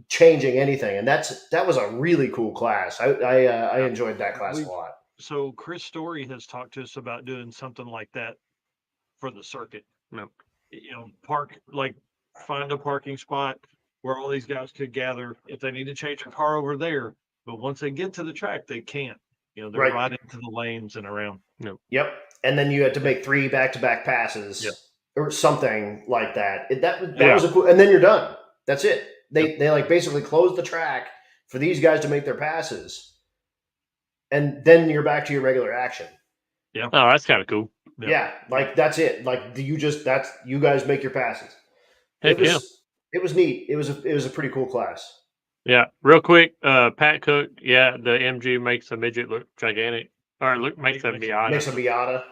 Speaker 1: changing anything, and that was a really cool class. I enjoyed that class a lot.
Speaker 2: So Chris Story has talked to us about doing something like that for the circuit. Find a parking spot where all these guys could gather if they need to change a car over there. But once they get to the track, they can't. They're right into the lanes and around.
Speaker 1: Yep. And then you had to make 3 back-to-back passes or something like that. That was a cool. And then you're done. That's it. They like basically close the track for these guys to make their passes. And then you're back to your regular action.
Speaker 3: Yeah. Oh, that's kind of cool.
Speaker 1: Yeah. Like that's it. Like you guys make your passes.
Speaker 3: Heck
Speaker 1: it was neat. It was a pretty cool class.
Speaker 3: Yeah. Real quick, Pat Cook. Yeah, the MG makes a midget look gigantic, or makes a Miata.
Speaker 1: Makes a Miata.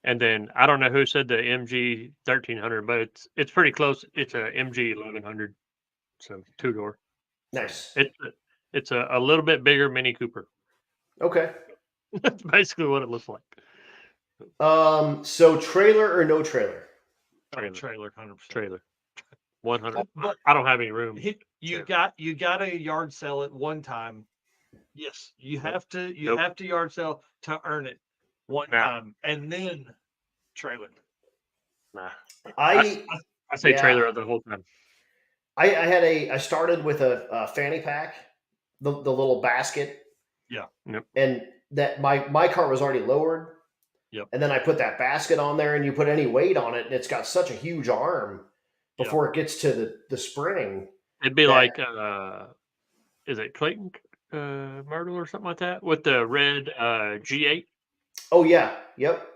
Speaker 3: And then I don't know who said the MG 1300, but it's pretty close. It's a MG 1100, so 2-door.
Speaker 1: Nice.
Speaker 3: It's a little bit bigger Mini Cooper.
Speaker 1: Okay.
Speaker 3: That's basically what it looks like.
Speaker 1: So trailer or no trailer?
Speaker 2: Trailer, 100%.
Speaker 3: Trailer, 100. But I don't have any room.
Speaker 2: You got a yard sale at one time. Yes, you have to yard sell to earn it one time, and then trailer.
Speaker 3: Nah,
Speaker 1: I
Speaker 3: say trailer the whole time.
Speaker 1: I started with a fanny pack, the little basket.
Speaker 2: Yeah.
Speaker 3: Yep.
Speaker 1: And that my car was already lowered.
Speaker 2: Yep.
Speaker 1: And then I put that basket on there, and you put any weight on it, and it's got such a huge arm before it gets to the spring.
Speaker 3: It'd be like, is it Clayton Myrtle or something like that with the red G8?
Speaker 1: Oh yeah, yep.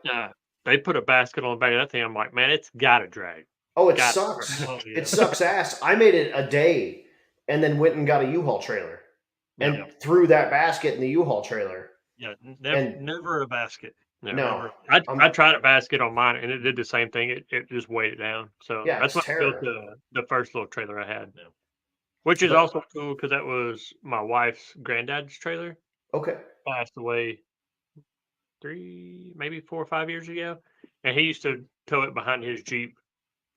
Speaker 3: They put a basket on the back of that thing. I'm like, man, it's got to drag.
Speaker 1: Oh, it sucks. Oh, yeah. It sucks ass. I made it a day, and then went and got a U-Haul trailer, and threw that basket in the U-Haul trailer.
Speaker 2: Yeah, never a basket.
Speaker 1: No,
Speaker 3: I tried a basket on mine, and it did the same thing. It just weighed it down. So that's what I built the first little trailer I had. Yeah. Which is also cool because that was my wife's granddad's trailer.
Speaker 1: Okay.
Speaker 3: Passed away 4 or 5 years ago, and he used to tow it behind his Jeep.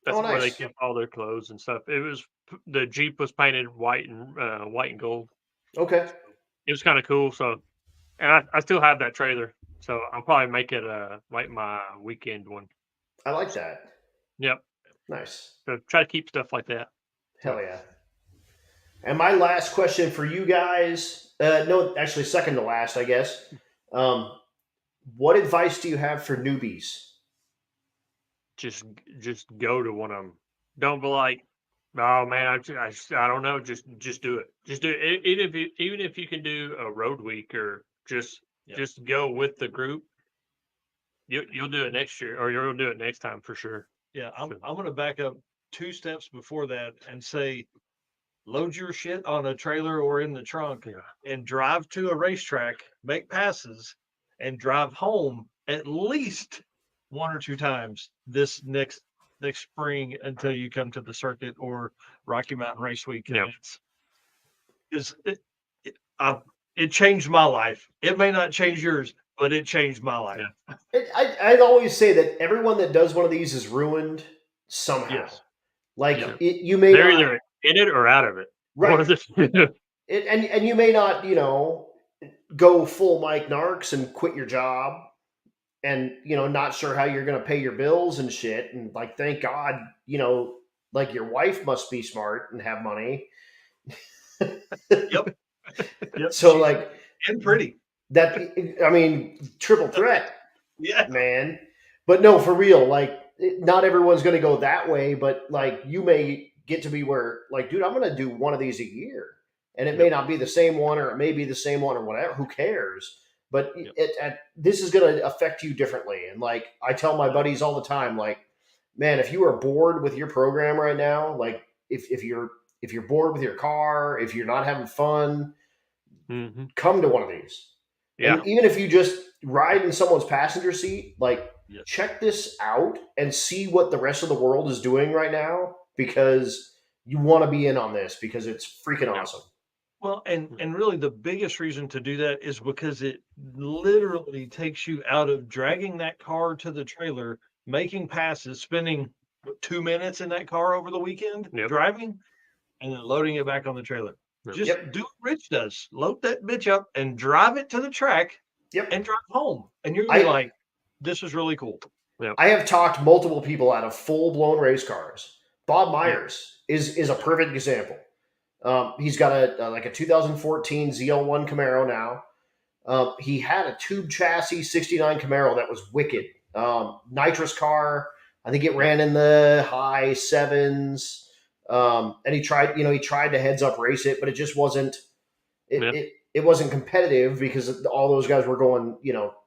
Speaker 3: That's where they kept all their clothes and stuff. The Jeep was painted white and gold.
Speaker 1: Okay.
Speaker 3: It was kind of cool. So, and I still have that trailer. So I'll probably make it like my weekend one.
Speaker 1: I like that.
Speaker 3: Yep.
Speaker 1: Nice.
Speaker 3: So try to keep stuff like that.
Speaker 1: Hell yeah. And my last question for you guys, no, actually second to last, I guess. What advice do you have for newbies?
Speaker 3: Just go to one of them. Don't be like, oh man, I don't know. Just do it. Just do it. Even if you can do a road week or just go with the group. You'll do it next year, or you'll do it next time for sure.
Speaker 2: Yeah, I'm going to back up 2 steps before that and say, load your shit on a trailer or in the trunk and drive to a racetrack, make passes, and drive home at least 1 or 2 times this next spring until you come to the circuit or Rocky Mountain RaceWeek events. It changed my life. It may not change yours, but it changed my life.
Speaker 1: Yeah. I'd always say that everyone that does one of these is ruined somehow.
Speaker 2: Yes.
Speaker 1: You may
Speaker 3: they're either in it or out of it.
Speaker 1: Right. And you may not, go full Mike Narx and quit your job and, not sure how you're going to pay your bills and shit. And thank God, your wife must be smart and have money.
Speaker 2: Yep.
Speaker 1: So
Speaker 2: and pretty.
Speaker 1: Triple threat.
Speaker 2: Yeah,
Speaker 1: man. But no, for real, not everyone's going to go that way, but you may get to be where dude, I'm going to do one of these a year, and it may not be the same one, or it may be the same one, or whatever. Who cares? But this is going to affect you differently. And I tell my buddies all the time, man, if you are bored with your program right now, if you're bored with your car, if you're not having fun, come to one of these. Yeah. And even if you just ride in someone's passenger seat, check this out and see what the rest of the world is doing right now, because you want to be in on this, because it's freaking awesome.
Speaker 2: Well, and really the biggest reason to do that is because it literally takes you out of dragging that car to the trailer, making passes, spending 2 minutes in that car over the weekend driving, and then loading it back on the trailer. Just do what Rich does. Load that bitch up and drive it to the track and drive home. And you're like, this is really cool.
Speaker 1: Yep. I have talked multiple people out of full-blown race cars. Bob Myers is a perfect example. He's got a 2014 ZL1 Camaro now. He had a tube chassis 69 Camaro that was wicked. Nitrous car. I think it ran in the high 7s. And he tried to heads up race it, but it just wasn't, it wasn't competitive because all those guys were going,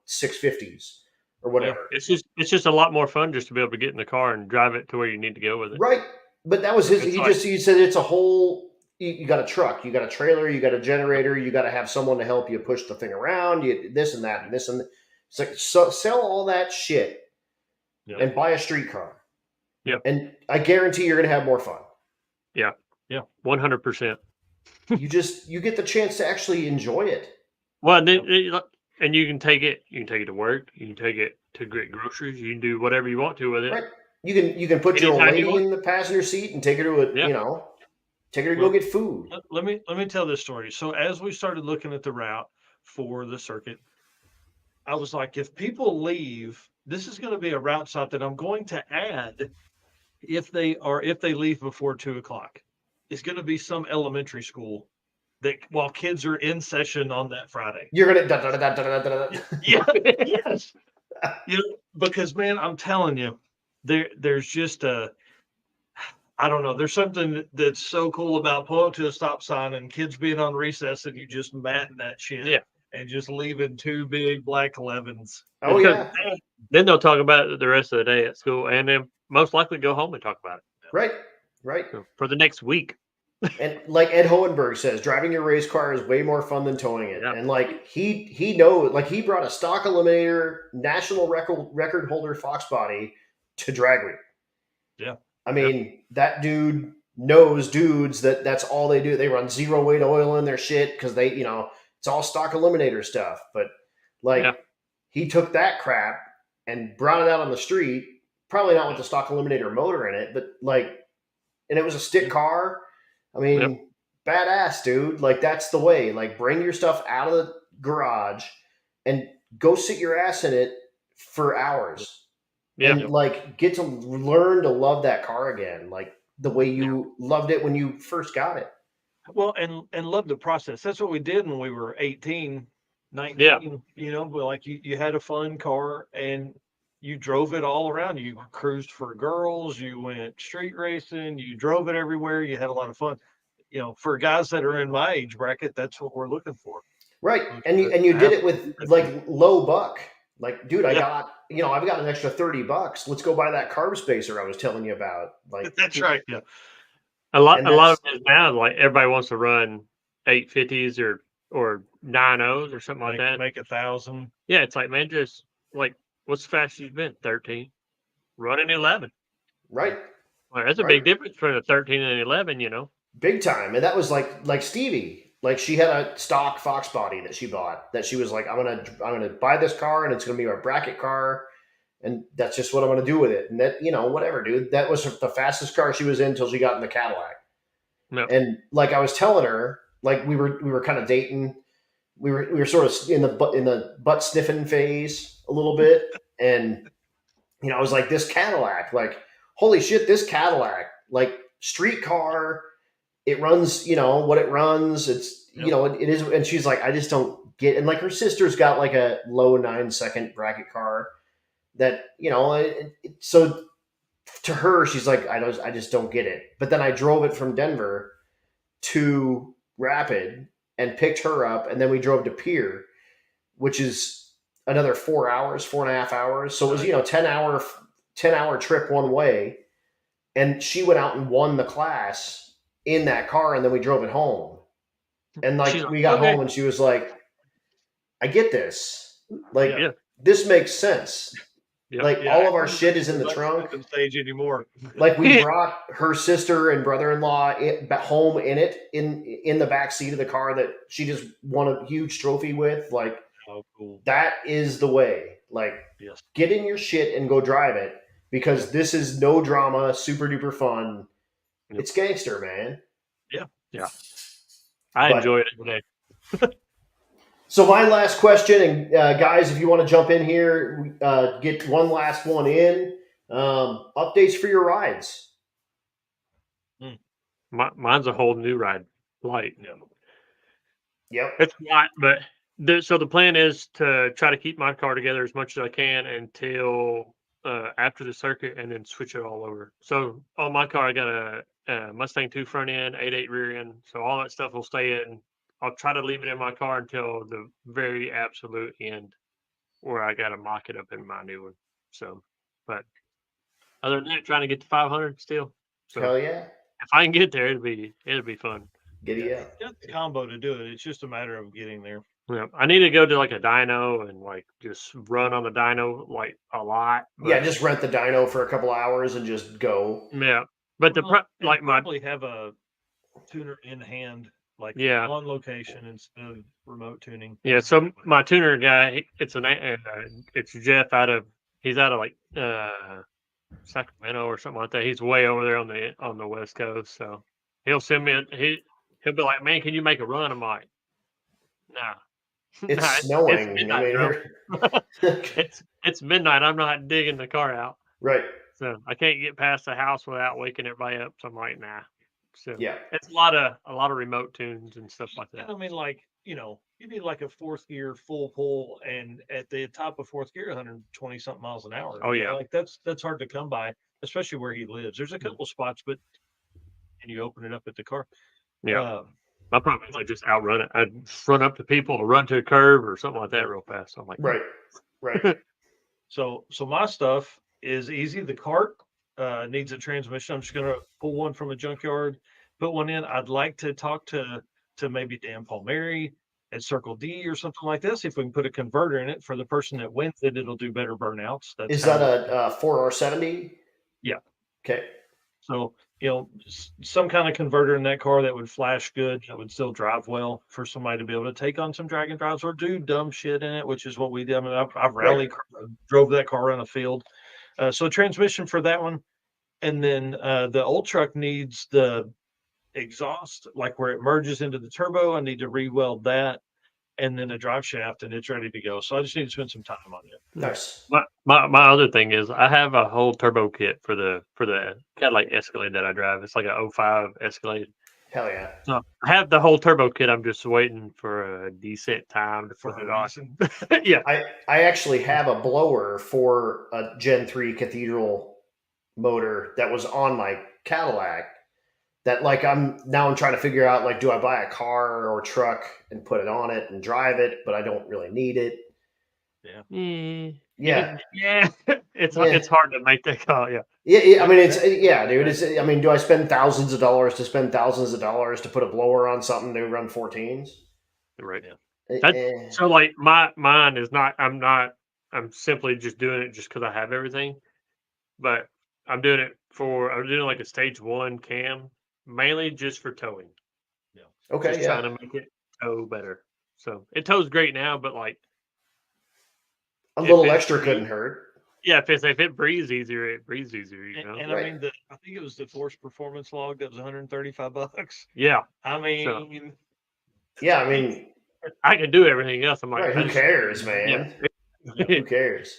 Speaker 1: 650s or whatever.
Speaker 3: Yeah. It's just a lot more fun just to be able to get in the car and drive it to where you need to go with it.
Speaker 1: Right. But that was he said it's a whole, you got a truck, you got a trailer, you got a generator, you got to have someone to help you push the thing around, this and that and this and that. It's like, so sell all that shit and buy a street car.
Speaker 3: Yeah.
Speaker 1: And I guarantee you're going to have more fun.
Speaker 3: Yeah. Yeah. 100%.
Speaker 1: You get the chance to actually enjoy it.
Speaker 3: Well, then and you can take it. You can take it to work. You can take it to get groceries. You can do whatever you want to with it.
Speaker 1: Right. You can put your old lady in the passenger seat and take her to take her to go get food.
Speaker 2: Let me tell this story. So as we started looking at the route for the circuit, I was like, if people leave, this is going to be a route stop that I'm going to add if they leave before 2:00. It's going to be some elementary school that while kids are in session on that Friday.
Speaker 1: You're gonna
Speaker 2: yeah, yes. Because man, I'm telling you, there's just I don't know. There's something that's so cool about pulling up to a stop sign and kids being on recess and you just matting that shit.
Speaker 3: Yeah.
Speaker 2: And just leaving 2 big black 11s.
Speaker 1: Oh yeah.
Speaker 3: Then they'll talk about it the rest of the day at school, and then most likely go home and talk about it.
Speaker 1: Right.
Speaker 3: For the next week.
Speaker 1: And like Ed Hohenberg says, driving your race car is way more fun than towing it. Yeah. And like he knows, like he brought a stock eliminator national record holder Fox body to drag week.
Speaker 2: Yeah.
Speaker 1: I mean, that dude knows dudes that's all they do. They run zero weight oil in their shit because they, it's all stock eliminator stuff. But he took that crap and brought it out on the street, probably not with the stock eliminator motor in it, but and it was a stick car. I mean, badass, dude. Like, that's the way. Like, bring your stuff out of the garage and go sit your ass in it for hours. Yeah. And, get to learn to love that car again, like the way you loved it when you first got it.
Speaker 2: Well, and love the process. That's what we did when we were 18, 19. Yeah. You had a fun car and you drove it all around. You cruised for girls. You went street racing. You drove it everywhere. You had a lot of fun. For guys that are in my age bracket, that's what we're looking for.
Speaker 1: Right. And you did it with low buck. Like, dude, I've got an extra $30. Let's go buy that carb spacer I was telling you about. Like,
Speaker 2: that's right. Yeah.
Speaker 3: A lot of it now, like everybody wants to run 850s or 90s or something like that.
Speaker 2: Make 1,000.
Speaker 3: Yeah, it's like, man, just like, what's the fastest you've been? 13. Running 11.
Speaker 1: Right.
Speaker 3: Well, that's a big difference between a 13 and an 11,
Speaker 1: Big time. And that was like Stevie. Like, she had a stock Fox body that she bought that she was like, I'm gonna buy this car and it's gonna be my bracket car, and that's just what I'm gonna do with it. And that, whatever, dude. That was the fastest car she was in until she got in the Cadillac. No. And like I was telling her, like we were kind of dating. We were sort of in the butt sniffing phase a little bit, and I was like, this Cadillac, like, holy shit, this Cadillac, like, street car. It runs, what it runs. It's, it is. And she's like, I just don't get. And like her sister's got like a low 9-second bracket car that, so to her, she's like, I just don't get it. But then I drove it from Denver to Rapid and picked her up. And then we drove to Pier, which is another 4.5 hours. So it was, 10-hour trip one way. And she went out and won the class in that car, and then we drove it home. And we got home and she was like, I get this. Like, this makes sense. All of our shit is in the trunk.
Speaker 2: Stage anymore.
Speaker 1: Like, we brought her sister and brother-in-law home in the back seat of the car that she just won a huge trophy with. Like,
Speaker 2: oh, cool.
Speaker 1: That is the way. Like, get in your shit and go drive it, because this is no drama, super duper fun. It's gangster, man.
Speaker 3: Yeah. I enjoyed it today.
Speaker 1: So my last question, and guys, if you want to jump in here, get one last one in. Updates for your rides.
Speaker 3: Mine's a whole new ride. Light.
Speaker 1: Yep.
Speaker 3: It's light, but so the plan is to try to keep my car together as much as I can until after the circuit, and then switch it all over. So on my car, I got a Mustang 2 front end, 8.8 rear end. So all that stuff will stay in. I'll try to leave it in my car until the very absolute end, where I got to mock it up in my new one. So, but other than that, trying to get to 500 still. So
Speaker 1: hell yeah!
Speaker 3: If I can get there, it'll be fun.
Speaker 1: Giddy up.
Speaker 2: Got the combo to do it. It's just a matter of getting there.
Speaker 3: Yeah, I need to go to like a dyno and like just run on the dyno like a lot.
Speaker 1: Yeah, just rent the dyno for a couple hours and just go.
Speaker 3: Yeah, but probably
Speaker 2: have a tuner in hand. like
Speaker 3: Yeah.
Speaker 2: on location instead of remote tuning.
Speaker 3: Yeah. So my tuner guy, it's Jeff he's out of like Sacramento or something like that. He's way over there on the West Coast. So he'll send me he'll be like, man, can you make a run? I'm like, nah.
Speaker 1: It's snowing.
Speaker 3: It's midnight, it's midnight. I'm not digging the car out.
Speaker 1: Right.
Speaker 3: So I can't get past the house without waking everybody up. So I'm like, nah. So
Speaker 1: yeah,
Speaker 3: it's a lot of remote tunes and stuff like that.
Speaker 2: I mean, like, you need like a fourth gear full pull, and at the top of fourth gear, 120 something miles an hour.
Speaker 3: Oh yeah,
Speaker 2: like that's hard to come by, especially where he lives. There's a couple spots, but and you open it up at the car.
Speaker 3: Yeah. My problem is I just outrun it. I run up to people or run to a curve or something like that real fast. So I'm like,
Speaker 1: right.
Speaker 2: So my stuff is easy. The cart needs a transmission. I'm just going to pull one from a junkyard, put one in. I'd like to talk to maybe Dan Palmieri at Circle D or something like this. If we can put a converter in it for the person that wins it, it'll do better burnouts.
Speaker 1: Is that a 4R70?
Speaker 2: Yeah.
Speaker 1: Okay.
Speaker 2: So, some kind of converter in that car that would flash good, that would still drive well for somebody to be able to take on some drag and drives or do dumb shit in it, which is what we did. I mean, I've rallied, drove that car around a field. So transmission for that one. And then the old truck needs the exhaust, like where it merges into the turbo. I need to re-weld that. And then a drive shaft, and it's ready to go. So I just need to spend some time on it.
Speaker 1: Nice.
Speaker 3: My other thing is I have a whole turbo kit for the Cadillac Escalade that I drive. It's like a 05 Escalade.
Speaker 1: Hell yeah.
Speaker 3: So I have the whole turbo kit. I'm just waiting for a decent time to put it on. Yeah.
Speaker 1: I actually have a blower for a Gen 3 Cathedral motor that was on my Cadillac. That I'm trying to figure out, like, do I buy a car or a truck and put it on it and drive it, but I don't really need it.
Speaker 3: Yeah. It's hard to make that call. Yeah.
Speaker 1: Yeah. I mean, dude. Do I spend thousands of dollars to put a blower on something to run 14s?
Speaker 3: Right. So like mine is not. I'm simply just doing it just because I have everything, but I'm doing like a stage 1 cam. Mainly just for towing.
Speaker 2: Yeah.
Speaker 1: Okay.
Speaker 3: Just trying to make it tow better. So it tows great now, but like
Speaker 1: a little extra couldn't hurt.
Speaker 3: Yeah, if it breathes easier, it breathes easier.
Speaker 2: And I mean, I think it was the Force Performance log that was $135.
Speaker 3: Yeah.
Speaker 2: I mean,
Speaker 3: I can do everything else. I'm like,
Speaker 1: who cares, man? Yeah. Who cares?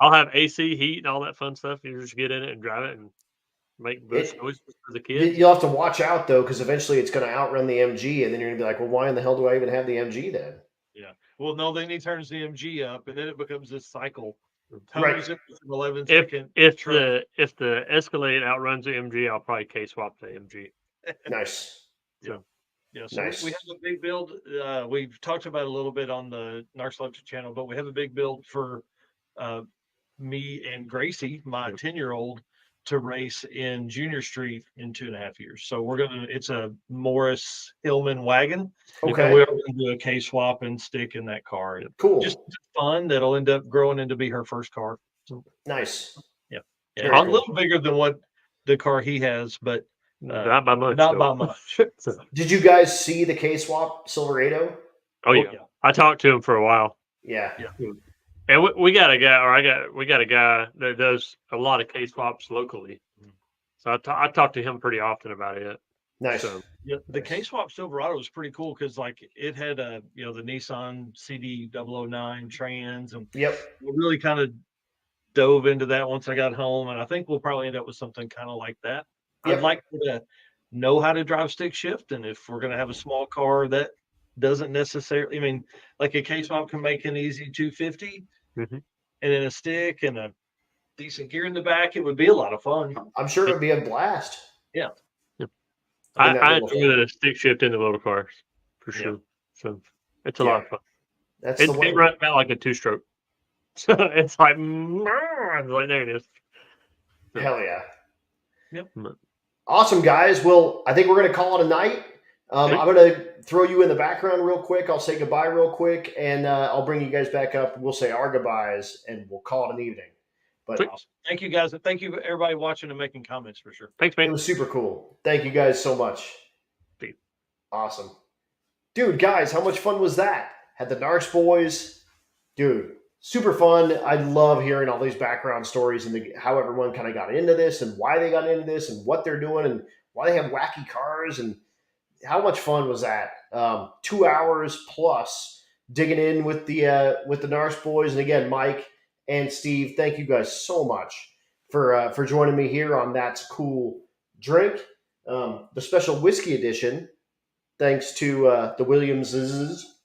Speaker 3: I'll have AC, heat, and all that fun stuff. You just get in it and drive it and make boost noises for the kids.
Speaker 1: You'll have to watch out though, because eventually it's going to outrun the MG, and then you're going to be like, well, why in the hell do I even have the MG then?
Speaker 2: Yeah. Well, no, then he turns the MG up, and then it becomes this cycle.
Speaker 1: Right.
Speaker 3: If the Escalade outruns the MG, I'll probably K-swap the MG.
Speaker 1: Nice.
Speaker 2: So nice. We have a big build. We've talked about it a little bit on the Narx Electric channel, but we have a big build for me and Gracie, my 10-year-old, to race in Junior Street in 2.5 years. So it's a Morris Hillman wagon.
Speaker 1: Okay.
Speaker 2: And we're going to do a K-swap and stick in that car.
Speaker 1: Cool.
Speaker 2: Just fun. That'll end up growing into be her first car. So,
Speaker 1: nice.
Speaker 2: Yeah. A little bigger than what the car he has, but
Speaker 3: not by much.
Speaker 2: Not by much.
Speaker 1: Did you guys see the K-swap Silverado?
Speaker 3: Oh yeah. I talked to him for a while.
Speaker 1: Yeah.
Speaker 3: And we got a guy that does a lot of K-swaps locally. So I talk to him pretty often about it.
Speaker 1: Nice.
Speaker 3: So,
Speaker 2: the K-swap Silverado was pretty cool because like it had the Nissan CD009 trans, and we really kind of dove into that once I got home, and I think we'll probably end up with something kind of like that. I'd like to know how to drive stick shift, and if we're going to have a small car that doesn't necessarily, I mean, like a K-swap can make an easy 250 and then a stick and a decent gear in the back, it would be a lot of fun.
Speaker 1: I'm sure it would be a blast.
Speaker 2: Yeah.
Speaker 3: I enjoy the stick shift in the little cars for sure. So it's a lot of fun. It runs about like a 2-stroke. So it's like there it is. So.
Speaker 1: Hell yeah.
Speaker 2: Yep.
Speaker 1: Awesome, guys. Well, I think we're going to call it a night. I'm going to throw you in the background real quick. I'll say goodbye real quick, and I'll bring you guys back up. We'll say our goodbyes, and we'll call it an evening. But
Speaker 2: awesome. Thank you, guys. And thank you, everybody watching and making comments for sure.
Speaker 3: Thanks, man.
Speaker 1: It was super cool. Thank you guys so much. Awesome. Dude, guys, how much fun was that? Had the Narx boys. Dude, super fun. I love hearing all these background stories and how everyone kind of got into this and why they got into this and what they're doing and why they have wacky cars and how much fun was that? 2 hours plus digging in with the Narx boys. And again, Mike and Steve, thank you guys so much for joining me here on That's Cool Drink, the special whiskey edition. Thanks to the Williamses.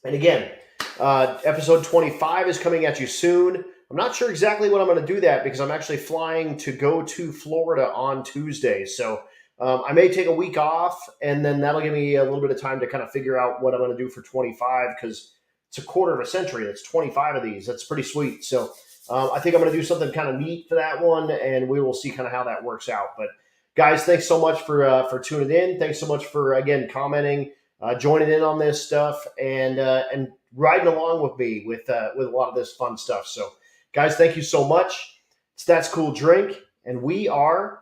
Speaker 1: And again, episode 25 is coming at you soon. I'm not sure exactly what I'm going to do that because I'm actually flying to go to Florida on Tuesday. So I may take a week off, and then that'll give me a little bit of time to kind of figure out what I'm going to do for 25 because it's a quarter of a century. That's 25 of these. That's pretty sweet. So I think I'm going to do something kind of neat for that one, and we will see kind of how that works out. But guys, thanks so much for tuning in. Thanks so much for, again, commenting, joining in on this stuff, and riding along with me with a lot of this fun stuff. So, guys, thank you so much. It's That's Cool Drink, and we are